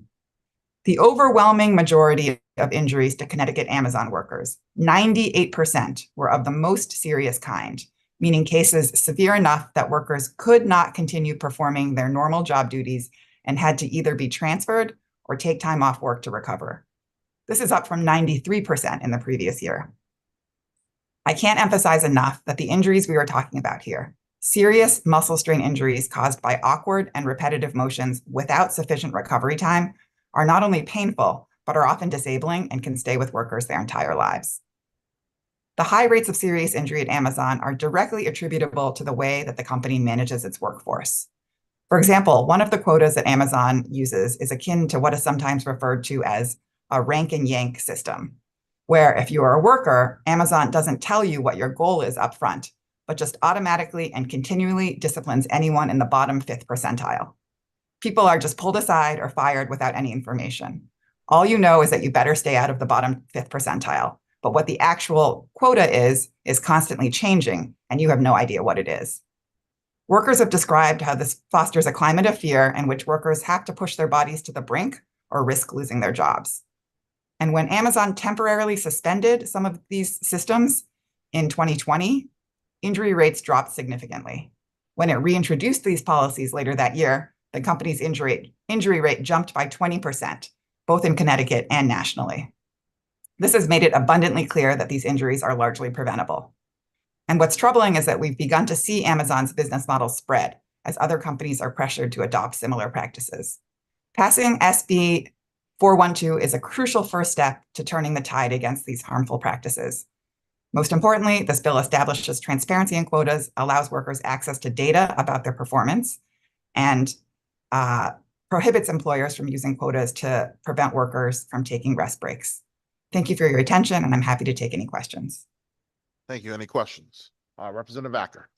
The overwhelming majority of injuries to Connecticut Amazon workers, 98%, were of the most serious kind, meaning cases severe enough that workers could not continue performing their normal job duties and had to either be transferred or take time off work to recover. This is up from 93% in the previous year. I can't emphasize enough that the injuries we are talking about here, serious muscle strain injuries caused by awkward and repetitive motions without sufficient recovery time, are not only painful, but are often disabling and can stay with workers their entire lives. The high rates of serious injury at Amazon are directly attributable to the way that the company manages its workforce. For example, one of the quotas that Amazon uses is akin to what is sometimes referred to as a rank and yank system, where if you are a worker, Amazon doesn't tell you what your goal is up front, but just automatically and continually disciplines anyone in the bottom 5th percentile. People are just pulled aside or fired without any information. All you know is that you better stay out of the bottom 5th percentile, but what the actual quota is constantly changing, and you have no idea what it is. Workers have described how this fosters a climate of fear in which workers have to push their bodies to the brink or risk losing their jobs. And when Amazon temporarily suspended some of these systems in 2020, injury rates dropped significantly. When it reintroduced these policies later that year, the company's injury rate jumped by 20%, both in Connecticut and nationally. This has made it abundantly clear that these injuries are largely preventable. And what's troubling is that we've begun to see Amazon's business model spread as other companies are pressured to adopt similar practices. Passing SB 412 is a crucial first step to turning the tide against these harmful practices. Most importantly, this bill establishes transparency in quotas, allows workers access to data about their performance, and prohibits employers from using quotas to prevent workers from taking rest breaks. Thank you for your attention, and I'm happy to take any questions. Thank you. Any questions? Representative Acker.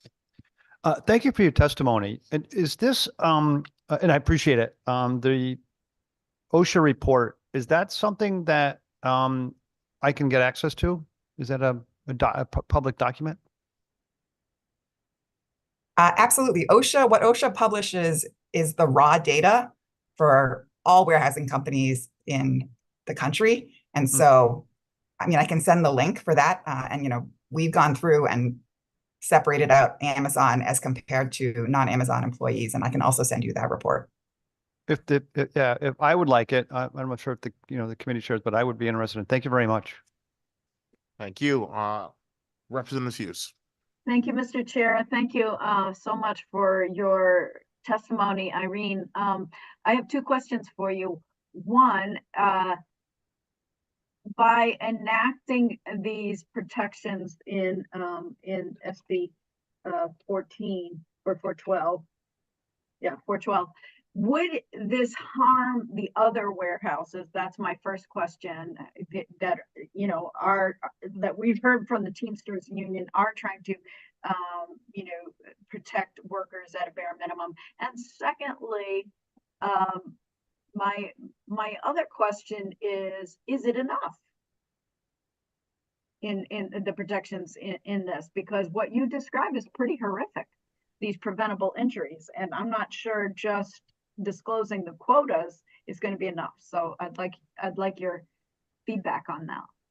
Thank you for your testimony. And is this, and I appreciate it, the OSHA report, is that something that I can get access to? Is that a public document? Absolutely. What OSHA publishes is the raw data for all warehousing companies in the country. And so, I mean, I can send the link for that. And, we've gone through and separated out Amazon as compared to non-Amazon employees. And I can also send you that report. If I would like it, I'm not sure if the committee shares, but I would be interested. Thank you very much. Thank you. Representative Hughes. Thank you, Mr. Chair. Thank you so much for your testimony, Irene. I have 2 questions for you. One, by enacting these protections in SB 14 or 412, 412, would this harm the other warehouses? That's my first question. That that we've heard from the Teamsters Union are trying to protect workers at a bare minimum. And secondly, my other question is it enough in the protections in this? Because what you described is pretty horrific, these preventable injuries, and I'm not sure just disclosing the quotas is going to be enough. So I'd like your feedback on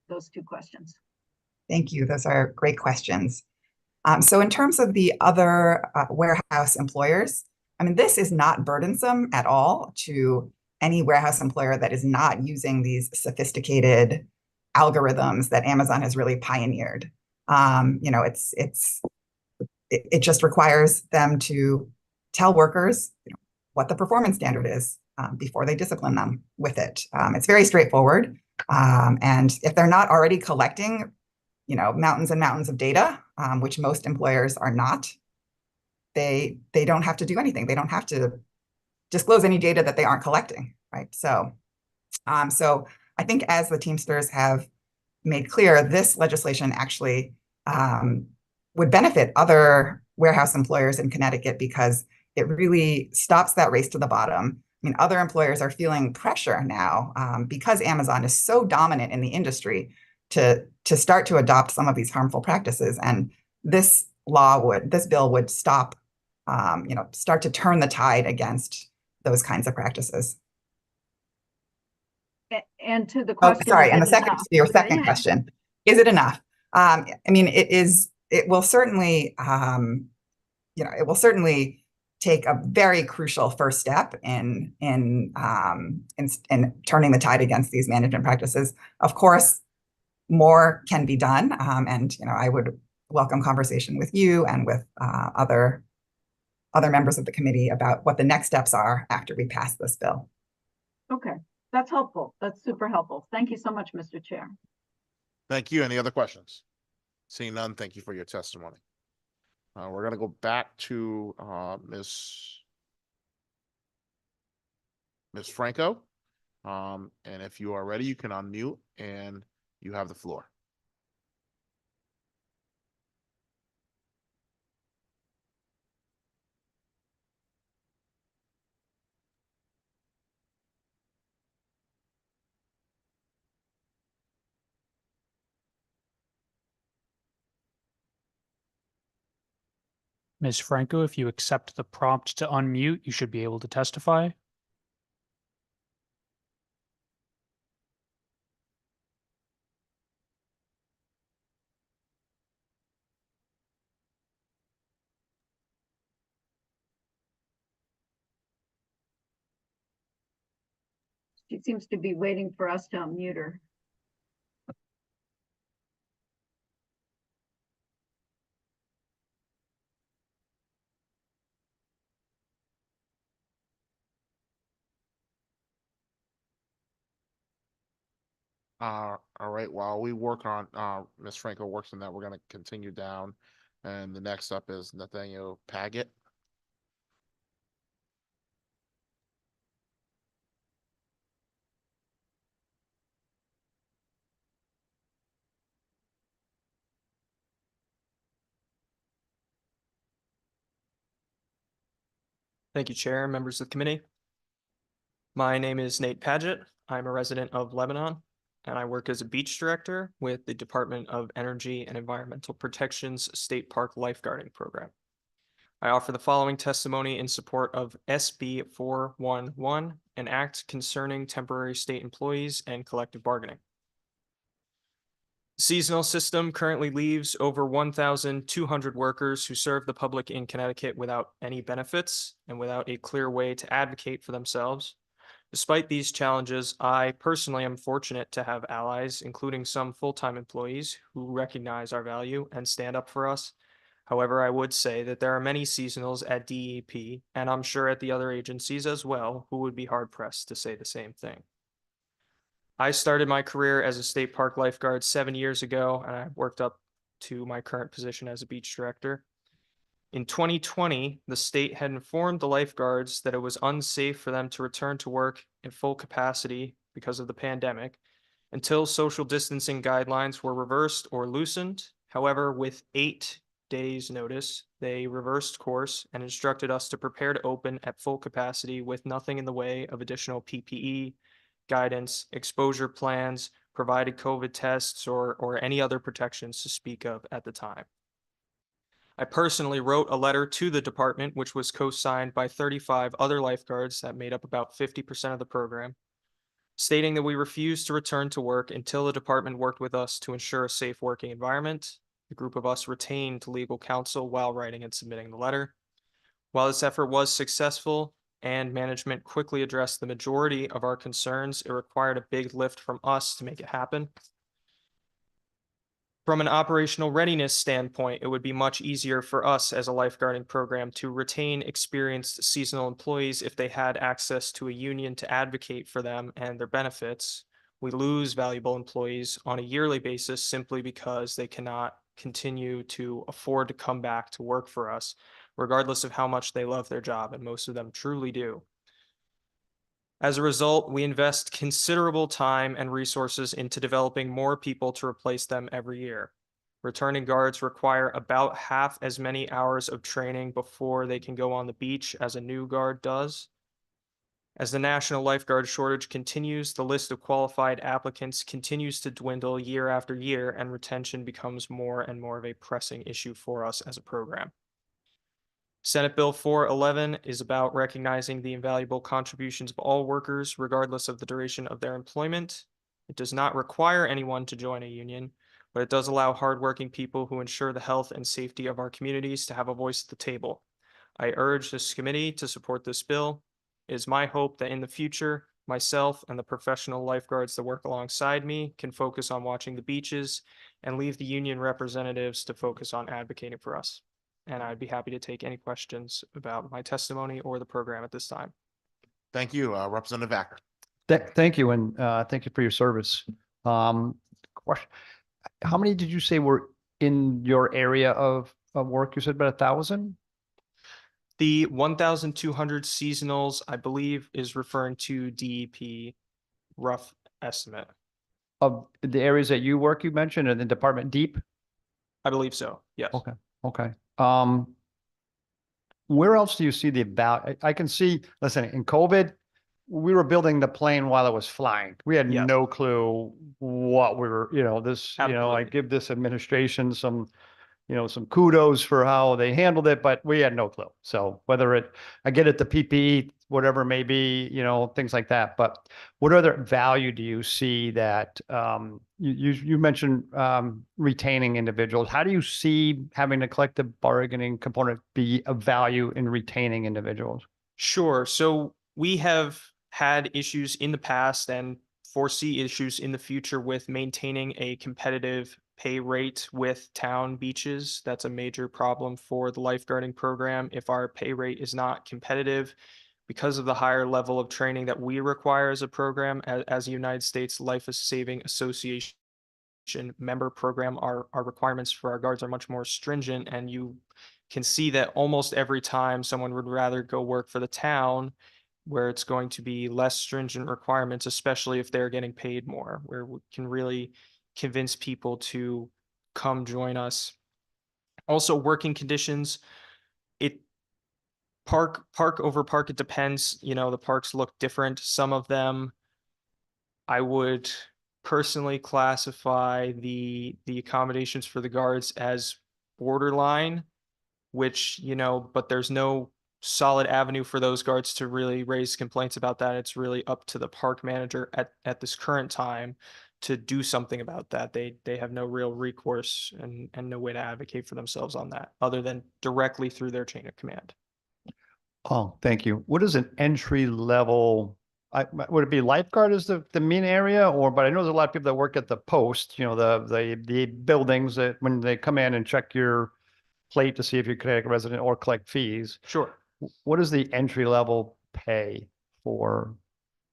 those 2 questions. Thank you. Those are great questions. So in terms of the other warehouse employers, I mean, this is not burdensome at all to any warehouse employer that is not using these sophisticated algorithms that Amazon has really pioneered. It just requires them to tell workers what the performance standard is before they discipline them with it. It's very straightforward. And if they're not already collecting, mountains and mountains of data, which most employers are not, they don't have to do anything. They don't have to disclose any data that they aren't collecting, right? So I think as the Teamsters have made clear, this legislation actually would benefit other warehouse employers in Connecticut because it really stops that race to the bottom. I mean, other employers are feeling pressure now because Amazon is so dominant in the industry to start to adopt some of these harmful practices. And this bill would stop, start to turn the tide against those kinds of practices. And to the question. And your second question, is it enough? I mean, it will certainly, it will certainly take a very crucial first step in turning the tide against these management practices. Of course, more can be done. And, I would welcome conversation with you and with other members of the committee about what the next steps are after we pass this bill. Okay, that's helpful. That's super helpful. Thank you so much, Mr. Chair. Thank you. Any other questions? Seeing none, thank you for your testimony. We're going to go back to Ms. Franco. And if you are ready, you can unmute and you have the floor. Ms. Franco, if you accept the prompt to unmute, you should be able to testify. She seems to be waiting for us to unmute her. All right, while we work on, Ms. Franco works on that, we're gonna continue down. And the next up is Nathaniel Paget. Thank you, Chair, members of the committee. My name is Nate Paget. I'm a resident of Lebanon, and I work as a beach director with the Department of Energy and Environmental Protection's State Park Lifeguarding Program. I offer the following testimony in support of SB 411, an act concerning temporary state employees and collective bargaining. The seasonal system currently leaves over 1,200 workers who serve the public in Connecticut without any benefits and without a clear way to advocate for themselves. Despite these challenges, I personally am fortunate to have allies, including some full-time employees who recognize our value and stand up for us. However, I would say that there are many seasonals at DEP, and I'm sure at the other agencies as well, who would be hard-pressed to say the same thing. I started my career as a state park lifeguard 7 years ago, and I worked up to my current position as a beach director. In 2020, the state had informed the lifeguards that it was unsafe for them to return to work at full capacity because of the pandemic until social distancing guidelines were reversed or loosened. However, with 8 days' notice, they reversed course and instructed us to prepare to open at full capacity with nothing in the way of additional PPE, guidance, exposure plans, provided COVID tests, or any other protections to speak of at the time. I personally wrote a letter to the department, which was co-signed by 35 other lifeguards that made up about 50% of the program, stating that we refused to return to work until the department worked with us to ensure a safe working environment. The group of us retained legal counsel while writing and submitting the letter. While this effort was successful and management quickly addressed the majority of our concerns, it required a big lift from us to make it happen. From an operational readiness standpoint, it would be much easier for us as a lifeguarding program to retain experienced seasonal employees if they had access to a union to advocate for them and their benefits. We lose valuable employees on a yearly basis simply because they cannot continue to afford to come back to work for us, regardless of how much they love their job, and most of them truly do. As a result, we invest considerable time and resources into developing more people to replace them every year. Returning guards require about half as many hours of training before they can go on the beach as a new guard does. As the national lifeguard shortage continues, the list of qualified applicants continues to dwindle year after year, and retention becomes more and more of a pressing issue for us as a program. Senate Bill 411 is about recognizing the invaluable contributions of all workers, regardless of the duration of their employment. It does not require anyone to join a union, but it does allow hardworking people who ensure the health and safety of our communities to have a voice at the table. I urge this committee to support this bill. It is my hope that in the future, myself and the professional lifeguards that work alongside me can focus on watching the beaches and leave the union representatives to focus on advocating for us. And I'd be happy to take any questions about my testimony or the program at this time. Thank you, Representative Acker. Thank you, and thank you for your service. Question: how many did you say were in your area of work? You said about 1,000? The 1,200 seasonals, I believe, is referring to DEP. rough estimate. Of the areas that you work, you mentioned, in the department deep? I believe so, yes. Okay, okay. Where else do you see the value? I can see, listen, in COVID, we were building the plane while it was flying. We had Yes. no clue what we were, this, I Absolutely. give this administration some, some kudos for how they handled it, but we had no clue. So I get it, the PPE, whatever it may be, things like that. But what other value do you see that, you mentioned, retaining individuals. How do you see having the collective bargaining component be of value in retaining individuals? Sure. So we have had issues in the past and foresee issues in the future with maintaining a competitive pay rate with town beaches. That's a major problem for the lifeguarding program. If our pay rate is not competitive, because of the higher level of training that we require as a program, as a United States Life Saving Association member program, our requirements for our guards are much more stringent, and you can see that almost every time someone would rather go work for the town where it's going to be less stringent requirements, especially if they're getting paid more, where we can really convince people to come join us. Also, working conditions, park over park, it depends. The parks look different. Some of them I would personally classify the accommodations for the guards as borderline, which, but there's no solid avenue for those guards to really raise complaints about that. It's really up to the park manager at this current time to do something about that. They have no real recourse and no way to advocate for themselves on that other than directly through their chain of command. Oh, thank you. What is an entry level? Would it be lifeguard is the main area, but I know there's a lot of people that work at the post, the buildings that when they come in and check your plate to see if you're a Connecticut resident or collect fees. Sure. What is the entry level pay for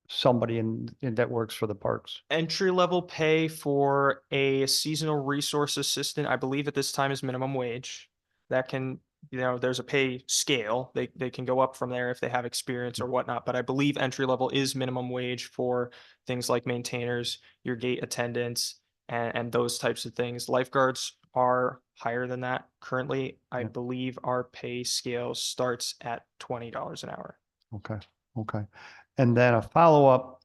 somebody that works for the parks? Entry level pay for a seasonal resource assistant, I believe at this time, is minimum wage. That can, there's a pay scale. They can go up from there if they have experience or whatnot, but I believe entry level is minimum wage for things like maintainers, your gate attendants, and those types of things. Lifeguards are higher than that. Currently, I believe our pay scale starts at $20 an hour. Okay. And then a follow-up,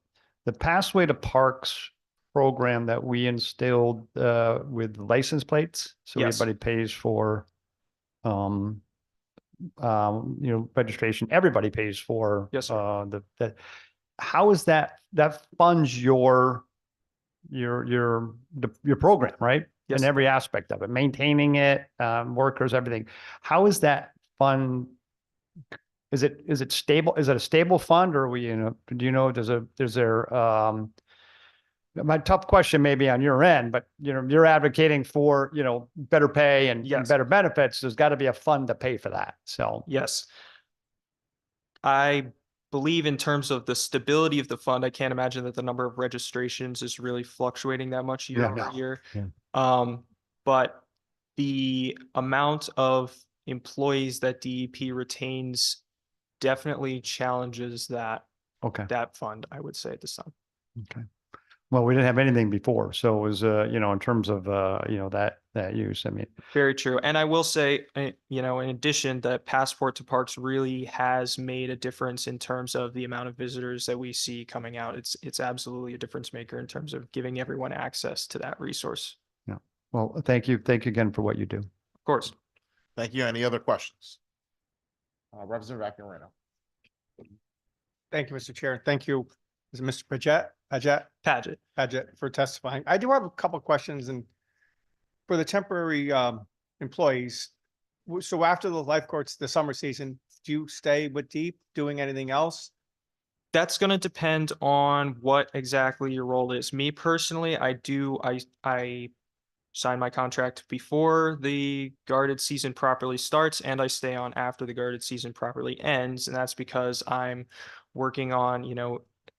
the Pathway to Parks program that we instilled with license plates. So Yes. everybody pays for, registration. Everybody pays for. Yes, sir. How is that funds your program, right? Yes. In every aspect of it, maintaining it, workers, everything. How is that fund? Is it stable? Is it a stable fund, or do you know, is there, my tough question maybe on your end, but you're advocating for, better pay and better benefits. There's got to be a fund to pay for that. So. Yes. I believe in terms of the stability of the fund, I can't imagine that the number of registrations is really fluctuating that much year over year. Yeah. But the amount of employees that DEP retains definitely challenges that fund, I would say, at this time. Okay. Well, we didn't have anything before, so it was, in terms of, that use. I mean, very true. And I will say, in addition, the Passport to Parks really has made a difference in terms of the amount of visitors that we see coming out. It's absolutely a difference maker in terms of giving everyone access to that resource. Yeah. Well, thank you. Thank you again for what you do. Of course. Thank you. Any other questions? Representative Acurano. Thank you, Mr. Chair. Thank you, Mr. Paget for testifying. I do have a couple of questions, and for the temporary employees. So after the lifeguards, the summer season, do you stay with DEEP doing anything else? That's going to depend on what exactly your role is. Me personally, I sign my contract before the guarded season properly starts, and I stay on after the guarded season properly ends. And that's because I'm working on,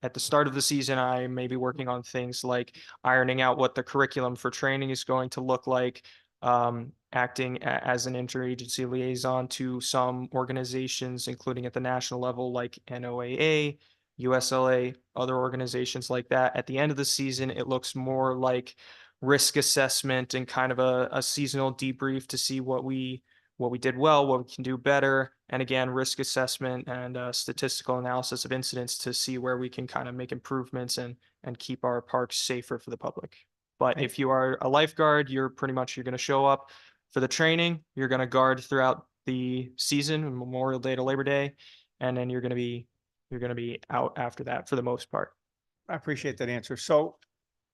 at the start of the season, I may be working on things like ironing out what the curriculum for training is going to look like, acting as an interagency liaison to some organizations, including at the national level like NOAA, USLA, other organizations like that. At the end of the season, it looks more like risk assessment and kind of a seasonal debrief to see what we did well, what we can do better. And again, risk assessment and statistical analysis of incidents to see where we can kind of make improvements and keep our parks safer for the public. But if you are a lifeguard, you're going to show up for the training, you're going to guard throughout the season, Memorial Day to Labor Day, and then you're going to be out after that for the most part. I appreciate that answer. So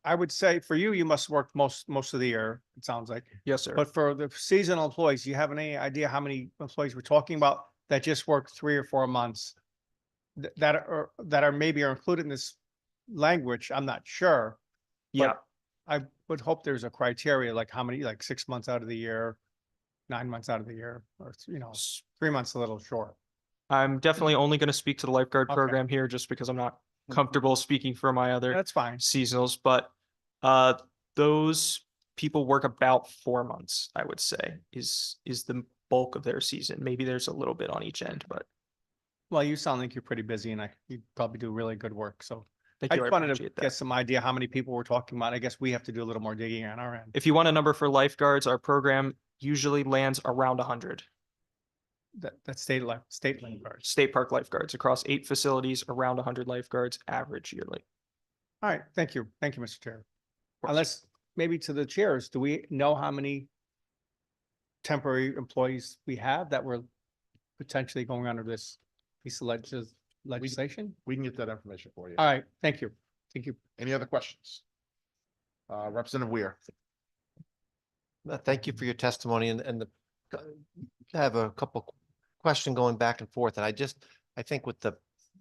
I would say for you, you must work most of the year, it sounds like. Yes, sir. But for the seasonal employees, do you have any idea how many employees we're talking about that just work 3 or 4 months? That are maybe are included in this language? I'm not sure. but Yeah. I would hope there's a criteria, like how many, like 6 months out of the year, 9 months out of the year, or 3 months a little short. I'm definitely only going to speak to the lifeguard Okay. program here just because I'm not comfortable speaking for my other That's fine. seasonals, but those people work about 4 months, I would say, is the bulk of their season. Maybe there's a little bit on each end, but Well, you sound like you're pretty busy and you probably do really good work. So thank I you. just I wanted to appreciate that. get some idea how many people we're talking about. I guess we have to do a little more digging on our end. If you want a number for lifeguards, our program usually lands around 100 That's state lifeguards. state park lifeguards across 8 facilities, around 100 lifeguards average yearly. All right, thank you. Thank you, Mr. Chair. Unless maybe to the chairs, do we know how many temporary employees we have that were potentially going under this piece of legislation? We can get that information for you. All right, thank you. Thank you. Any other questions? Representative Weir. Thank you for your testimony and I have a couple question going back and forth. And I think with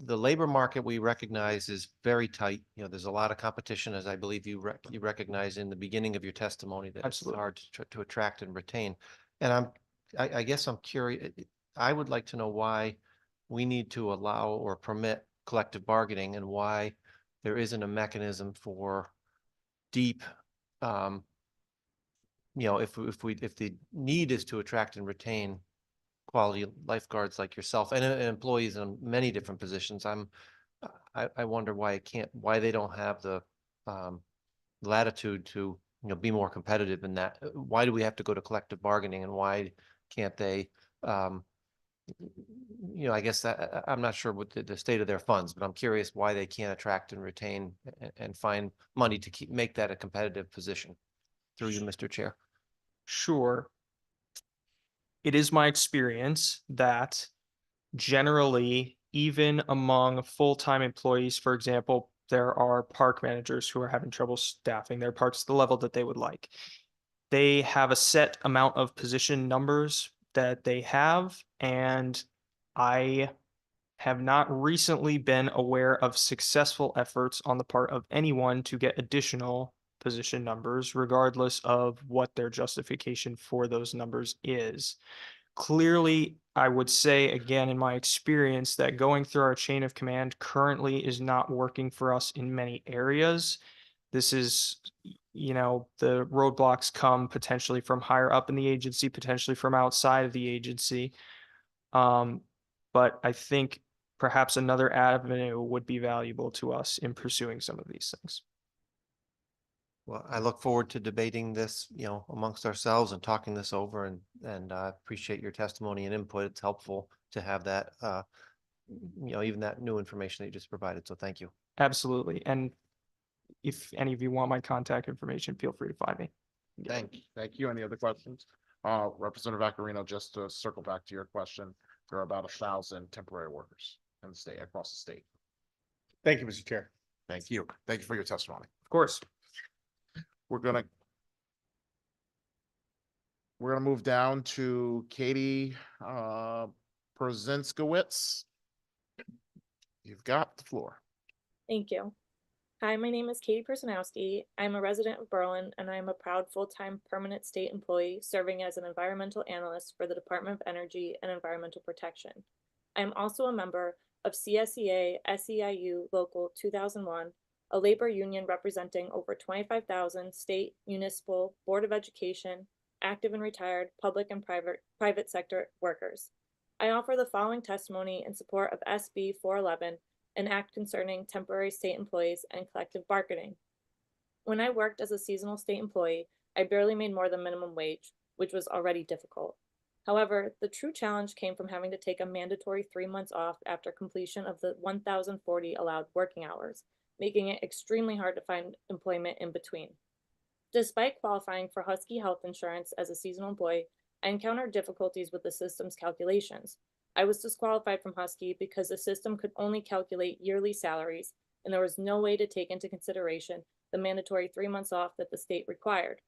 the labor market we recognize is very tight. You know, there's a lot of competition, as I believe you recognize in the beginning of your testimony, that it's hard to attract and retain. And I guess I'm curious, I would like to know why we need to allow or permit collective bargaining and why there isn't a mechanism for deep, if the need is to attract and retain quality lifeguards like yourself and employees in many different positions, I wonder why they don't have the latitude to be more competitive in that. Why do we have to go to collective bargaining, and why can't they? I guess that I'm not sure what the state of their funds, but I'm curious why they can't attract and retain and find money to make that a competitive position. Through you, Mr. Chair. Sure. It is my experience that generally, even among full-time employees, for example, there are park managers who are having trouble staffing their parks to the level that they would like. They have a set amount of position numbers that they have, and I have not recently been aware of successful efforts on the part of anyone to get additional position numbers, regardless of what their justification for those numbers is. Clearly, I would say, again, in my experience, that going through our chain of command currently is not working for us in many areas. This is, the roadblocks come potentially from higher up in the agency, potentially from outside of the agency. But I think perhaps another avenue would be valuable to us in pursuing some of these things. Well, I look forward to debating this, amongst ourselves and talking this over, and I appreciate your testimony and input. It's helpful to have that, even that new information that you just provided. So thank you. Absolutely. And if any of you want my contact information, feel free to find me. Thank you. Any other questions? Representative Vaccarino, just to circle back to your question, there are about 1,000 temporary workers in the state, across the state. Thank you, Mr. Chair. Thank you. Thank you for your testimony. Of course. We're gonna move down to Katie Przenskowicz. You've got the floor. Thank you. Hi, my name is Katie Personowski. I'm a resident of Berlin, and I'm a proud full-time permanent state employee serving as an environmental analyst for the Department of Energy and Environmental Protection. I am also a member of CSEA SEIU Local 2001, a labor union representing over 25,000 state, municipal, Board of Education, active and retired, public and private sector workers. I offer the following testimony in support of SB 411 an act concerning temporary state employees and collective bargaining. When I worked as a seasonal state employee, I barely made more than minimum wage, which was already difficult. However, the true challenge came from having to take a mandatory 3 months off after completion of the 1,040 allowed working hours, making it extremely hard to find employment in between. Despite qualifying for Husky health insurance as a seasonal employee, I encountered difficulties with the system's calculations. I was disqualified from Husky because the system could only calculate yearly salaries, and there was no way to take into consideration the mandatory 3 months off that the state required.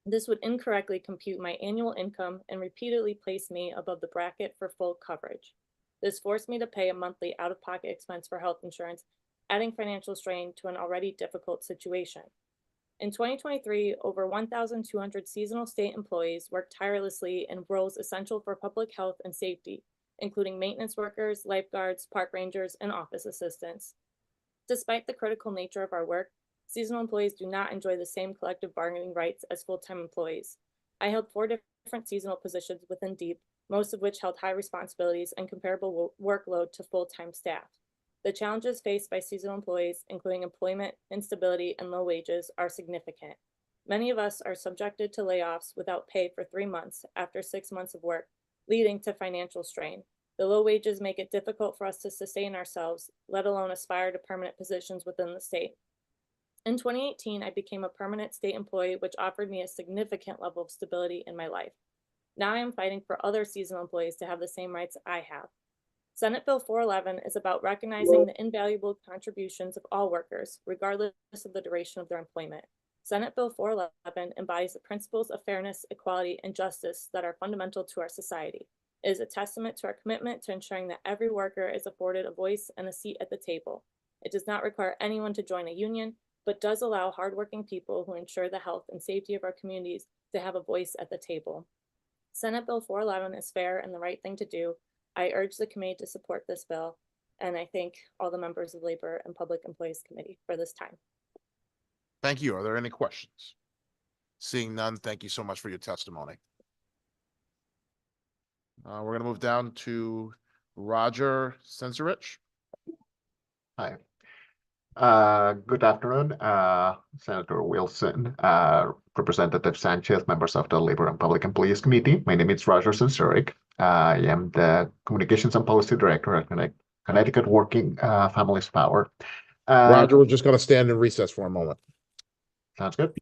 This would incorrectly compute my annual income and repeatedly place me above the bracket for full coverage. This forced me to pay a monthly out-of-pocket expense for health insurance, adding financial strain to an already difficult situation. In 2023, over 1,200 seasonal state employees worked tirelessly in roles essential for public health and safety, including maintenance workers, lifeguards, park rangers, and office assistants. Despite the critical nature of our work, seasonal employees do not enjoy the same collective bargaining rights as full-time employees. I held 4 different seasonal positions within DEEP, most of which held high responsibilities and comparable workload to full-time staff. The challenges faced by seasonal employees, including employment instability and low wages, are significant. Many of us are subjected to layoffs without pay for 3 months after 6 months of work, leading to financial strain. The low wages make it difficult for us to sustain ourselves, let alone aspire to permanent positions within the state. In 2018, I became a permanent state employee, which offered me a significant level of stability in my life. Now I am fighting for other seasonal employees to have the same rights I have. Senate Bill 411 is about recognizing the invaluable contributions of all workers, regardless of the duration of their employment. Senate Bill 411 embodies the principles of fairness, equality, and justice that are fundamental to our society. It is a testament to our commitment to ensuring that every worker is afforded a voice and a seat at the table. It does not require anyone to join a union, but does allow hardworking people who ensure the health and safety of our communities to have a voice at the table. Senate Bill 411 is fair and the right thing to do. I urge the committee to support this bill, and I thank all the members of Labor and Public Employees Committee for this time. Thank you. Are there any questions? Seeing none, thank you so much for your testimony. We're going to move down to Roger Sensorich. Hi. Good afternoon, Senator Wilson, Representative Sanchez, members of the Labor and Public Employees Committee. My name is Roger Sensorich. I am the Communications and Policy Director at Connecticut Working Families Power. Roger, we're just going to stand in recess for a moment. Sounds good.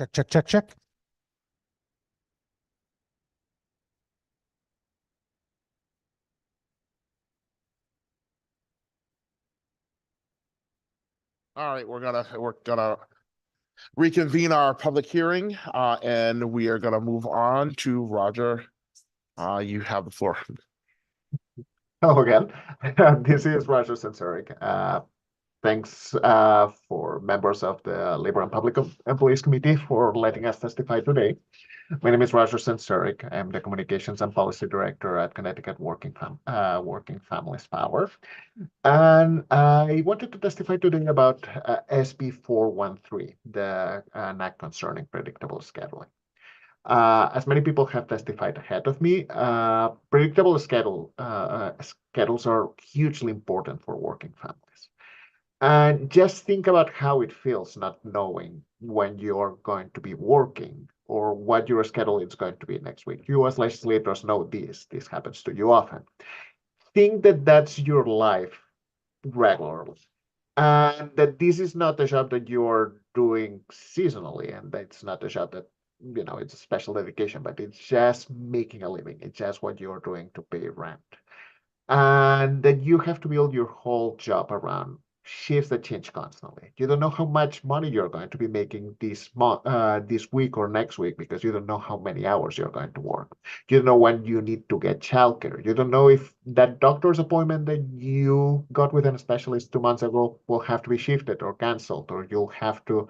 Check, check, check, check. All right, we're gonna reconvene our public hearing, and we are gonna move on to Roger. You have the floor. Hello again. This is Roger Sensoric. Thanks for members of the Labor and Public Employees Committee for letting us testify today. My name is Roger Sensoric. I'm the Communications and Policy Director at Connecticut Working Families Power. And I wanted to testify today about SB 413, the act concerning predictable scheduling. As many people have testified ahead of me, predictable schedules are hugely important for working families. And just think about how it feels not knowing when you're going to be working or what your schedule is going to be next week. You as legislators know this happens to you often. Think that that's your life regularly. And that this is not a job that you're doing seasonally, and that's not a job that, it's a special dedication, but it's just making a living. It's just what you're doing to pay rent. And that you have to build your whole job around shifts that change constantly. You don't know how much money you're going to be making this month, this week or next week, because you don't know how many hours you're going to work. You don't know when you need to get childcare. You don't know if that doctor's appointment that you got with a specialist 2 months ago will have to be shifted or canceled, or you'll have to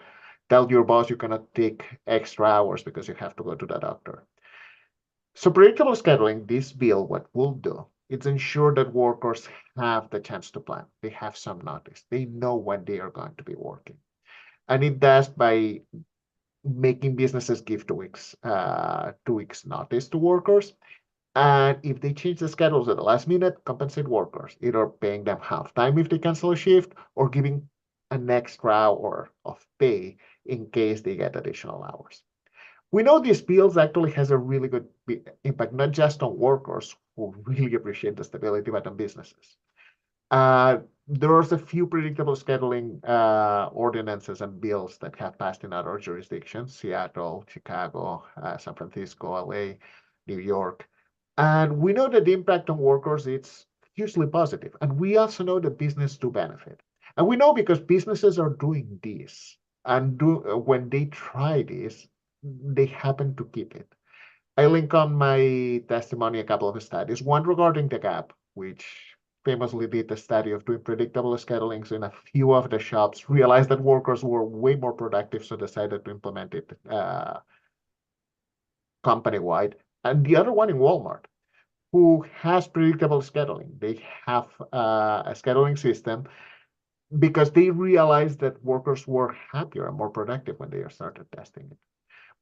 tell your boss you cannot take extra hours because you have to go to the doctor. So predictable scheduling, this bill, what we'll do, it's ensure that workers have the chance to plan. They have some notice. They know when they are going to be working. And it does by making businesses give 2 weeks notice to workers. And if they change the schedules at the last minute, compensate workers, either paying them half time if they cancel a shift or giving an extra hour of pay in case they get additional hours. We know these bills actually has a really good impact, not just on workers who really appreciate the stability, but on businesses. There's a few predictable scheduling ordinances and bills that have passed in other jurisdictions, Seattle, Chicago, San Francisco, LA, New York. And we know that the impact on workers is hugely positive. And we also know that business do benefit. And we know because businesses are doing this, and when they try this, they happen to keep it. I link on my testimony a couple of studies, one regarding the Gap, which famously did a study of doing predictable schedulings in a few of the shops, realized that workers were way more productive, so decided to implement it company-wide. And the other one in Walmart, who has predictable scheduling. They have a scheduling system because they realized that workers were happier and more productive when they started testing it.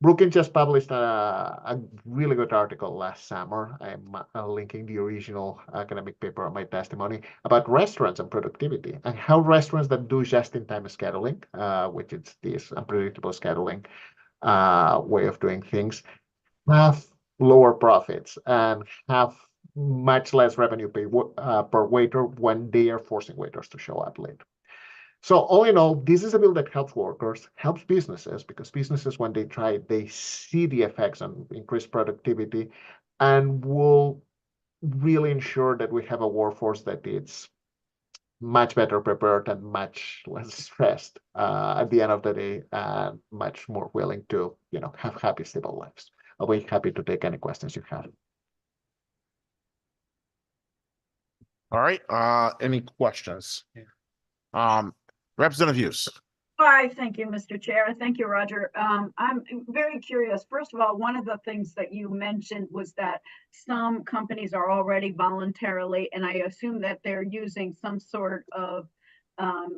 Brookings just published a really good article last summer. I'm linking the original academic paper on my testimony about restaurants and productivity and how restaurants that do just-in-time scheduling, which is this unpredictable scheduling way of doing things, have lower profits and have much less revenue per waiter when they are forcing waiters to show up late. So all in all, this is a bill that helps workers, helps businesses, because businesses, when they try it, they see the effects on increased productivity and will really ensure that we have a workforce that is much better prepared and much less stressed at the end of the day, and much more willing to, have happy, stable lives. I'll be happy to take any questions you have. All right, any questions? Representative Hughes. Hi, thank you, Mr. Chair. Thank you, Roger. I'm very curious. First of all, one of the things that you mentioned was that some companies are already voluntarily, and I assume that they're using some sort of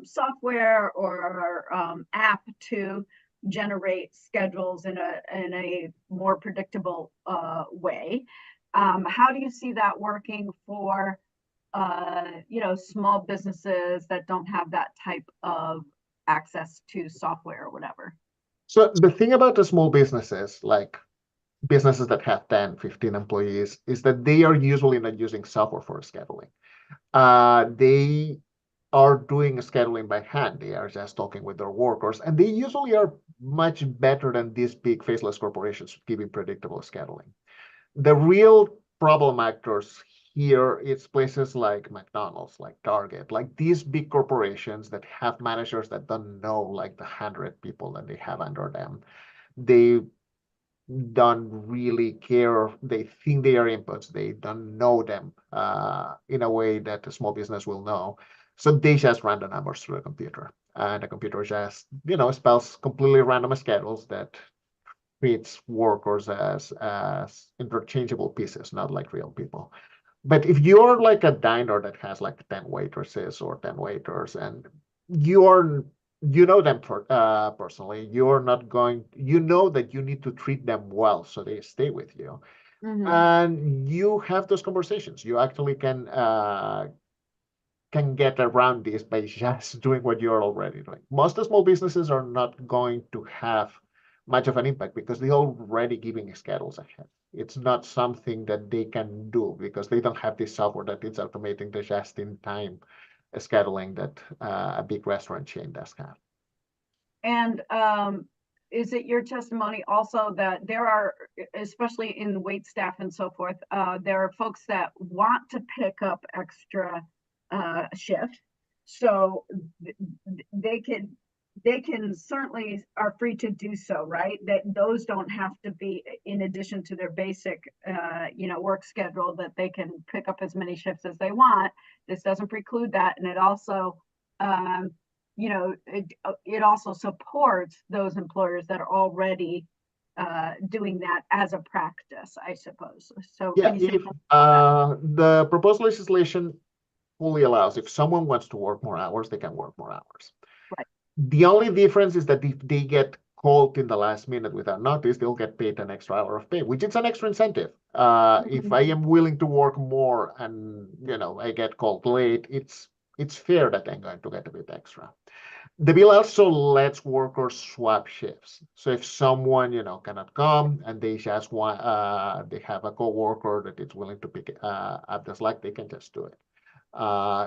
software or app to generate schedules in a more predictable way. How do you see that working for small businesses that don't have that type of access to software or whatever? So the thing about the small businesses, like businesses that have 10, 15 employees, is that they are usually not using software for scheduling. They are doing scheduling by hand. They are just talking with their workers, and they usually are much better than these big faceless corporations giving predictable scheduling. The real problem actors here is places like McDonald's, like Target, like these big corporations that have managers that don't know like the 100 people that they have under them. They don't really care. They think they are inputs. They don't know them in a way that a small business will know. So they just run the numbers through a computer, and the computer just, spells completely random schedules that treats workers as interchangeable pieces, not like real people. But if you're like a diner that has like 10 waitresses or 10 waiters, and you know them personally, you're not going, that you need to treat them well so they stay with you. And you have those conversations. You actually can get around this by just doing what you're already doing. Most of small businesses are not going to have much of an impact because they're already giving schedules ahead. It's not something that they can do because they don't have this software that is automating the just-in-time scheduling that a big restaurant chain does have. And is it your testimony also that there are, especially in the wait staff and so forth, there are folks that want to pick up extra shift, so they can certainly are free to do so, right? That those don't have to be in addition to their basic work schedule, that they can pick up as many shifts as they want. This doesn't preclude that, and it also it also supports those employers that are already doing that as a practice, I suppose. So yeah, can you say if the proposed legislation fully allows, if someone wants to work more hours, they can work more hours. Right. The only difference is that if they get called in the last minute without notice, they'll get paid an extra hour of pay, which is an extra incentive. If I am willing to work more and I get called late, it's fair that I'm going to get a bit extra. The bill also lets workers swap shifts. So if someone cannot come and they just want they have a coworker that is willing to pick up the slack, they can just do it.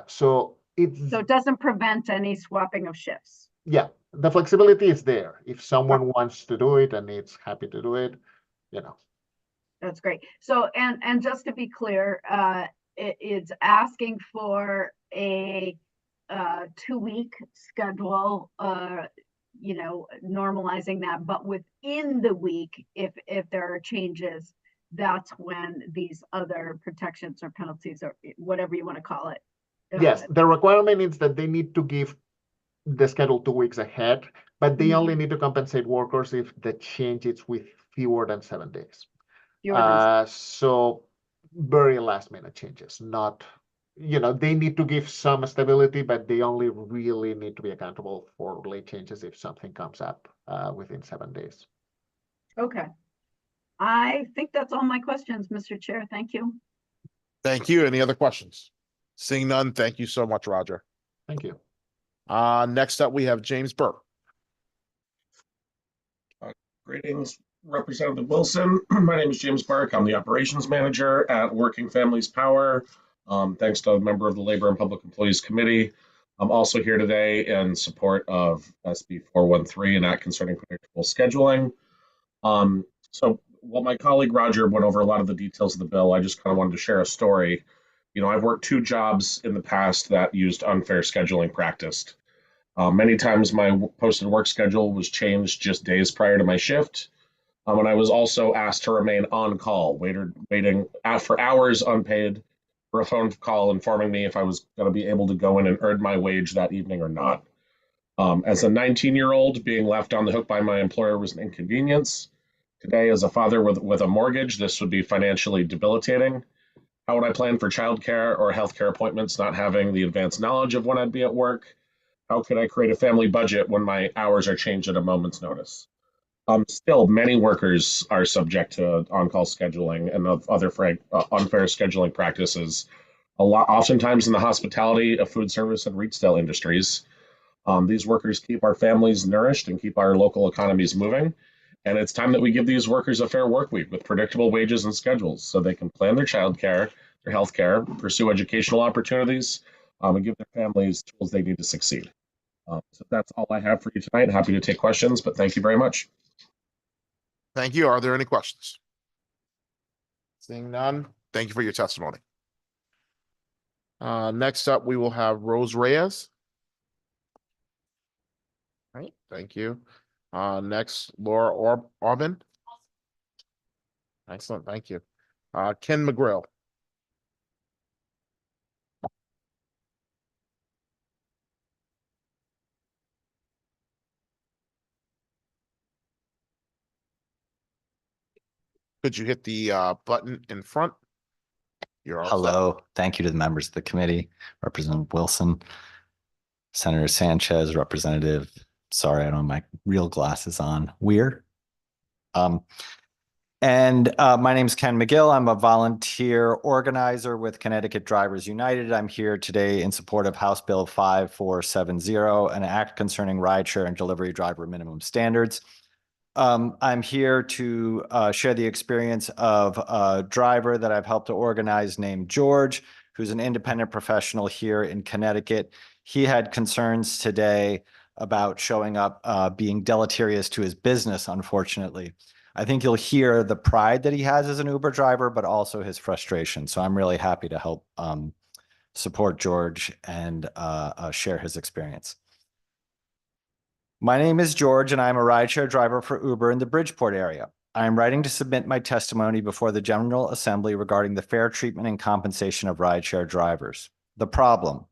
So it doesn't prevent any swapping of shifts. Yeah, the flexibility is there. If someone wants to do it and is happy to do it, That's great. So, and just to be clear, it's asking for a 2-week schedule, normalizing that, but within the week, if there are changes, that's when these other protections or penalties or whatever you want to call it. Yes, the requirement is that they need to give the schedule 2 weeks ahead, but they only need to compensate workers if the change is with fewer than 7 days. So very last minute changes, not, they need to give some stability, but they only really need to be accountable for late changes if something comes up within 7 days. Okay. I think that's all my questions, Mr. Chair. Thank you. Thank you. Any other questions? Seeing none, thank you so much, Roger. Thank you. Next up, we have James Burke. Greetings, Representative Wilson. My name is James Burke. I'm the operations manager at Working Families Power. Thanks to a member of the Labor and Public Employees Committee. I'm also here today in support of SB 413 and Act Concerning Predictable Scheduling. So while my colleague Roger went over a lot of the details of the bill, I just kind of wanted to share a story. I've worked 2 jobs in the past that used unfair scheduling practice. Many times my posted work schedule was changed just days prior to my shift. And I was also asked to remain on call, waiting for hours unpaid for a phone call informing me if I was going to be able to go in and earn my wage that evening or not. As a 19-year-old, being left on the hook by my employer was an inconvenience. Today, as a father with a mortgage, this would be financially debilitating. How would I plan for childcare or healthcare appointments not having the advanced knowledge of when I'd be at work? How could I create a family budget when my hours are changed at a moment's notice? Still, many workers are subject to on-call scheduling and of other unfair scheduling practices. Oftentimes in the hospitality, food service, and retail industries. These workers keep our families nourished and keep our local economies moving. And it's time that we give these workers a fair work week with predictable wages and schedules so they can plan their childcare, their healthcare, pursue educational opportunities, and give their families tools they need to succeed. So that's all I have for you tonight. Happy to take questions, but thank you very much. Thank you. Are there any questions? Seeing none, thank you for your testimony. Next up, we will have Rose Reyes. All right, thank you. Next, Laura Arbin. Excellent, thank you. Ken McGrill. Could you hit the button in front? You're all set. Hello, thank you to the members of the committee, Representative Wilson, Senator Sanchez, Representative, sorry, I don't have my real glasses on, Weir. My name is Ken McGill. I'm a volunteer organizer with Connecticut Drivers United. I'm here today in support of House Bill 5470, an act concerning rideshare and delivery driver minimum standards. I'm here to share the experience of a driver that I've helped to organize named George, who's an independent professional here in Connecticut. He had concerns today about showing up being deleterious to his business, unfortunately. I think you'll hear the pride that he has as an Uber driver, but also his frustration. So I'm really happy to help support George and share his experience. My name is George, and I'm a rideshare driver for Uber in the Bridgeport area. I am writing to submit my testimony before the General Assembly regarding the fair treatment and compensation of rideshare drivers. The problem: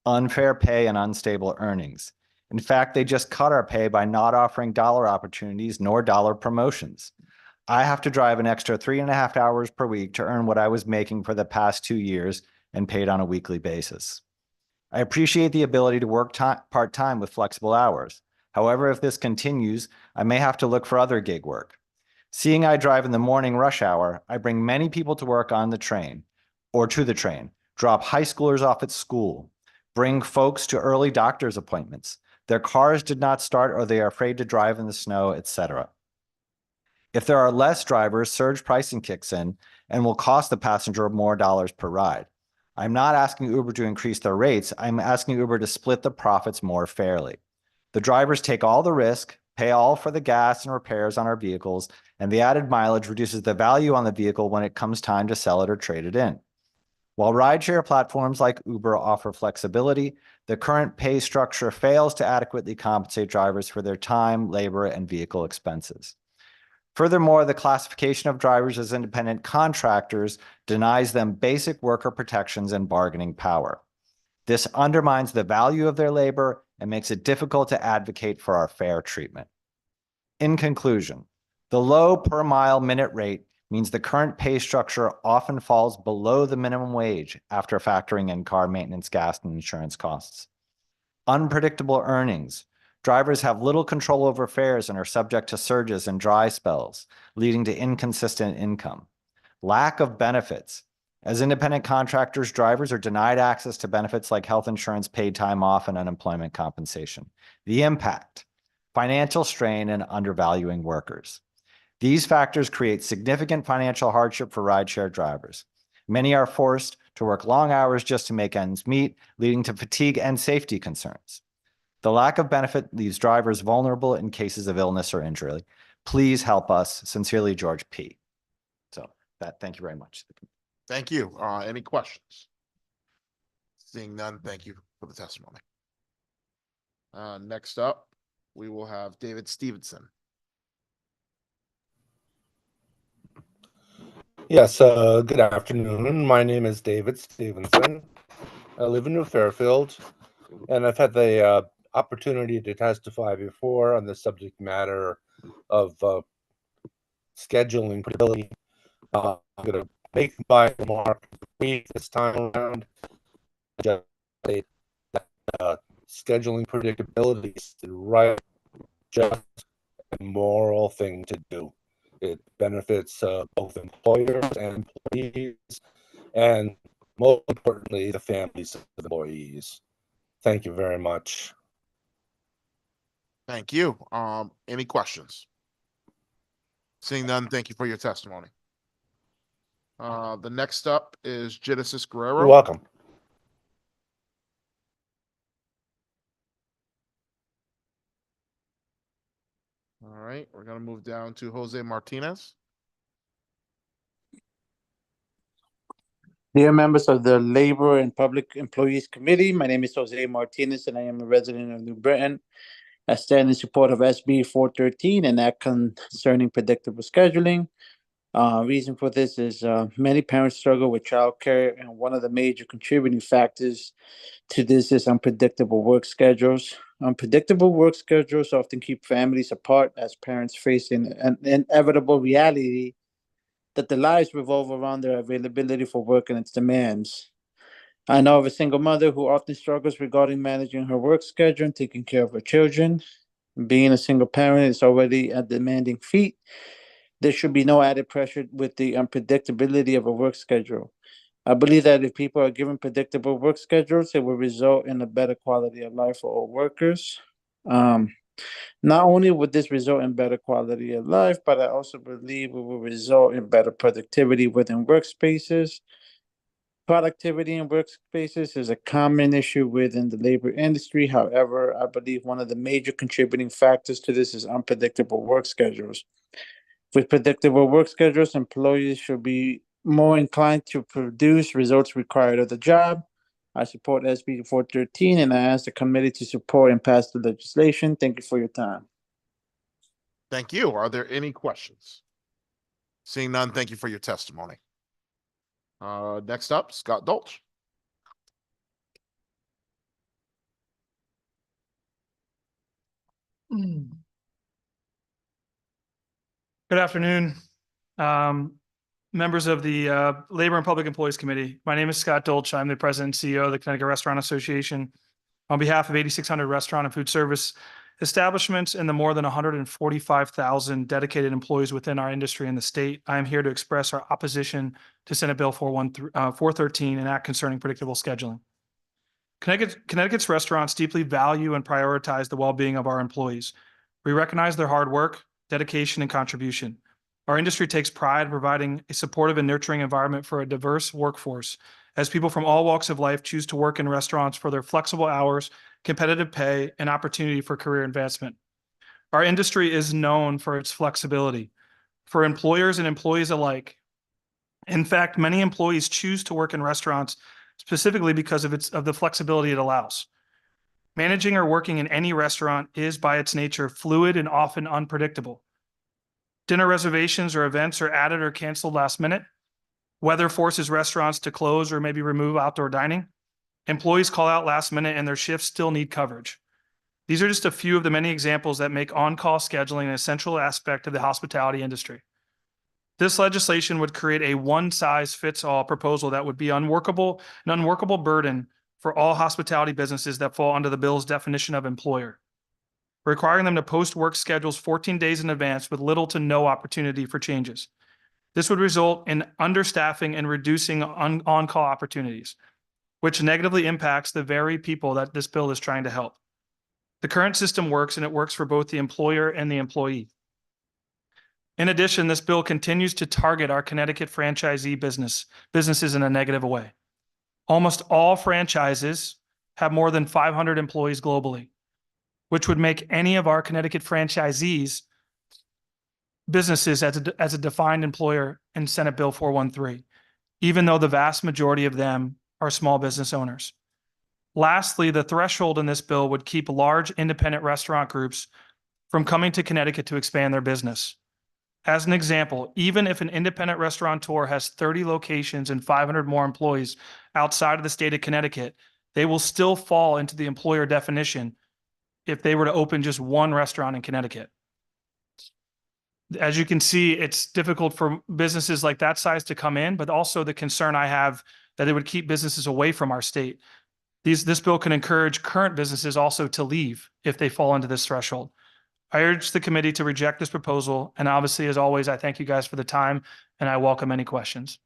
unfair pay and unstable earnings. In fact, they just cut our pay by not offering dollar opportunities nor dollar promotions. I have to drive an extra 3.5 hours per week to earn what I was making for the past 2 years and paid on a weekly basis. I appreciate the ability to work part-time with flexible hours. However, if this continues, I may have to look for other gig work. Seeing I drive in the morning rush hour, I bring many people to work on the train or to the train, drop high schoolers off at school, bring folks to early doctor's appointments. Their cars did not start or they are afraid to drive in the snow, etc. If there are less drivers, surge pricing kicks in and will cost the passenger more dollars per ride. I'm not asking Uber to increase their rates. I'm asking Uber to split the profits more fairly. The drivers take all the risk, pay all for the gas and repairs on our vehicles, and the added mileage reduces the value on the vehicle when it comes time to sell it or trade it in. While rideshare platforms like Uber offer flexibility, the current pay structure fails to adequately compensate drivers for their time, labor, and vehicle expenses. Furthermore, the classification of drivers as independent contractors denies them basic worker protections and bargaining power. This undermines the value of their labor and makes it difficult to advocate for our fair treatment. In conclusion, the low per mile minute rate means the current pay structure often falls below the minimum wage after factoring in car maintenance, gas, and insurance costs. Unpredictable earnings. Drivers have little control over fares and are subject to surges and dry spells, leading to inconsistent income. Lack of benefits. As independent contractors, drivers are denied access to benefits like health insurance, paid time off, and unemployment compensation. The impact: financial strain and undervaluing workers. These factors create significant financial hardship for rideshare drivers. Many are forced to work long hours just to make ends meet, leading to fatigue and safety concerns. The lack of benefit leaves drivers vulnerable in cases of illness or injury. Please help us. Sincerely, George P. Thank you very much. Thank you. Any questions? Seeing none, thank you for the testimony. Next up, we will have David Stevenson. Yes, good afternoon. My name is David Stevenson. I live in New Fairfield, and I've had the opportunity to testify before on the subject matter of scheduling predictability. I'm going to make my remark brief this time around. Just say that scheduling predictability is the right, just, and moral thing to do. It benefits both employers and employees, and most importantly, the families of the employees. Thank you very much. Thank you. Any questions? Seeing none, thank you for your testimony. The next up is Genesis Guerrero. You're welcome. All right, we're gonna move down to Jose Martinez. Dear members of the Labor and Public Employees Committee, my name is Jose Martinez and I am a resident of New Britain. I stand in support of SB 413 and Act concerning predictable scheduling. Reason for this is many parents struggle with childcare, and one of the major contributing factors to this is unpredictable work schedules. Unpredictable work schedules often keep families apart as parents face an inevitable reality that their lives revolve around their availability for work and its demands. I know of a single mother who often struggles regarding managing her work schedule and taking care of her children. Being a single parent is already a demanding feat. There should be no added pressure with the unpredictability of a work schedule. I believe that if people are given predictable work schedules, it will result in a better quality of life for all workers. Not only would this result in better quality of life, but I also believe it will result in better productivity within workspaces. Productivity in workspaces is a common issue within the labor industry. However, I believe one of the major contributing factors to this is unpredictable work schedules. With predictable work schedules, employees should be more inclined to produce results required of the job. I support SB 413 and I ask the committee to support and pass the legislation. Thank you for your time. Thank you. Are there any questions? Seeing none, thank you for your testimony. Next up, Scott Dolch. Good afternoon, members of the Labor and Public Employees Committee. My name is Scott Dolch. I'm the President and CEO of the Connecticut Restaurant Association. On behalf of 8,600 restaurant and food service establishments and the more than 145,000 dedicated employees within our industry in the state, I am here to express our opposition to Senate Bill 413, an act concerning predictable scheduling. Connecticut's restaurants deeply value and prioritize the well-being of our employees. We recognize their hard work, dedication, and contribution. Our industry takes pride in providing a supportive and nurturing environment for a diverse workforce, as people from all walks of life choose to work in restaurants for their flexible hours, competitive pay, and opportunity for career advancement. Our industry is known for its flexibility for employers and employees alike. In fact, many employees choose to work in restaurants specifically because of the flexibility it allows. Managing or working in any restaurant is by its nature fluid and often unpredictable. Dinner reservations or events are added or canceled last minute. Weather forces restaurants to close or maybe remove outdoor dining. Employees call out last minute and their shifts still need coverage. These are just a few of the many examples that make on-call scheduling an essential aspect of the hospitality industry. This legislation would create a one-size-fits-all proposal that would be an unworkable burden for all hospitality businesses that fall under the bill's definition of employer, requiring them to post work schedules 14 days in advance with little to no opportunity for changes. This would result in understaffing and reducing on-call opportunities, which negatively impacts the very people that this bill is trying to help. The current system works, and it works for both the employer and the employee. In addition, this bill continues to target our Connecticut franchisee businesses in a negative way. Almost all franchises have more than 500 employees globally, which would make any of our Connecticut franchisees businesses as a defined employer in Senate Bill 413, even though the vast majority of them are small business owners. Lastly, the threshold in this bill would keep large independent restaurant groups from coming to Connecticut to expand their business. As an example, even if an independent restaurateur has 30 locations and 500 more employees outside of the state of Connecticut, they will still fall into the employer definition if they were to open just one restaurant in Connecticut. As you can see, it's difficult for businesses like that size to come in, but also the concern I have that it would keep businesses away from our state. This bill can encourage current businesses also to leave if they fall into this threshold. I urge the committee to reject this proposal. And obviously, as always, I thank you guys for the time and I welcome any questions.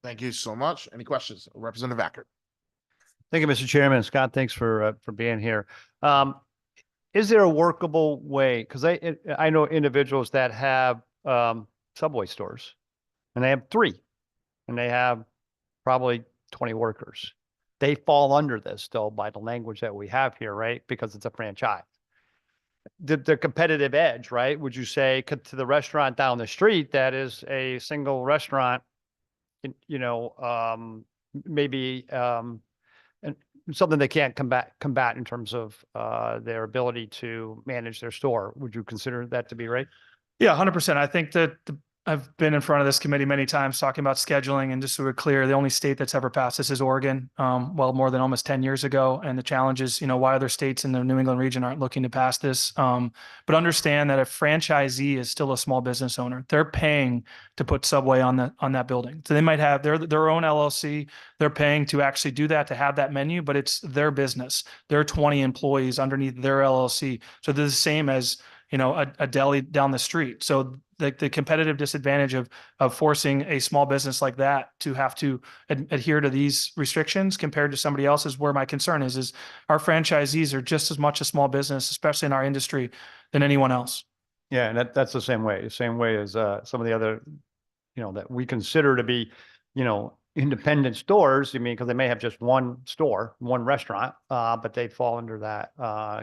Thank you so much. Any questions? Representative Ackert. Thank you, Mr. Chairman. Scott, thanks for being here. Is there a workable way? Because I know individuals that have Subway stores, and they have 3, and they have probably 20 workers. They fall under this, though, by the language that we have here, right? Because it's a franchise. the competitive edge, right? Would you say to the restaurant down the street that is a single restaurant, you know, maybe and something they can't combat in terms of their ability to manage their store? Would you consider that to be right? Yeah, 100%. I think that I've been in front of this committee many times talking about scheduling, and just so we're clear, the only state that's ever passed this is Oregon, well, more than almost 10 years ago. And the challenge is, you know, why other states in the New England region aren't looking to pass this. But understand that a franchisee is still a small business owner. They're paying to put Subway on that building. So they might have their own LLC. They're paying to actually do that, to have that menu, but it's their business. There are 20 employees underneath their LLC. So they're the same as, you know, a deli down the street. So the competitive disadvantage of forcing a small business like that to have to adhere to these restrictions compared to somebody else is where my concern is our franchisees are just as much a small business, especially in our industry, than anyone else. Yeah, and that's the same way as some of the other, you know, that we consider to be, you know, independent stores. I mean, because they may have just one store, one restaurant, but they fall under that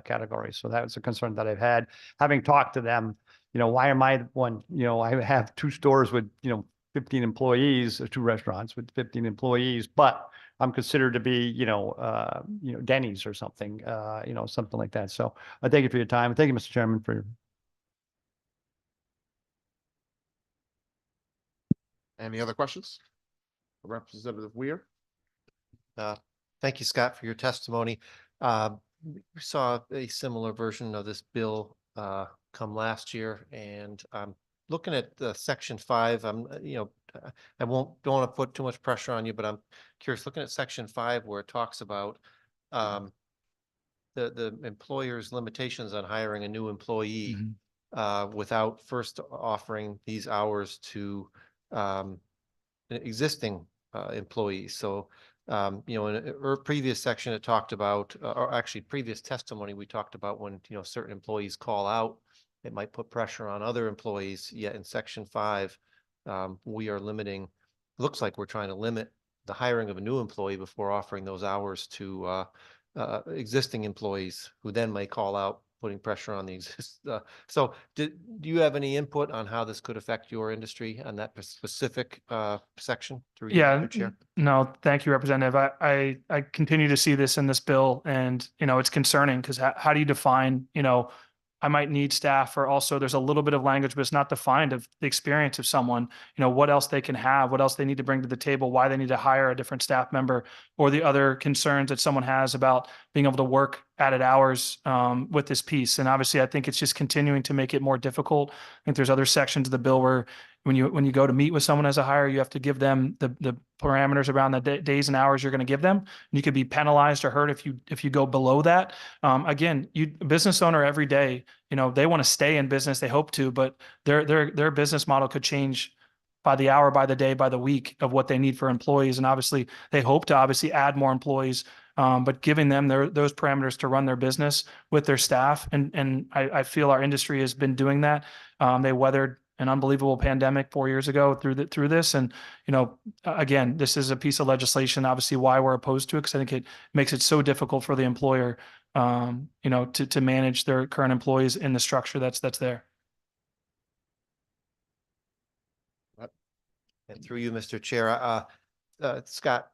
category. So that's a concern that I've had, having talked to them. You know, why am I one? You know, I have two stores with, you know, 15 employees, or two restaurants with 15 employees, but I'm considered to be, you know, Denny's or something, you know, something like that. So I thank you for your time. Thank you, Mr. Chairman, for your. Any other questions? Representative Weir? Thank you, Scott, for your testimony. We saw a similar version of this bill come last year, and I'm looking at Section 5. I'm, you know, don't want to put too much pressure on you, but I'm curious, looking at Section 5 where it talks about the employer's limitations on hiring a new employee without first offering these hours to existing employees. So, you know, in a previous section, it talked about, or actually previous testimony, we talked about when, you know, certain employees call out, it might put pressure on other employees. Yet in Section 5, we are limiting, looks like we're trying to limit the hiring of a new employee before offering those hours to existing employees who then may call out, putting pressure on the so do you have any input on how this could affect your industry on that specific section? Yeah, no, thank you, Representative. I continue to see this in this bill, and, you know, it's concerning because how do you define, you know, I might need staff, or also there's a little bit of language, but it's not defined of the experience of someone, you know, what else they can have, what else they need to bring to the table, why they need to hire a different staff member, or the other concerns that someone has about being able to work added hours with this piece. And obviously, I think it's just continuing to make it more difficult. I think there's other sections of the bill where when you go to meet with someone as a hire, you have to give them the parameters around the days and hours you're going to give them. And you could be penalized or hurt if you go below that. Again, a business owner every day, you know, they want to stay in business. They hope to, but their business model could change by the hour, by the day, by the week of what they need for employees. And obviously, they hope to add more employees. But giving them those parameters to run their business with their staff. And I feel our industry has been doing that. They weathered an unbelievable pandemic 4 years ago through this. And, you know, again, this is a piece of legislation, obviously why we're opposed to it, because I think it makes it so difficult for the employer, you know, to manage their current employees in the structure that's there. And through you, Mr. Chair, Scott,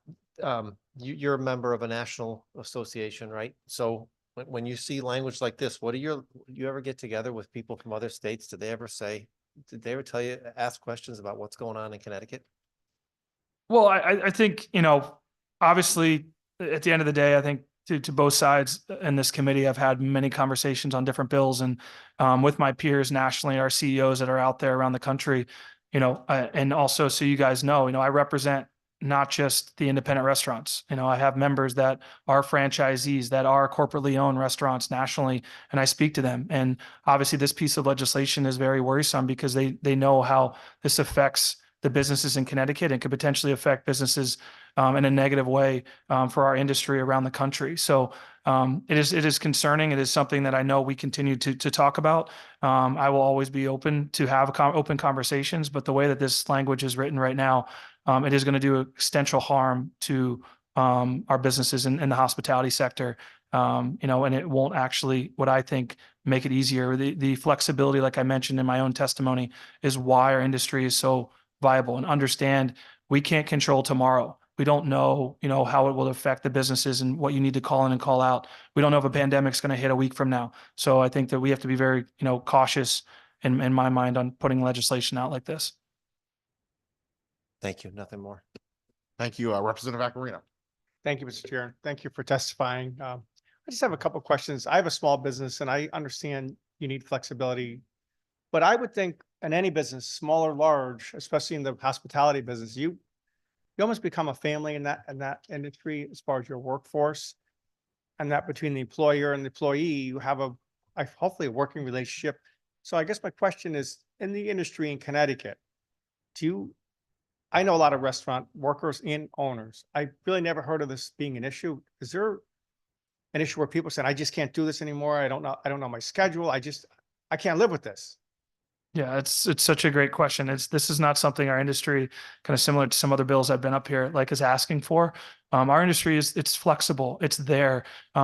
you're a member of a national association, right? So when you see language like this, you ever get together with people from other states? Did they ever tell you, ask questions about what's going on in Connecticut? Well, I think, you know, obviously at the end of the day, I think to both sides in this committee, I've had many conversations on different bills, and with my peers nationally, our CEOs that are out there around the country, you know, and also, so you guys know, you know, I represent not just the independent restaurants. You know, I have members that are franchisees, that are corporately owned restaurants nationally, and I speak to them. And obviously this piece of legislation is very worrisome because they know how this affects the businesses in Connecticut and could potentially affect businesses in a negative way for our industry around the country. So it is concerning. It is something that I know we continue to talk about. I will always be open to have open conversations, but the way that this language is written right now, it is going to do extensive harm to our businesses in the hospitality sector, you know, and it won't actually, what I think, make it easier. The flexibility, like I mentioned in my own testimony, is why our industry is so viable. And understand, we can't control tomorrow. We don't know, how it will affect the businesses and what you need to call in and call out. We don't know if a pandemic's going to hit a week from now. So I think that we have to be very, cautious in my mind on putting legislation out like this. Thank you. Nothing more. Thank you, Representative Aquarino. Thank you, Mr. Chair. Thank you for testifying. I just have a couple of questions. I have a small business and I understand you need flexibility, but I would think in any business, small or large, especially in the hospitality business, you almost become a family in that industry as far as your workforce, and that between the employer and the employee, you have hopefully a working relationship. So I guess my question is, in the industry in Connecticut, I know a lot of restaurant workers and owners. I really never heard of this being an issue. Is there an issue where people said, I just can't do this anymore. I don't know my schedule. I can't live with this. Yeah, it's such a great question. This is not something our industry, kind of similar to some other bills I've been up here, is asking for. Our industry it's flexible. It's there.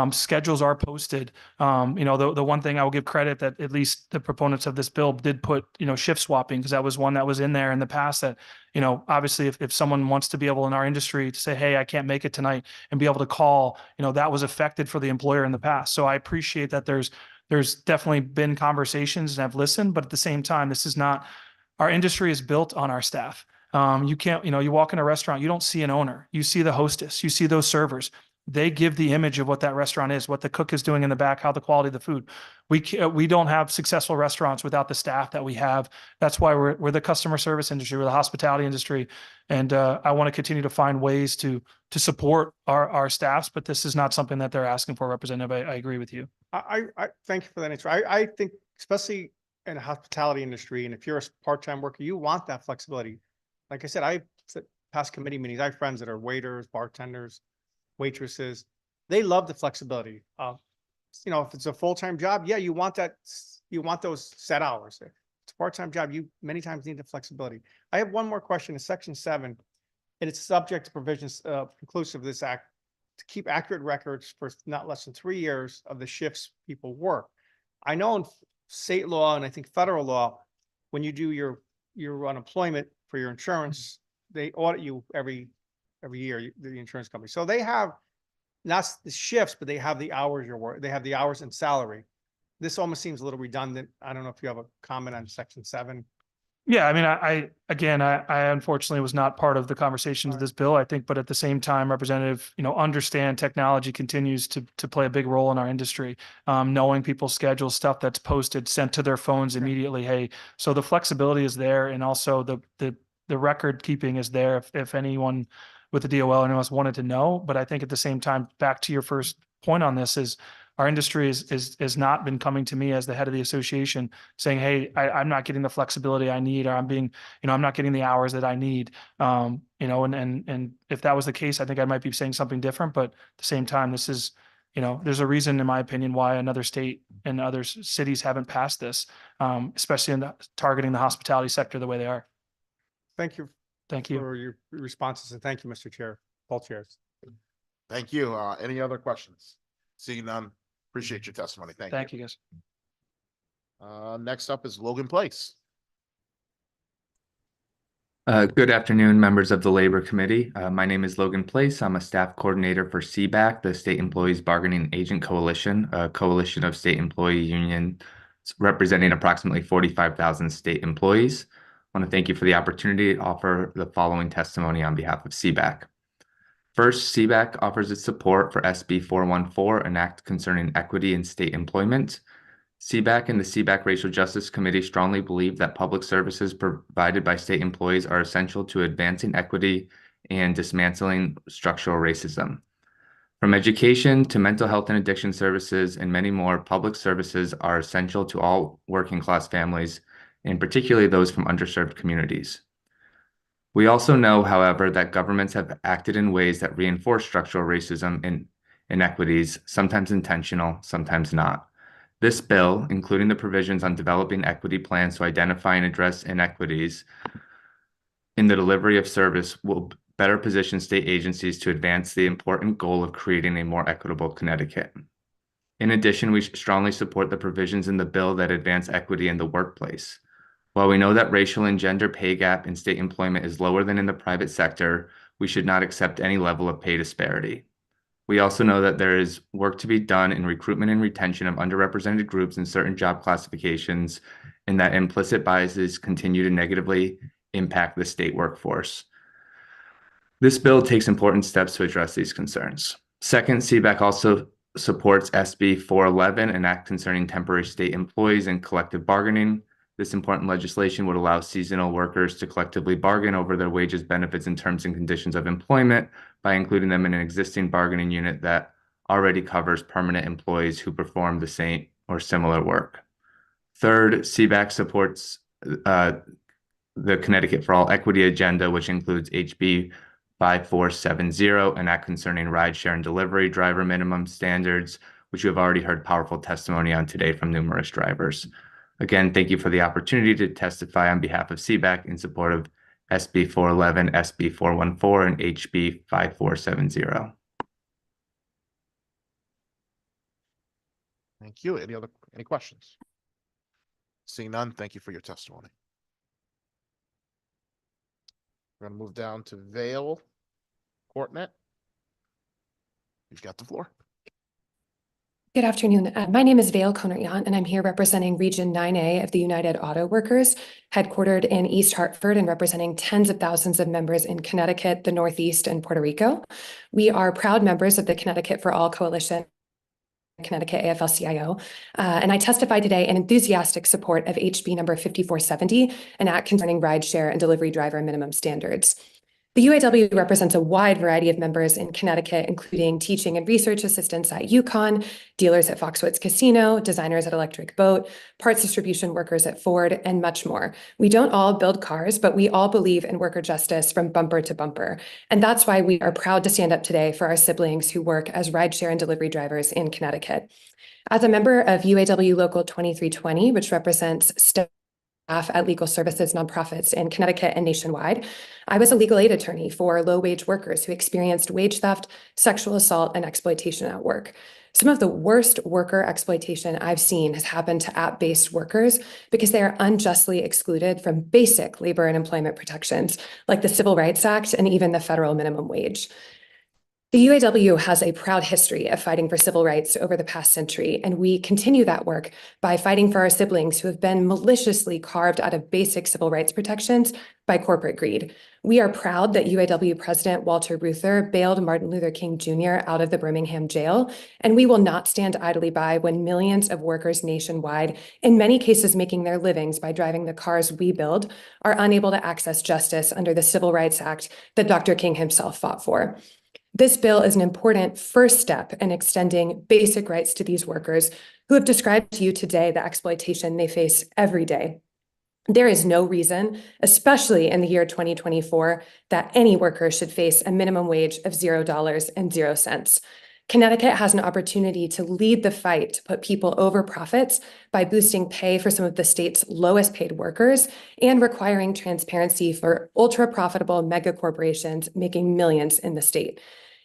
Schedules are posted. The one thing I will give credit that at least the proponents of this bill did put, shift swapping, because that was one that was in there in the past that, obviously if someone wants to be able in our industry to say, hey, I can't make it tonight, and be able to call, that was affected for the employer in the past. So I appreciate that there's definitely been conversations and I've listened, but at the same time, this is not, our industry is built on our staff. You can't, you walk in a restaurant, you don't see an owner, you see the hostess, you see those servers. They give the image of what that restaurant is, what the cook is doing in the back, how the quality of the food. We don't have successful restaurants without the staff that we have. That's why we're the customer service industry, we're the hospitality industry. And I want to continue to find ways to support our staffs, but this is not something that they're asking for, Representative. I agree with you. I thank you for that answer. I think especially in the hospitality industry, and if you're a part-time worker, you want that flexibility. Like I said, I've past committee meetings, I have friends that are waiters, bartenders, waitresses. They love the flexibility. If it's a full-time job, yeah, you want those set hours. If it's a part-time job, you many times need the flexibility. I have one more question in Section 7, and it's subject to provisions inclusive of this act, to keep accurate records for not less than 3 years of the shifts people work. I know in state law and I think federal law, when you do your unemployment for your insurance, they audit you every year, the insurance company. So they have not the shifts, but they have the hours you're working. They have the hours and salary. This almost seems a little redundant. I don't know if you have a comment on Section 7. Yeah, I mean, I unfortunately was not part of the conversations of this bill, I think, but at the same time, Representative, understand technology continues to play a big role in our industry. Knowing people's schedules, stuff that's posted, sent to their phones immediately. Hey, so the flexibility is there, and also the record keeping is there if anyone with the DOL or anyone else wanted to know. But I think at the same time, back to your first point on this is, our industry has not been coming to me as the head of the association saying, hey, I'm not getting the flexibility I need, or I'm not getting the hours that I need. And if that was the case, I think I might be saying something different, but at the same time, this is, there's a reason, in my opinion, why another state and other cities haven't passed this, especially in targeting the hospitality sector the way they are. Thank you. Thank you for your responses, and thank you, Mr. Chair, both chairs. Thank you. Any other questions? Seeing none. Appreciate your testimony. Thank you. You guys. Next up is Logan Place. Good afternoon, members of the Labor Committee. My name is Logan Place. I'm a staff coordinator for CBAC, the State Employees Bargaining Agent Coalition, a coalition of state employee unions representing approximately 45,000 state employees. I want to thank you for the opportunity to offer the following testimony on behalf of CBAC. First, CBAC offers its support for SB 414, an act concerning equity in state employment. CBAC and the CBAC Racial Justice Committee strongly believe that public services provided by state employees are essential to advancing equity and dismantling structural racism. From education to mental health and addiction services and many more, public services are essential to all working class families, and particularly those from underserved communities. We also know, however, that governments have acted in ways that reinforce structural racism and inequities, sometimes intentional, sometimes not. This bill, including the provisions on developing equity plans to identify and address inequities in the delivery of service, will better position state agencies to advance the important goal of creating a more equitable Connecticut. In addition, we strongly support the provisions in the bill that advance equity in the workplace. While we know that racial and gender pay gap in state employment is lower than in the private sector, we should not accept any level of pay disparity. We also know that there is work to be done in recruitment and retention of underrepresented groups in certain job classifications, and that implicit biases continue to negatively impact the state workforce. This bill takes important steps to address these concerns. Second, CBAC also supports SB 411, an act concerning temporary state employees and collective bargaining. This important legislation would allow seasonal workers to collectively bargain over their wages, benefits, and terms and conditions of employment by including them in an existing bargaining unit that already covers permanent employees who perform the same or similar work. Third, CBAC supports the Connecticut for All Equity agenda, which includes HB 5470, an act concerning rideshare and delivery driver minimum standards, which you have already heard powerful testimony on today from numerous drivers. Again, thank you for the opportunity to testify on behalf of CBAC in support of SB 411, SB 414, and HB 5470. Thank you. Any questions? Seeing none, thank you for your testimony. We're going to move down to Vale Courtnet. You've got the floor. Good afternoon. My name is Vale Conant, and I'm here representing Region 9A of the United Auto Workers, headquartered in East Hartford and representing tens of thousands of members in Connecticut, the Northeast, and Puerto Rico. We are proud members of the Connecticut for All Coalition, Connecticut AFL-CIO, and I testify today in enthusiastic support of HB number 5470, an act concerning rideshare and delivery driver minimum standards. The UAW represents a wide variety of members in Connecticut, including teaching and research assistants at UConn, dealers at Foxwoods Casino, designers at Electric Boat, parts distribution workers at Ford, and much more. We don't all build cars, but we all believe in worker justice from bumper to bumper. And that's why we are proud to stand up today for our siblings who work as rideshare and delivery drivers in Connecticut. As a member of UAW Local 2320, which represents staff at legal services nonprofits in Connecticut and nationwide, I was a legal aid attorney for low-wage workers who experienced wage theft, sexual assault, and exploitation at work. Some of the worst worker exploitation I've seen has happened to app-based workers because they are unjustly excluded from basic labor and employment protections like the Civil Rights Act and even the federal minimum wage. The UAW has a proud history of fighting for civil rights over the past century, and we continue that work by fighting for our siblings who have been maliciously carved out of basic civil rights protections by corporate greed. We are proud that UAW President Walter Reuther bailed Martin Luther King Jr. out of the Birmingham jail, and we will not stand idly by when millions of workers nationwide, in many cases making their livings by driving the cars we build, are unable to access justice under the Civil Rights Act that Dr. King himself fought for. This bill is an important first step in extending basic rights to these workers who have described to you today the exploitation they face every day. There is no reason, especially in the year 2024, that any worker should face a minimum wage of $0.00. Connecticut has an opportunity to lead the fight to put people over profits by boosting pay for some of the state's lowest paid workers and requiring transparency for ultra-profitable mega corporations making millions in the state.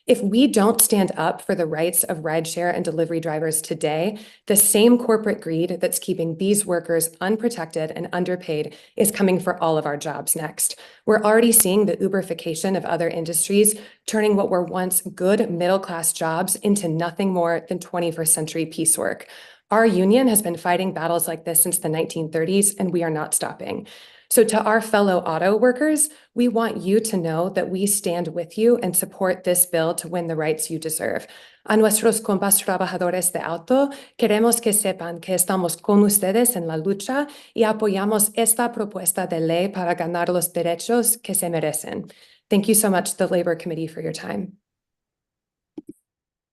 If we don't stand up for the rights of rideshare and delivery drivers today, the same corporate greed that's keeping these workers unprotected and underpaid is coming for all of our jobs next. We're already seeing the Uberification of other industries, turning what were once good middle-class jobs into nothing more than 21st century piecework. Our union has been fighting battles like this since the 1930s, and we are not stopping. So to our fellow auto workers, we want you to know that we stand with you and support this bill to win the rights you deserve. A nuestros compas trabajadores de auto, queremos que sepan que estamos con ustedes en la lucha y apoyamos esta propuesta de ley para ganar los derechos que se merecen. Thank you so much, the Labor Committee, for your time.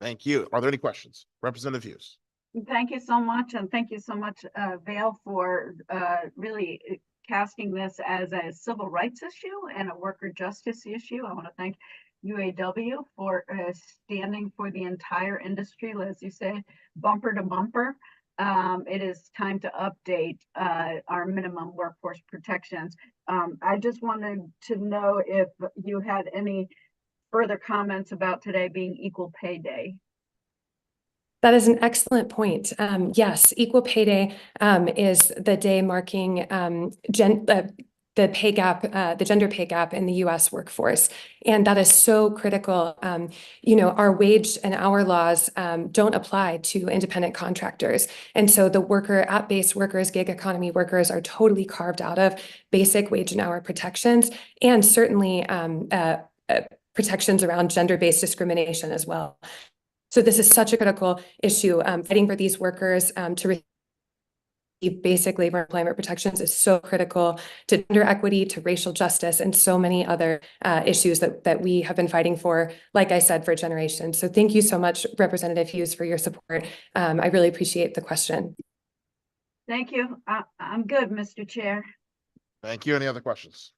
Thank you. Are there any questions? Representative Hughes. Thank you so much, and thank you so much, Vale, for really casting this as a civil rights issue and a worker justice issue. I want to thank UAW for standing for the entire industry, as you said, bumper to bumper. It is time to update our minimum workforce protections. I just wanted to know if you had any further comments about today being Equal Pay Day. That is an excellent point. Yes, Equal Pay Day is the day marking the pay gap, the gender pay gap in the U.S. workforce. And that is so critical. Our wage and hour laws don't apply to independent contractors. And so the app-based workers, gig economy workers are totally carved out of basic wage and hour protections, and certainly protections around gender-based discrimination as well. So this is such a critical issue. Fighting for these workers to receive basic labor employment protections is so critical to gender equity, to racial justice, and so many other issues that we have been fighting for, like I said, for generations. So thank you so much, Representative Hughes, for your support. I really appreciate the question. Thank you. I'm good, Mr. Chair. Thank you. Any other questions?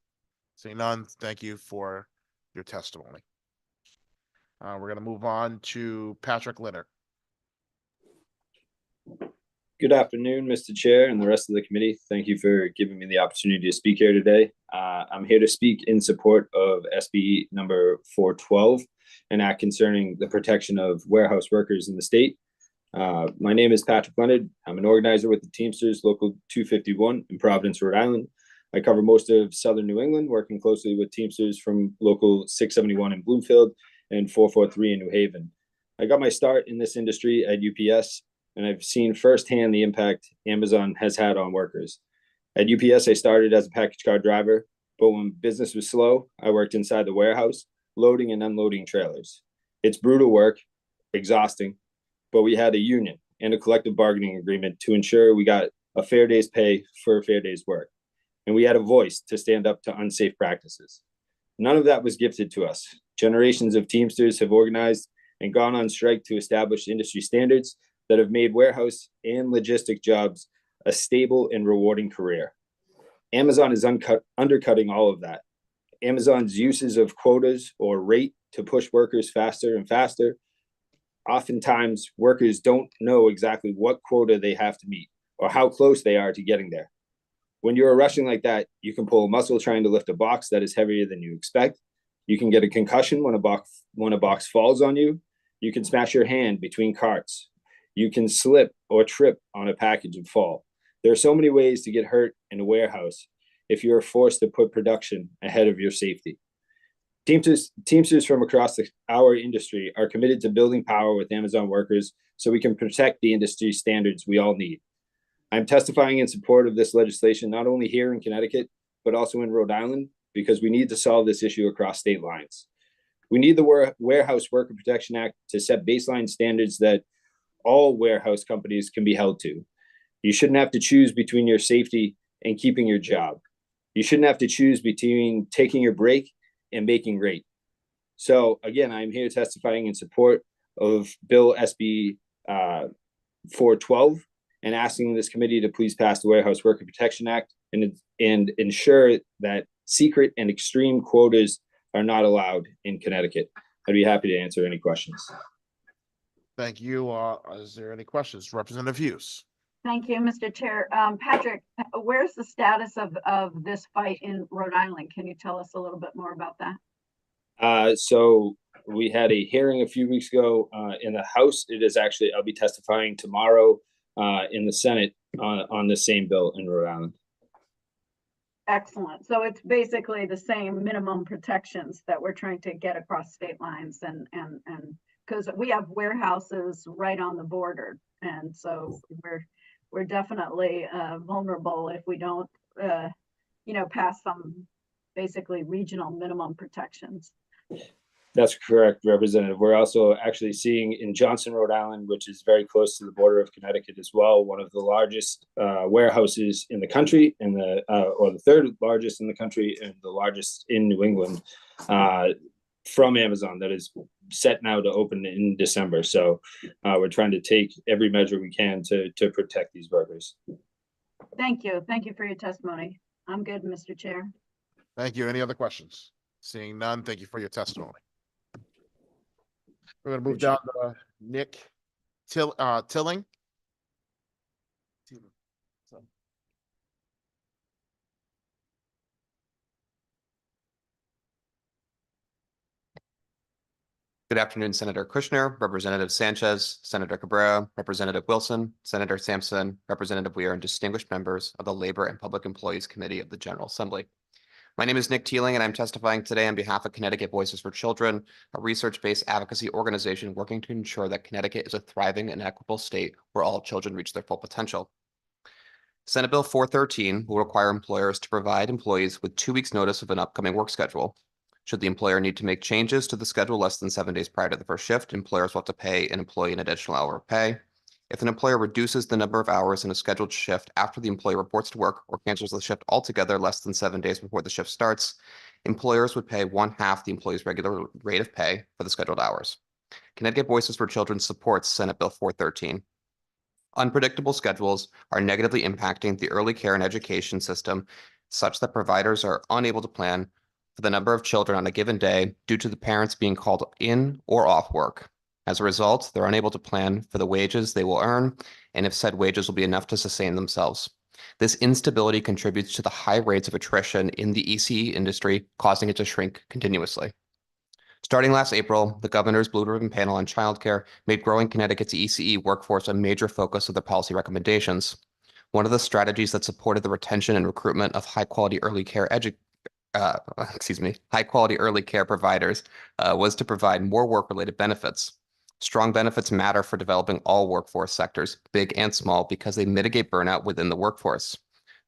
Seeing none, thank you for your testimony. We're going to move on to Patrick Litter. Good afternoon, Mr. Chair and the rest of the committee. Thank you for giving me the opportunity to speak here today. I'm here to speak in support of SB number 412, an act concerning the protection of warehouse workers in the state. My name is Patrick Leonard. I'm an organizer with the Teamsters Local 251 in Providence, Rhode Island. I cover most of Southern New England, working closely with Teamsters from Local 671 in Bloomfield and 443 in New Haven. I got my start in this industry at UPS, and I've seen firsthand the impact Amazon has had on workers. At UPS, I started as a package car driver, but when business was slow, I worked inside the warehouse, loading and unloading trailers. It's brutal work, exhausting, but we had a union and a collective bargaining agreement to ensure we got a fair day's pay for a fair day's work. And we had a voice to stand up to unsafe practices. None of that was gifted to us. Generations of Teamsters have organized and gone on strike to establish industry standards that have made warehouse and logistic jobs a stable and rewarding career. Amazon is undercutting all of that. Amazon's uses of quotas or rate to push workers faster and faster. Oftentimes, workers don't know exactly what quota they have to meet or how close they are to getting there. When you're rushing like that, you can pull a muscle trying to lift a box that is heavier than you expect. You can get a concussion when a box falls on you. You can smash your hand between carts. You can slip or trip on a package and fall. There are so many ways to get hurt in a warehouse if you're forced to put production ahead of your safety. Teamsters from across our industry are committed to building power with Amazon workers so we can protect the industry standards we all need. I'm testifying in support of this legislation, not only here in Connecticut, but also in Rhode Island, because we need to solve this issue across state lines. We need the Warehouse Worker Protection Act to set baseline standards that all warehouse companies can be held to. You shouldn't have to choose between your safety and keeping your job. You shouldn't have to choose between taking your break and making rate. So again, I'm here testifying in support of Bill SB 412 and asking this committee to please pass the Warehouse Worker Protection Act and ensure that secret and extreme quotas are not allowed in Connecticut. I'd be happy to answer any questions. Thank you. Is there any questions? Representative Hughes. Thank you, Mr. Chair. Patrick, where's the status of this fight in Rhode Island? Can you tell us a little bit more about that? So we had a hearing a few weeks ago in the House. It is actually, I'll be testifying tomorrow in the Senate on the same bill in Rhode Island. Excellent. So it's basically the same minimum protections that we're trying to get across state lines, and because we have warehouses right on the border, and so we're definitely vulnerable if we don't pass some basically regional minimum protections. That's correct, Representative. We're also actually seeing in Johnson, Rhode Island, which is very close to the border of Connecticut as well, one of the largest warehouses in the country, and or the third largest in the country and the largest in New England from Amazon that is set now to open in December. So we're trying to take every measure we can to protect these workers. Thank you. Thank you for your testimony. I'm good, Mr. Chair. Thank you. Any other questions? Seeing none, thank you for your testimony. We're going to move down to Nick Tilling. Good afternoon, Senator Kushner, Representative Sanchez, Senator Cabrera, Representative Wilson, Senator Sampson, Representative Weir, and distinguished members of the Labor and Public Employees Committee of the General Assembly. My name is Nick Teeling, and I'm testifying today on behalf of Connecticut Voices for Children, a research-based advocacy organization working to ensure that Connecticut is a thriving and equitable state where all children reach their full potential. Senate Bill 413 will require employers to provide employees with 2 weeks' notice of an upcoming work schedule. Should the employer need to make changes to the schedule less than 7 days prior to the first shift, employers will have to pay an employee an additional hour of pay. If an employer reduces the number of hours in a scheduled shift after the employee reports to work or cancels the shift altogether less than 7 days before the shift starts, employers would pay 1/2 the employee's regular rate of pay for the scheduled hours. Connecticut Voices for Children supports Senate Bill 413. Unpredictable schedules are negatively impacting the early care and education system such that providers are unable to plan for the number of children on a given day due to the parents being called in or off work. As a result, they're unable to plan for the wages they will earn and if said wages will be enough to sustain themselves. This instability contributes to the high rates of attrition in the ECE industry, causing it to shrink continuously. Starting last April, the governor's Blue Ribbon Panel on Childcare made growing Connecticut's ECE workforce a major focus of their policy recommendations. One of the strategies that supported the retention and recruitment of high-quality early care providers was to provide more work-related benefits. Strong benefits matter for developing all workforce sectors, big and small, because they mitigate burnout within the workforce.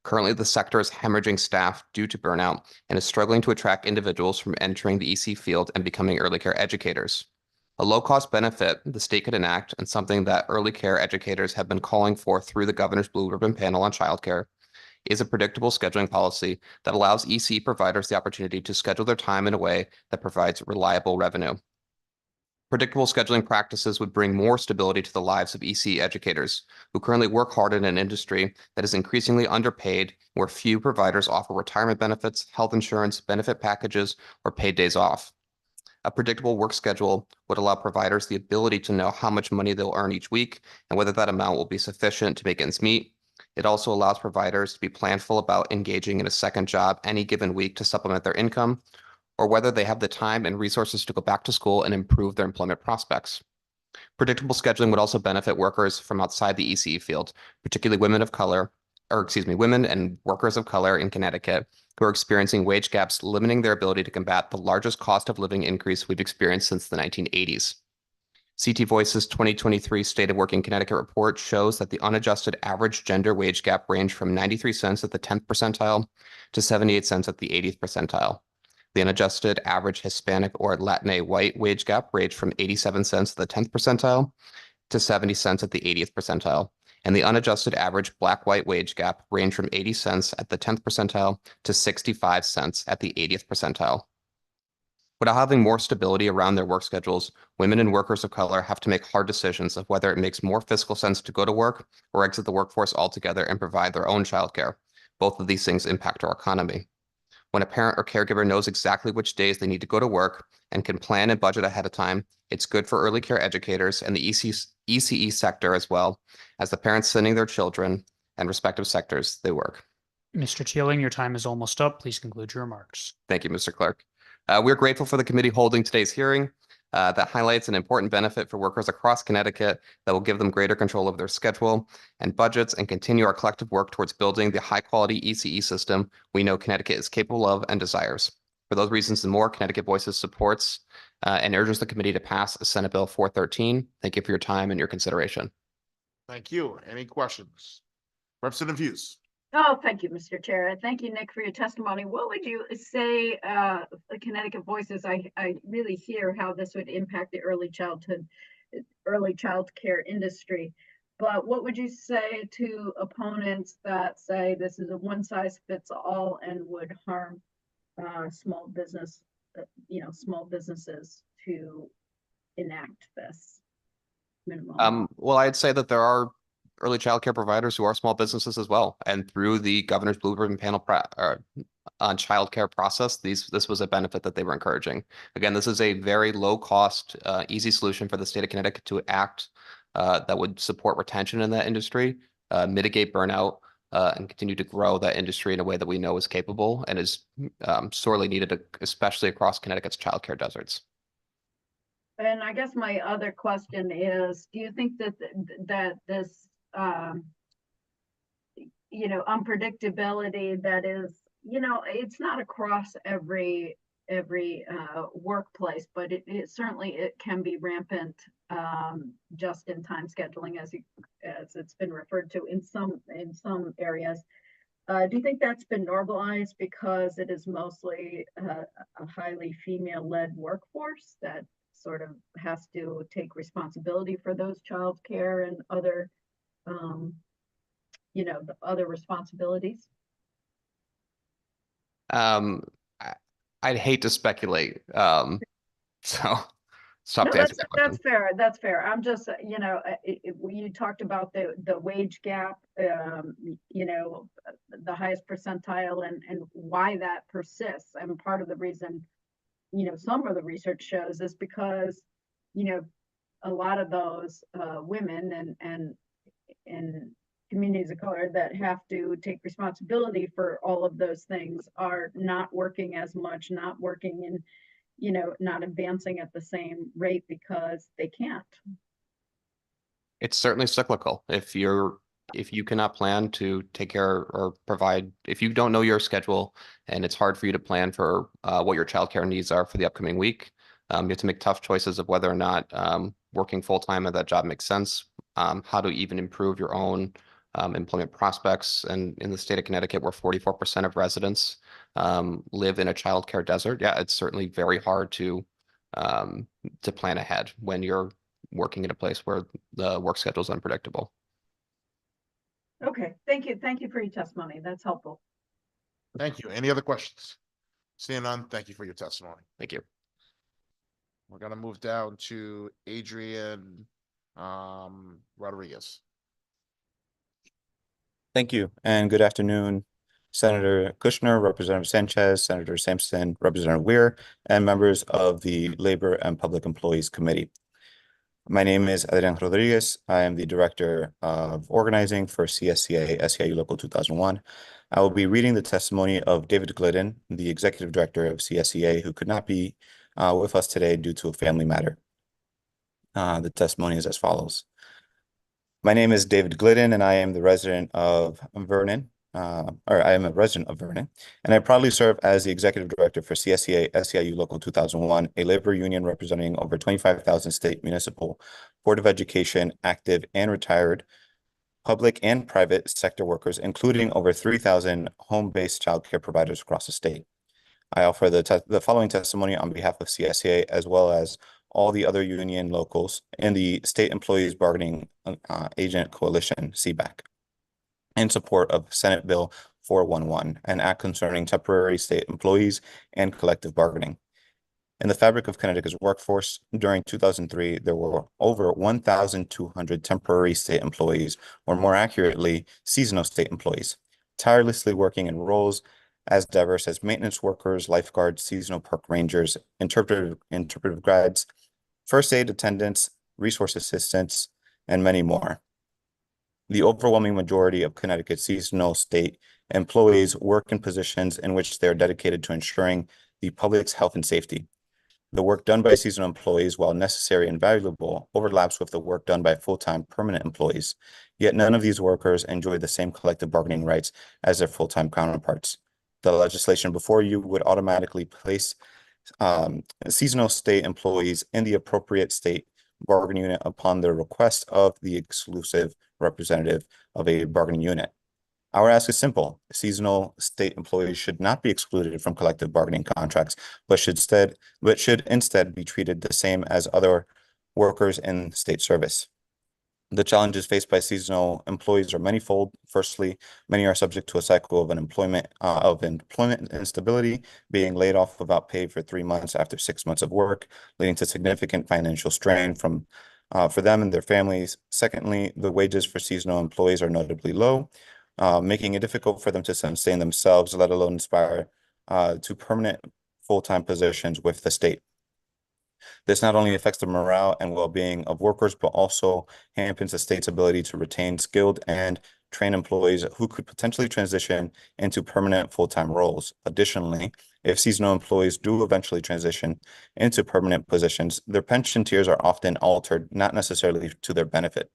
Currently, the sector is hemorrhaging staff due to burnout and is struggling to attract individuals from entering the EC field and becoming early care educators. A low-cost benefit the state could enact, and something that early care educators have been calling for through the governor's Blue Ribbon Panel on Childcare, is a predictable scheduling policy that allows EC providers the opportunity to schedule their time in a way that provides reliable revenue. Predictable scheduling practices would bring more stability to the lives of EC educators, who currently work hard in an industry that is increasingly underpaid, where few providers offer retirement benefits, health insurance, benefit packages, or paid days off. A predictable work schedule would allow providers the ability to know how much money they'll earn each week and whether that amount will be sufficient to make ends meet. It also allows providers to be planful about engaging in a second job any given week to supplement their income, or whether they have the time and resources to go back to school and improve their employment prospects. Predictable scheduling would also benefit workers from outside the ECE field, particularly women and workers of color in Connecticut who are experiencing wage gaps, limiting their ability to combat the largest cost of living increase we've experienced since the 1980s. CT Voice's 2023 State of Work in Connecticut report shows that the unadjusted average gender wage gap ranged from 93 cents at the 10th percentile to 78 cents at the 80th percentile. The unadjusted average Hispanic or Latina white wage gap ranged from 87 cents at the 10th percentile to 70 cents at the 80th percentile. And the unadjusted average black-white wage gap ranged from 80 cents at the 10th percentile to 65 cents at the 80th percentile. Without having more stability around their work schedules, women and workers of color have to make hard decisions of whether it makes more fiscal sense to go to work or exit the workforce altogether and provide their own childcare. Both of these things impact our economy. When a parent or caregiver knows exactly which days they need to go to work and can plan and budget ahead of time, it's good for early care educators and the ECE sector as well as the parents sending their children and respective sectors they work. Mr. Teeling, your time is almost up. Please conclude your remarks. Thank you, Mr. Clerk. We're grateful for the committee holding today's hearing that highlights an important benefit for workers across Connecticut that will give them greater control of their schedule and budgets and continue our collective work towards building the high-quality ECE system we know Connecticut is capable of and desires. For those reasons and more, Connecticut Voices supports and urges the committee to pass Senate Bill 413. Thank you for your time and your consideration. Thank you. Any questions? Representative Hughes. Oh, thank you, Mr. Chair. Thank you, Nick, for your testimony. What would you say, Connecticut Voices? I really hear how this would impact the early child care industry. But what would you say to opponents that say this is a one size fits all and would harm small businesses to enact this minimum? Well, I'd say that there are early child care providers who are small businesses as well. And through the governor's Blue Ribbon Panel on child care process, this was a benefit that they were encouraging. Again, this is a very low cost, easy solution for the state of Connecticut to act that would support retention in that industry, mitigate burnout, and continue to grow that industry in a way that we know is capable and is sorely needed, especially across Connecticut's child care deserts. And I guess my other question is, do you think that this unpredictability that is, it's not across every workplace, but it certainly it can be rampant just in time scheduling as it's been referred to in some areas. Do you think that's been normalized because it is mostly a highly female-led workforce that sort of has to take responsibility for those childcare and other, the other responsibilities? I'd hate to speculate. So stop No, to answer that question. that's fair. That's fair. I'm just, you talked about the wage gap, the highest percentile and why that persists. And part of the reason, some of the research shows is because, a lot of those women and communities of color that have to take responsibility for all of those things are not working as much, not working in, not advancing at the same rate because they can't. It's certainly cyclical. If you cannot plan to take care or provide, if you don't know your schedule and it's hard for you to plan for what your childcare needs are for the upcoming week, you have to make tough choices of whether or not working full-time at that job makes sense, how to even improve your own employment prospects. And in the state of Connecticut, where 44% of residents live in a childcare desert, yeah, it's certainly very hard to plan ahead when you're working in a place where the work schedule is unpredictable. Okay, thank you. Thank you for your testimony. That's helpful. Thank you. Any other questions? Seeing none, thank you for your testimony. Thank you. We're gonna move down to Adrian Rodriguez. Thank you, and good afternoon, Senator Kushner, Representative Sanchez, Senator Sampson, Representative Weir, and members of the Labor and Public Employees Committee. My name is Adrian Rodriguez. I am the Director of Organizing for CSCA SEIU Local 2001. I will be reading the testimony of David Glidden, the Executive Director of CSCA, who could not be with us today due to a family matter. The testimony is as follows. My name is David Glidden, and I am the resident of Vernon, I am a resident of Vernon, and I proudly serve as the Executive Director for CSCA SEIU Local 2001, a labor union representing over 25,000 state, municipal, Board of Education, active and retired, public and private sector workers, including over 3,000 home-based childcare providers across the state. I offer the following testimony on behalf of CSCA, as well as all the other union locals and the State Employees Bargaining Agent Coalition, CBAC, in support of Senate Bill 411, an act concerning temporary state employees and collective bargaining. In the fabric of Connecticut's workforce, during 2003, there were over 1,200 temporary state employees, or more accurately, seasonal state employees, tirelessly working in roles as diverse as maintenance workers, lifeguards, seasonal park rangers, interpretive guides, first aid attendants, resource assistants, and many more. The overwhelming majority of Connecticut's seasonal state employees work in positions in which they are dedicated to ensuring the public's health and safety. The work done by seasonal employees, while necessary and valuable, overlaps with the work done by full-time permanent employees. Yet none of these workers enjoy the same collective bargaining rights as their full-time counterparts. The legislation before you would automatically place seasonal state employees in the appropriate state bargaining unit upon the request of the exclusive representative of a bargaining unit. Our ask is simple. Seasonal state employees should not be excluded from collective bargaining contracts, but should instead be treated the same as other workers in state service. The challenges faced by seasonal employees are manifold. Firstly, many are subject to a cycle of employment instability, being laid off without pay for 3 months after 6 months of work, leading to significant financial strain for them and their families. Secondly, the wages for seasonal employees are notably low, making it difficult for them to sustain themselves, let alone aspire to permanent full-time positions with the state. This not only affects the morale and well-being of workers, but also hampers the state's ability to retain skilled and train employees who could potentially transition into permanent full-time roles. Additionally, if seasonal employees do eventually transition into permanent positions, their pension tiers are often altered, not necessarily to their benefit.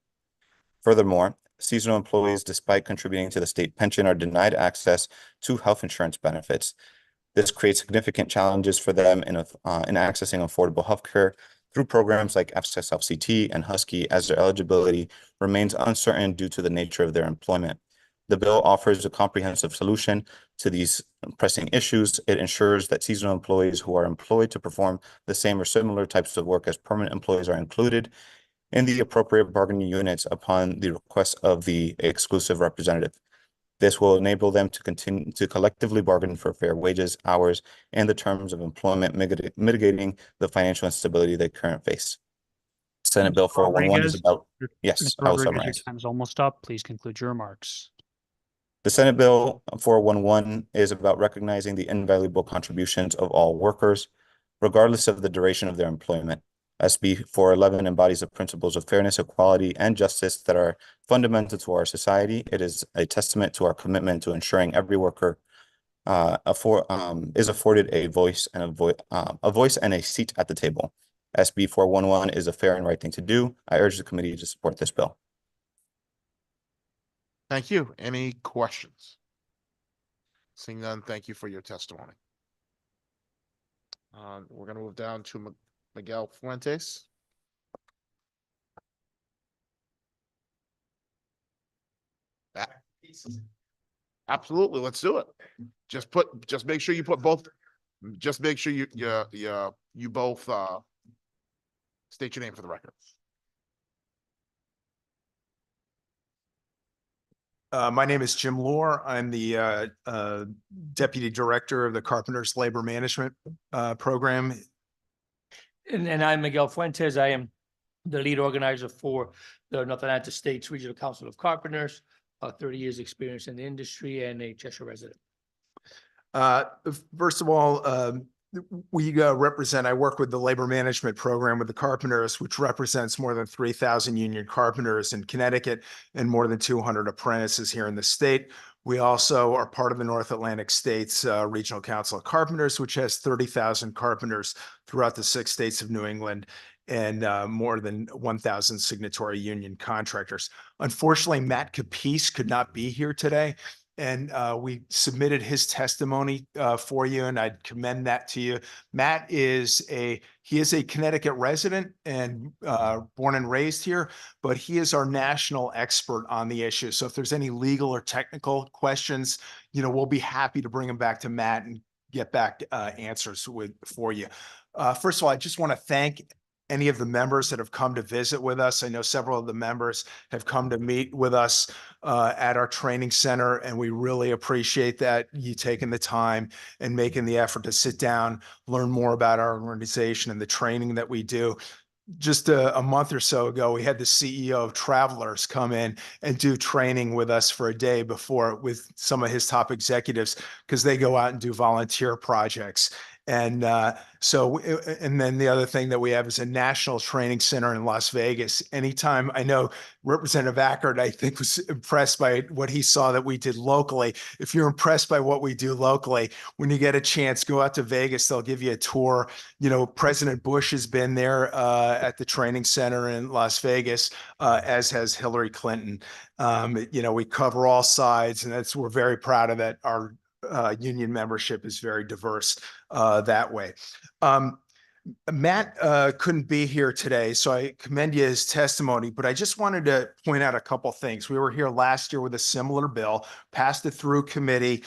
Furthermore, seasonal employees, despite contributing to the state pension, are denied access to health insurance benefits. This creates significant challenges for them in accessing affordable healthcare through programs like Access Health CT and Husky, as their eligibility remains uncertain due to the nature of their employment. The bill offers a comprehensive solution to these pressing issues. It ensures that seasonal employees who are employed to perform the same or similar types of work as permanent employees are included in the appropriate bargaining units upon the request of the exclusive representative. This will enable them to continue to collectively bargain for fair wages, hours, and the terms of employment, mitigating the financial instability they currently face. Senate Bill 411 is about, yes, Mr. I will Rodriguez, your summarize. time is almost up. Please conclude your remarks. The Senate Bill 411 is about recognizing the invaluable contributions of all workers, regardless of the duration of their employment. SB 411 embodies the principles of fairness, equality, and justice that are fundamental to our society. It is a testament to our commitment to ensuring every worker is afforded a voice and a seat at the table. SB 411 is a fair and right thing to do. I urge the committee to support this bill. Thank you. Any questions? Seeing none, thank you for your testimony. We're going to move down to Miguel Fuentes. Absolutely, let's do it. Just make sure you put both. Just make sure you both state your name for the record. My name is Jim Lohr. I'm the Deputy Director of the Carpenters Labor Management Program. And I'm Miguel Fuentes. I am the lead organizer for the North Atlantic States Regional Council of Carpenters, 30 years experience in the industry and a Cheshire resident. First of all, we I work with the Labor Management Program with the Carpenters, which represents more than 3,000 union carpenters in Connecticut and more than 200 apprentices here in the state. We also are part of the North Atlantic States Regional Council of Carpenters, which has 30,000 carpenters throughout the 6 states of New England and more than 1,000 signatory union contractors. Unfortunately, Matt Capice could not be here today, and we submitted his testimony for you, and I'd commend that to you. Matt is a Connecticut resident and born and raised here, but he is our national expert on the issue. So if there's any legal or technical questions, we'll be happy to bring them back to Matt and get back answers for you. First of all, I just want to thank any of the members that have come to visit with us. I know several of the members have come to meet with us at our training center, and we really appreciate that you taking the time and making the effort to sit down, learn more about our organization and the training that we do. Just a month or so ago, we had the CEO of Travelers come in and do training with us for a day before with some of his top executives, because they go out and do volunteer projects. And and then the other thing that we have is a national training center in Las Vegas. Anytime, I know Representative Ackert, I think, was impressed by what he saw that we did locally. If you're impressed by what we do locally, when you get a chance, go out to Vegas. They'll give you a tour. President Bush has been there at the training center in Las Vegas, as has Hillary Clinton. We cover all sides, and we're very proud of that. Our union membership is very diverse that way. Matt couldn't be here today, so I commend you his testimony, but I just wanted to point out a couple things. We were here last year with a similar bill, passed it through committee.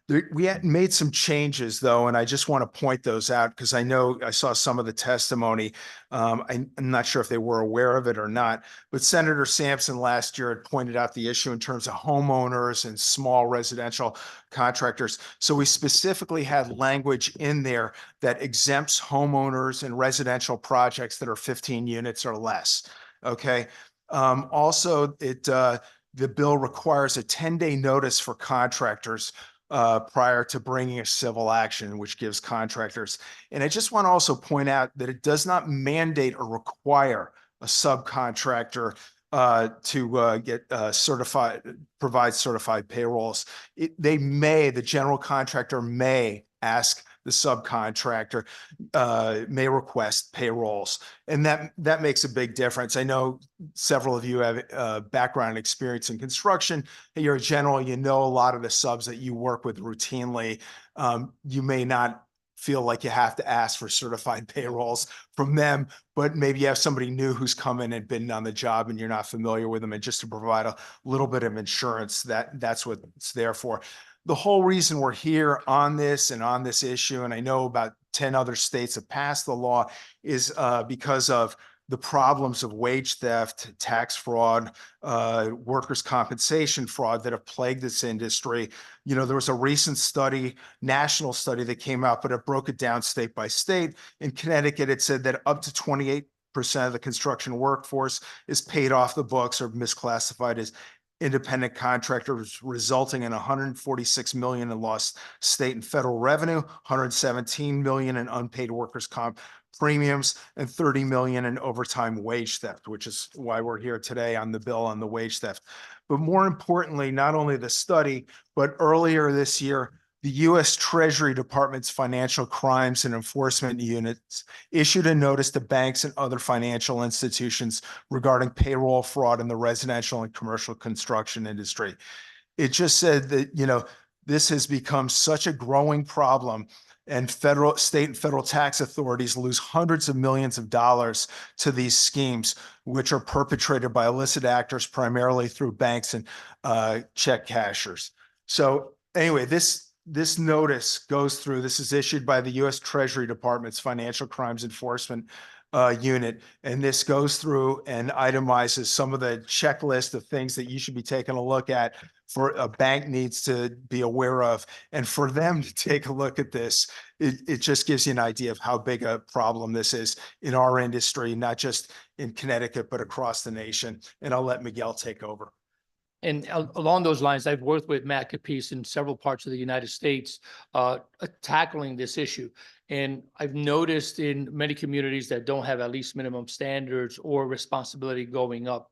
We had made some changes, though, and I just want to point those out because I know I saw some of the testimony. I'm not sure if they were aware of it or not, but Senator Sampson last year had pointed out the issue in terms of homeowners and small residential contractors. So we specifically had language in there that exempts homeowners and residential projects that are 15 units or less. Okay. Also, the bill requires a 10-day notice for contractors prior to bringing a civil action, which gives contractors. And I just want to also point out that it does not mandate or require a subcontractor to get provide certified payrolls. The general contractor may ask the subcontractor, may request payrolls. And that makes a big difference. I know several of you have background and experience in construction. You're a general, you know a lot of the subs that you work with routinely. You may not feel like you have to ask for certified payrolls from them, but maybe you have somebody new who's come in and been on the job and you're not familiar with them, and just to provide a little bit of insurance, that's what it's there for. The whole reason we're here on this and on this issue, and I know about 10 other states have passed the law, is because of the problems of wage theft, tax fraud, workers' compensation fraud that have plagued this industry. You know, there was a recent study, national study that came out, but it broke it down state by state. In Connecticut, it said that up to 28% of the construction workforce is paid off the books or misclassified as independent contractors, resulting in 146 million in lost state and federal revenue, 117 million in unpaid workers' comp premiums, and 30 million in overtime wage theft, which is why we're here today on the bill on the wage theft. But more importantly, not only the study, but earlier this year, the U.S. Treasury Department's Financial Crimes and Enforcement Units issued a notice to banks and other financial institutions regarding payroll fraud in the residential and commercial construction industry. It just said that, you know, this has become such a growing problem, and state and federal tax authorities lose hundreds of millions of dollars to these schemes, which are perpetrated by illicit actors, primarily through banks and check cashers. So anyway, this notice goes through, this is issued by the U.S. Treasury Department's Financial Crimes Enforcement Unit, and this goes through and itemizes some of the checklist of things that you should be taking a look at, for a bank needs to be aware of. And for them to take a look at this, it just gives you an idea of how big a problem this is in our industry, not just in Connecticut, but across the nation. And I'll let Miguel take over. And along those lines, I've worked with Matt Capice in several parts of the United States tackling this issue. And I've noticed in many communities that don't have at least minimum standards or responsibility going up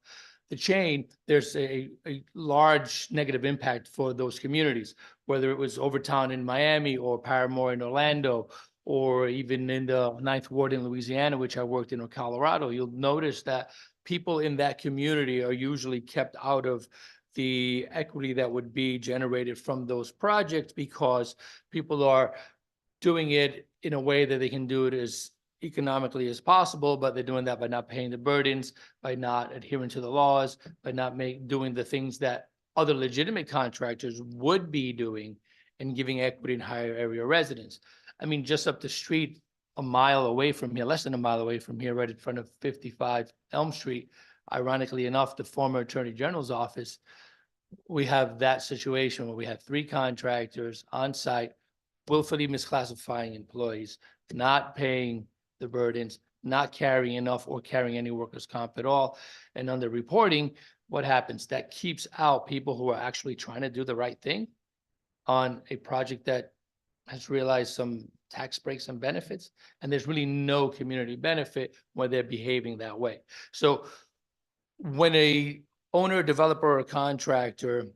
the chain, there's a large negative impact for those communities, whether it was Overtown in Miami or Paramore in Orlando, or even in the Ninth Ward in Louisiana, which I worked in, or Colorado. You'll notice that people in that community are usually kept out of the equity that would be generated from those projects, because people are doing it in a way that they can do it as economically as possible, but they're doing that by not paying the burdens, by not adhering to the laws, by not doing the things that other legitimate contractors would be doing and giving equity in higher area residents. I mean, just up the street, a mile away from here, less than a mile away from here, right in front of 55 Elm Street, ironically enough, the former Attorney General's office, we have that situation where we have 3 contractors on site willfully misclassifying employees, not paying the burdens, not carrying enough or carrying any workers' comp at all. And under reporting, what happens? That keeps out people who are actually trying to do the right thing on a project that has realized some tax breaks and benefits, and there's really no community benefit when they're behaving that way. So when a owner, developer, or contractor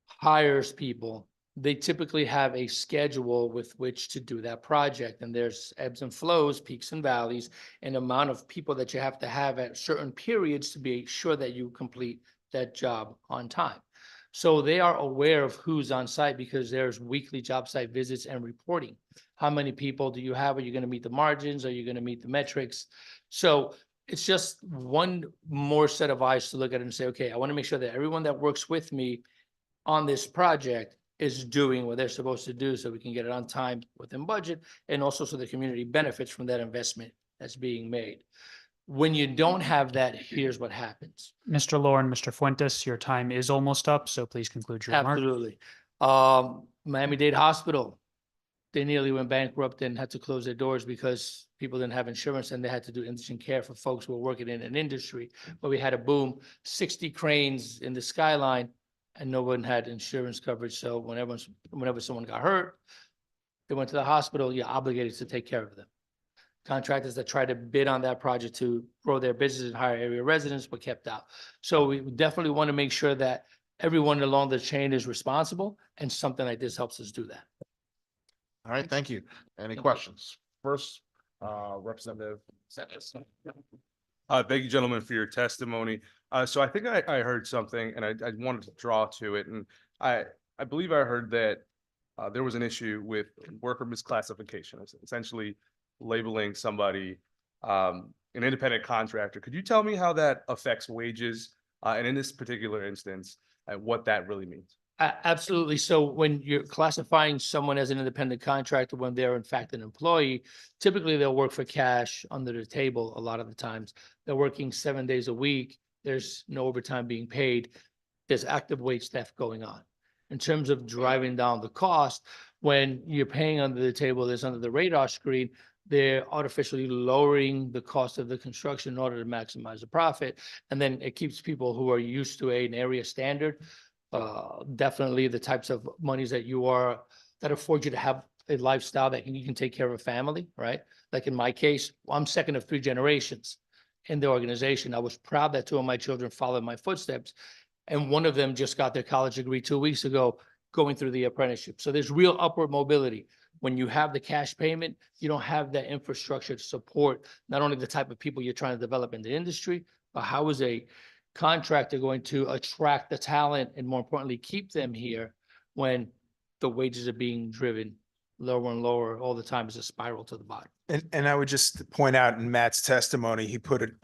hires people, they typically have a schedule with which to do that project. And there's ebbs and flows, peaks and valleys, and amount of people that you have to have at certain periods to be sure that you complete that job on time. So they are aware of who's on site, because there's weekly job site visits and reporting. How many people do you have? Are you going to meet the margins? Are you going to meet the metrics? So it's just one more set of eyes to look at and say, okay, I want to make sure that everyone that works with me on this project is doing what they're supposed to do, so we can get it on time within budget, and also so the community benefits from that investment that's being made. When you don't have that, here's what happens. Mr. Lauren, Mr. Fuentes, your time is almost up, so please conclude your remarks. Absolutely. Miami-Dade Hospital, they nearly went bankrupt and had to close their doors because people didn't have insurance, and they had to do indigent care for folks who were working in an industry. But we had a boom, 60 cranes in the skyline, and no one had insurance coverage. So whenever someone got hurt, they went to the hospital, you're obligated to take care of them. contractors that try to bid on that project to grow their business and hire area residents were kept out. So we definitely want to make sure that everyone along the chain is responsible, and something like this helps us do that. All right, thank you. Any questions? First, Representative Sanchez. Thank you, gentlemen, for your testimony. So I think I heard something and I wanted to draw to it. And I believe I heard that there was an issue with worker misclassification, essentially labeling somebody an independent contractor. Could you tell me how that affects wages? And in this particular instance, what that really means? Absolutely. So when you're classifying someone as an independent contractor, when they're in fact an employee, typically they'll work for cash under the table. A lot of the times they're working 7 days a week. There's no overtime being paid. There's active wage theft going on. In terms of driving down the cost, when you're paying under the table, there's under the radar screen, they're artificially lowering the cost of the construction in order to maximize the profit. And then it keeps people who are used to an area standard, definitely the types of monies that that afford you to have a lifestyle that you can take care of a family, right? Like in my case, I'm second of 3 generations in the organization. I was proud that 2 of my children followed my footsteps, and one of them just got their college degree 2 weeks ago, going through the apprenticeship. So there's real upward mobility. When you have the cash payment, you don't have that infrastructure to support not only the type of people you're trying to develop in the industry, but how is a contractor going to attract the talent and, more importantly, keep them here when the wages are being driven lower and lower all the time as a spiral to the bottom. And I would just point out in Matt's testimony, he put it,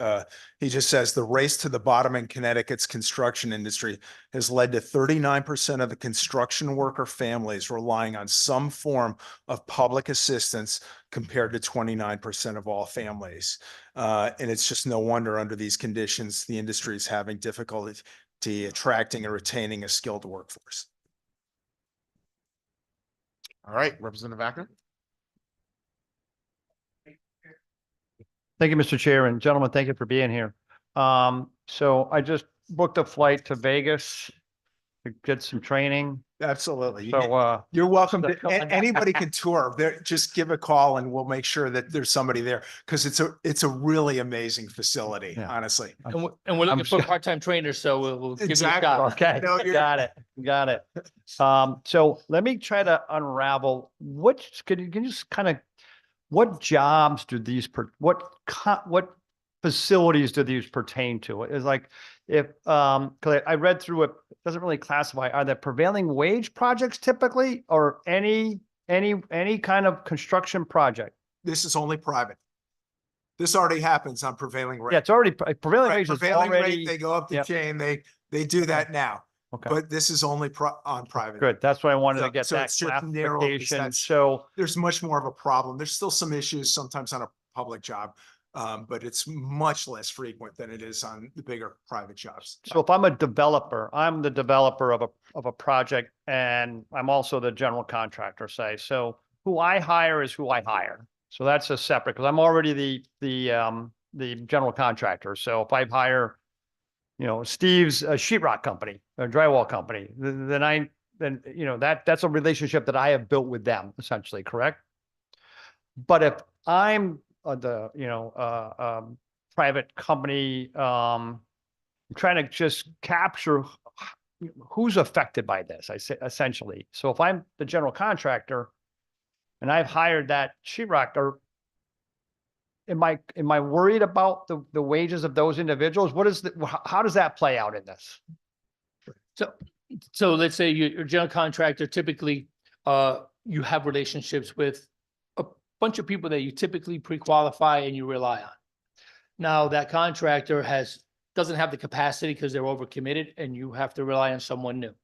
he just says the race to the bottom in Connecticut's construction industry has led to 39% of the construction worker families relying on some form of public assistance compared to 29% of all families. And it's just no wonder under these conditions, the industry is having difficulty attracting and retaining a skilled workforce. All right, Representative Akron. Thank you, Mr. Chair, and gentlemen, thank you for being here. So I just booked a flight to Vegas to get some training. Absolutely. So, you're welcome to, anybody can tour there. Just give a call and we'll make sure that there's somebody there, because it's a really amazing facility, honestly. And we're looking for part-time trainers, so we'll give you a shot. Okay, got it. So let me try to unravel can you just kind of, what jobs do these, what facilities do these pertain to? It's like, if, because I read through it, doesn't really classify, are there prevailing wage projects typically, or any kind of construction project? This is only private. This already happens on prevailing rate. Yeah, it's already prevailing wage is Prevailing already. rate, they go up the chain, they do that now. Okay. But this is only on private. Good. That's what I wanted to So- get so that it's just narrow because classification. that's- So There's much more of a problem. There's still some issues sometimes on a public job, but it's much less frequent than it is on the bigger private jobs. So if I'm a developer, I'm the developer of a project, and I'm also the general contractor, say. So who I hire is who I hire. So that's a separate, because I'm already the general contractor. So if I hire, Steve's sheetrock company, a drywall company, then that's a relationship that I have built with them, essentially, correct? But if I'm private company, I'm trying to just capture who's affected by this, I say, essentially. So if I'm the general contractor and I've hired that sheetrock, or am I worried about the wages of those individuals? How does that play out in this? So let's say you're a general contractor, typically, you have relationships with a bunch of people that you typically pre-qualify and you rely on. Now that contractor doesn't have the capacity because they're overcommitted, and you have to rely on someone new.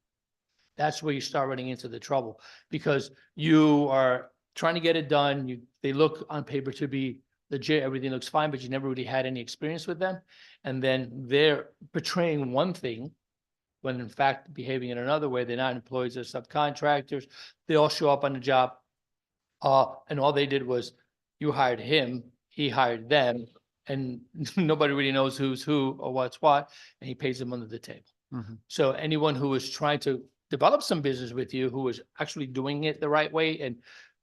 That's where you start running into the trouble, because you are trying to get it done. They look on paper to be legit, everything looks fine, but you never really had any experience with them. And then they're portraying one thing when in fact behaving in another way. They're not employees, they're subcontractors. They all show up on the job. And all they did was, you hired him, he hired them, and nobody really knows who's who or what's what, and he pays them under the table. Mm-hmm. So anyone who is trying to develop some business with you, who is actually doing it the right way and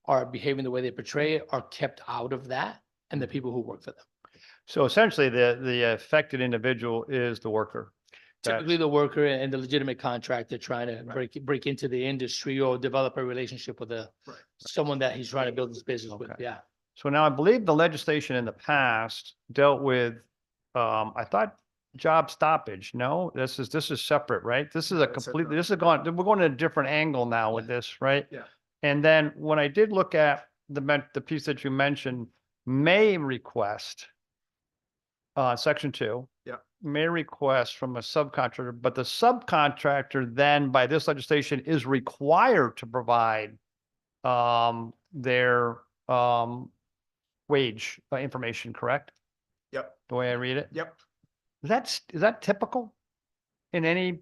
are behaving the way they portray it, are kept out of that. and the people who work for them. So essentially, the affected individual is the worker. Typically the worker and the legitimate contractor trying to break into the industry or develop a relationship with someone that he's trying to build his business with. Yeah. So now I believe the legislation in the past dealt with, I thought job stoppage. No, this is separate, right? This is a completely, we're going to a different angle now with this, right? Yeah. And then when I did look at the piece that you mentioned, may request, section 2. Yeah. May request from a subcontractor, but the subcontractor then by this legislation is required to provide their wage information, correct? Yep. The way I read it? Yep. Is that typical in any?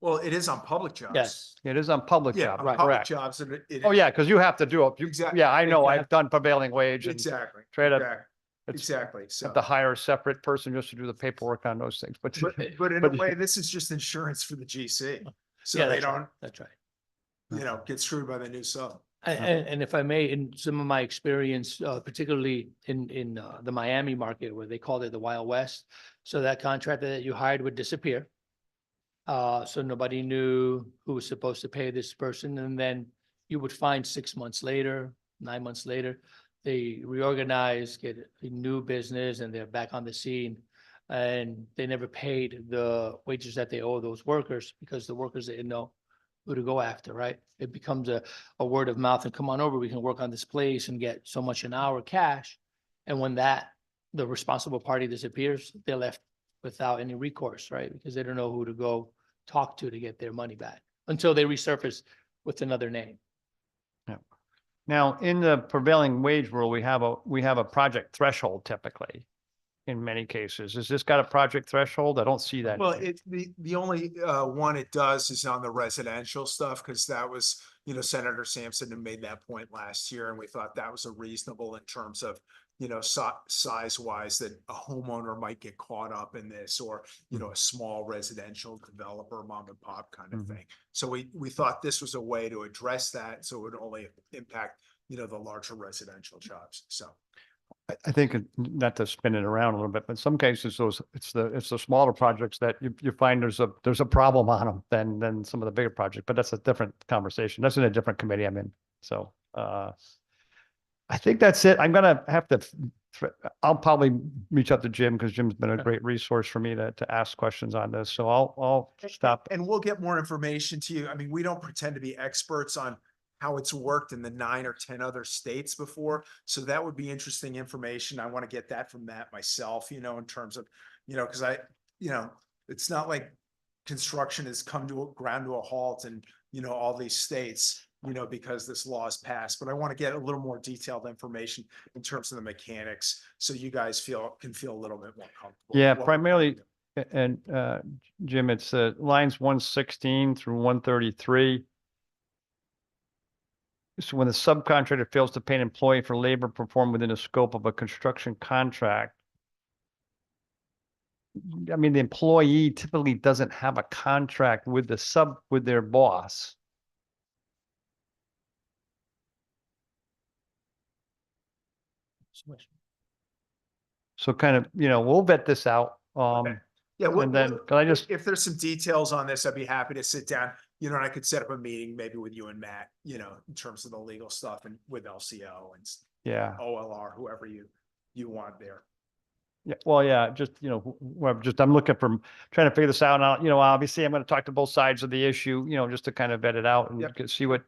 Well, it is on public jobs. Yes. It is on public Yeah, job, on public correct? jobs. And Oh, yeah, because you have to do it. Exactly. Yeah, I know. I've Exactly. done prevailing wage and Exactly. try to Exactly. So, have to hire a separate person just to do the paperwork on those things, but but in but- a way, this is just insurance for the GC. So Yeah, they that's right. don't, That's right. get screwed by the new sub. And if I may, in some of my experience, particularly in the Miami market where they called it the Wild West. So that contractor that you hired would disappear. So nobody knew who was supposed to pay this person. And then you would find 6 months later, 9 months later, they reorganize, get a new business, and they're back on the scene. And they never paid the wages that they owe those workers because the workers didn't know who to go after, right? It becomes a word of mouth and come on over, we can work on this place and get so much an hour cash. And when the responsible party disappears, they're left without any recourse, right? Because they don't know who to go talk to get their money back until they resurface with another name. Now, in the prevailing wage rule, we have a project threshold typically in many cases. Has this got a project threshold? I don't see that. Well, the only one it does is on the residential stuff, because that was, Senator Sampson had made that point last year, and we thought that was a reasonable in terms of, size wise, that a homeowner might get caught up in this, or, a small residential developer, mom and pop kind of thing. So we thought this was a way to address that, so it would only impact, the larger residential jobs, so. I think not to spin it around a little bit, but in some cases, it's the smaller projects that you find there's a problem on them than some of the bigger projects, but that's a different conversation. That's in a different committee I'm in. So, I think that's it. I'm gonna have to, I'll probably reach out to Jim because Jim's been a great resource for me to ask questions on this. So I'll stop. And we'll get more information to you. I mean, we don't pretend to be experts on how it's worked in the 9 or 10 other states before. So that would be interesting information. I want to get that from Matt myself, in terms of, because it's not like construction has come to a halt in, all these states, because this law is passed. But I want to get a little more detailed information in terms of the mechanics, so you guys can feel a little bit more comfortable. Yeah, with what we're primarily, doing. and Jim, it's lines 116 through 133. So when the subcontractor fails to pay an employee for labor performed within the scope of a construction contract, I mean, the employee typically doesn't have a contract with with their boss. So kind of, we'll vet this out. Yeah, and then can I just, if there's some details on this, I'd be happy to sit down, and I could set up a meeting maybe with you and Matt, in terms of the legal stuff and with LCO and yeah. OLR, whoever you want there. Yeah, well, yeah, just, I'm looking for, trying to figure this out now, obviously I'm going to talk to both sides of the issue, just to kind of vet it out and see what,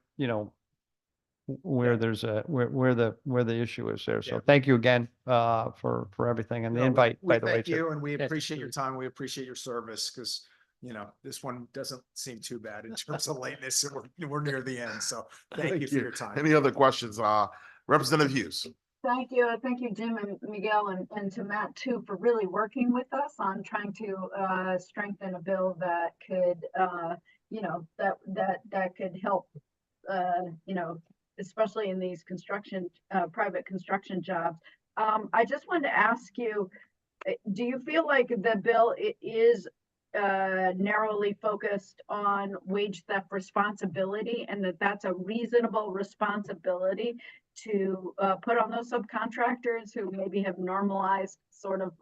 where there's where the issue is there. So thank you again, for everything and the invite, by the way, Thank you, too. and we appreciate your time. We appreciate your service, because, this one doesn't seem too bad in terms of lateness, and we're near the end. So thank you for your time. Any other questions? Representative Hughes. Thank you. Thank you, Jim and Miguel, and to Matt too, for really working with us on trying to strengthen a bill that could, that could help, especially in these private construction jobs. I just wanted to ask you, do you feel like the bill is narrowly focused on wage theft responsibility, and that's a reasonable responsibility to put on those subcontractors who maybe have normalized sort of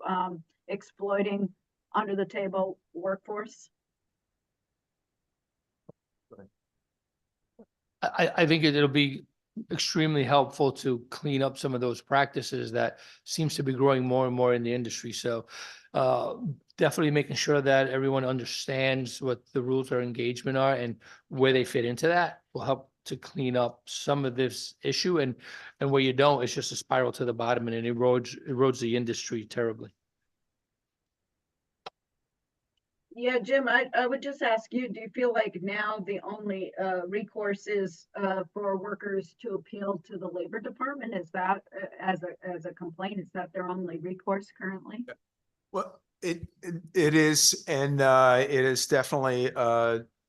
exploiting under the table workforce? I think it'll be extremely helpful to clean up some of those practices that seems to be growing more and more in the industry. So definitely making sure that everyone understands what the rules of engagement are and where they fit into that will help to clean up some of this issue. And where you don't, it's just a spiral to the bottom and it erodes the industry terribly. Yeah, Jim, I would just ask you, do you feel like now the only recourse is for workers to appeal to the Labor Department? Is that as a complaint, is that their only recourse currently? Well, it is, and it is definitely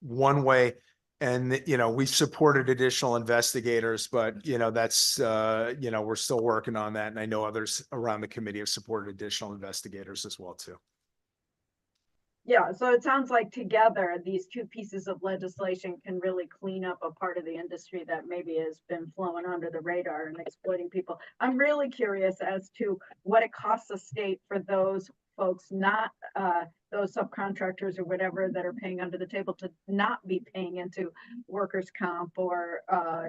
one way. And, you know, we've supported additional investigators, but, you know, that's, you know, we're still working on that. And I know others around the committee have supported additional investigators as well, too. Yeah, so it sounds like together, these two pieces of legislation can really clean up a part of the industry that maybe has been flowing under the radar and exploiting people. I'm really curious as to what it costs the state for those folks, not those subcontractors or whatever that are paying under the table, to not be paying into workers' comp or,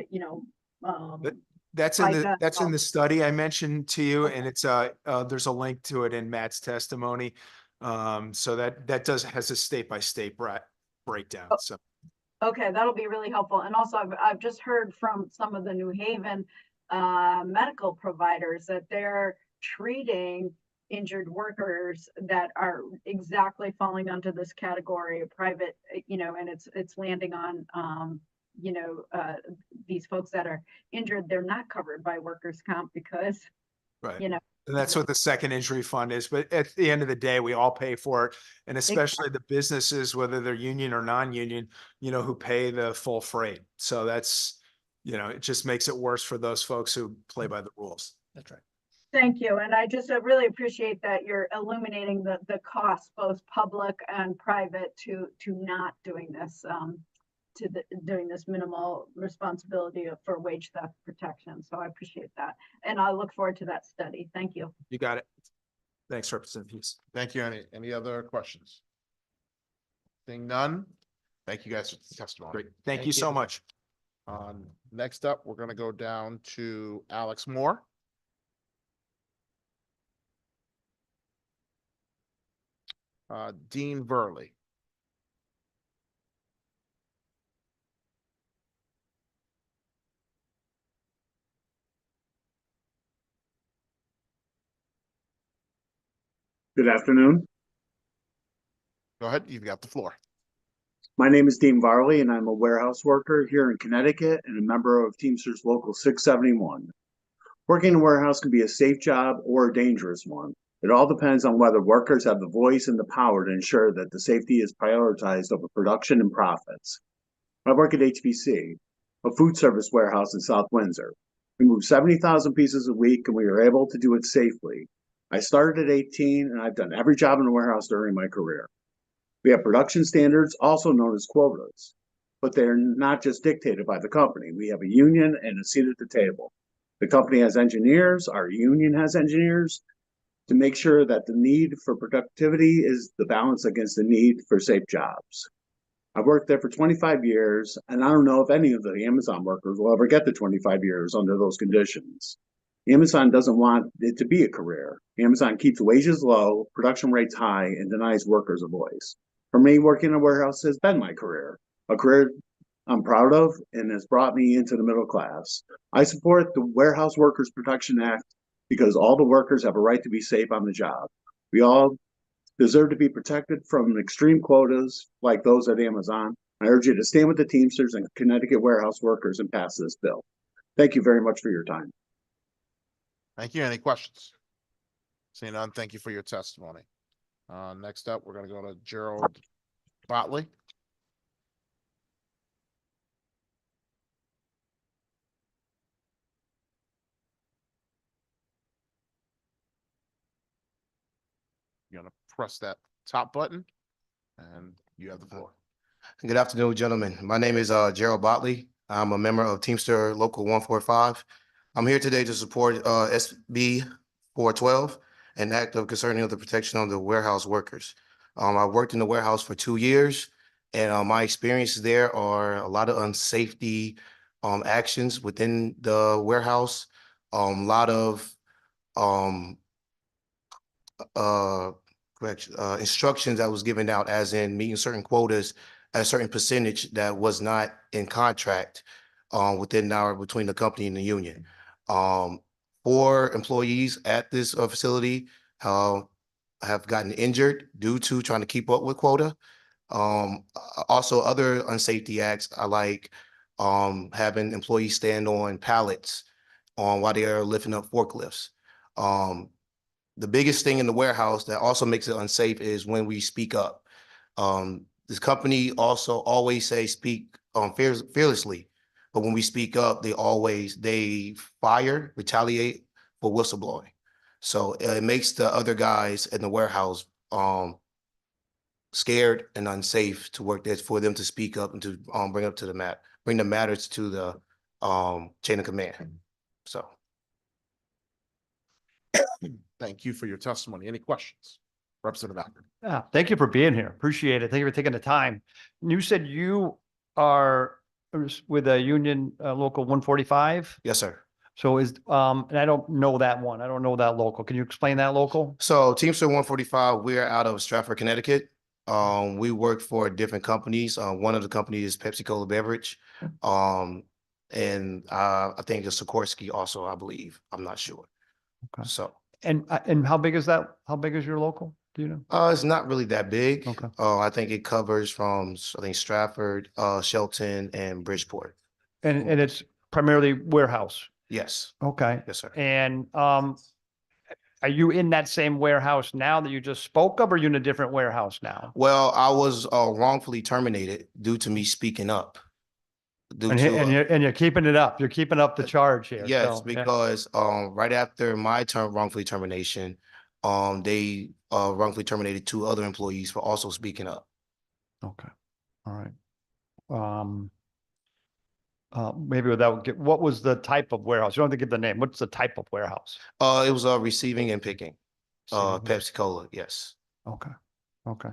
you know, That's in the study I mentioned to you, and it's there's a link to it in Matt's testimony. So that has a state-by-state breakdown. So okay, that'll be really helpful. And also, I've just heard from some of the New Haven medical providers that they're treating injured workers that are exactly falling under this category of private, you know, and it's landing on you know, these folks that are injured, they're not covered by workers' comp because, right, you know. and that's what the second injury fund is. But at the end of the day, we all pay for it. And especially the businesses, whether they're union or non-union, you know, who pay the full freight. So that's, you know, it just makes it worse for those folks who play by the rules. That's right. Thank you. And I just really appreciate that you're illuminating the costs, both public and private, to not doing this, doing this minimal responsibility for wage theft protection. So I appreciate that. And I look forward to that study. Thank you. You got it. Thanks, Representative Hughes. Thank you. Any other questions? Seeing none, thank you guys for the testimony. Great. Thank you so much. Next up, we're going to go down to Alex Moore. Dean Verley. Good afternoon. Go ahead. You've got the floor. My name is Dean Varley, and I'm a warehouse worker here in Connecticut and a member of Teamsters Local 671. Working in a warehouse can be a safe job or a dangerous one. It all depends on whether workers have the voice and the power to ensure that the safety is prioritized over production and profits. I work at HBC, a food service warehouse in South Windsor. We move 70,000 pieces a week, and we are able to do it safely. I started at 18, and I've done every job in the warehouse during my career. We have production standards, also known as quotas, but they're not just dictated by the company. We have a union and a seat at the table. The company has engineers, our union has engineers, to make sure that the need for productivity is the balance against the need for safe jobs. I've worked there for 25 years, and I don't know if any of the Amazon workers will ever get to 25 years under those conditions. Amazon doesn't want it to be a career. Amazon keeps wages low, production rates high, and denies workers a voice. For me, working in a warehouse has been my career, a career I'm proud of and has brought me into the middle class. I support the Warehouse Workers Protection Act because all the workers have a right to be safe on the job. We all deserve to be protected from extreme quotas like those at Amazon. I urge you to stand with the Teamsters and Connecticut warehouse workers and pass this bill. Thank you very much for your time. Thank you. Any questions? Seeing none, thank you for your testimony. Next up, we're going to go to Gerald Botley. You're going to press that top button and you have the floor. Good afternoon, gentlemen. My name is Gerald Botley. I'm a member of Teamster Local 145. I'm here today to support SB 412, an act of concerning of the protection of the warehouse workers. I worked in the warehouse for 2 years, and my experiences there are a lot of unsafety actions within the warehouse, a lot of instructions that was given out, as in meeting certain quotas at a certain percentage that was not in contract between the company and the union. 4 employees at this facility have gotten injured due to trying to keep up with quota. Also other unsafety acts are like having employees stand on pallets while they are lifting up forklifts. The biggest thing in the warehouse that also makes it unsafe is when we speak up. This company also always say speak fearlessly, but when we speak up, they fire, retaliate for whistleblowing. So it makes the other guys in the warehouse scared and unsafe to work there, for them to speak up and to bring the matters to the chain of command. So. Thank you for your testimony. Any questions? Representative Acker. Yeah, thank you for being here. Appreciate it. Thank you for taking the time. You said you are with a union local 145? Yes, sir. So and I don't know that one. I don't know that local. Can you explain that local? So Teamster 145, we're out of Stratford, Connecticut. We work for different companies. One of the companies is Pepsi-Cola Beverage. And I think it's Sikorsky also, I believe. I'm not sure. Okay. So. And how big is that? How big is your local? Do you know? It's not really that big. Okay. I think it covers from, Stratford, Shelton, and Bridgeport. And it's primarily warehouse. Yes. Okay. Yes, sir. And are you in that same warehouse now that you just spoke of, or are you in a different warehouse now? Well, I was wrongfully terminated due to me speaking up. And you're keeping it up. You're keeping up the charge here. Yes, So, yeah. because right after my wrongfully termination, they wrongfully terminated 2 other employees for also speaking up. Okay. All right. Maybe without, what was the type of warehouse? You don't have to give the name. What's the type of warehouse? It was receiving and picking. Receiving. Pepsi-Cola, yes. Okay. Okay.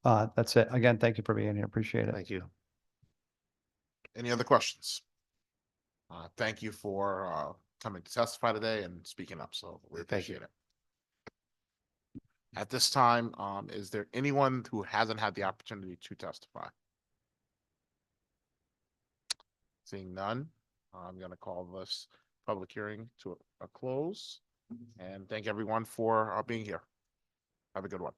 That's it. Again, thank you for being here. Appreciate it. Thank you. Any other questions? Thank you for coming to testify today and speaking up. So we appreciate it. At this time, is there anyone who hasn't had the opportunity to testify? Seeing none, I'm going to call this public hearing to a close and thank everyone for being here. Have a good one.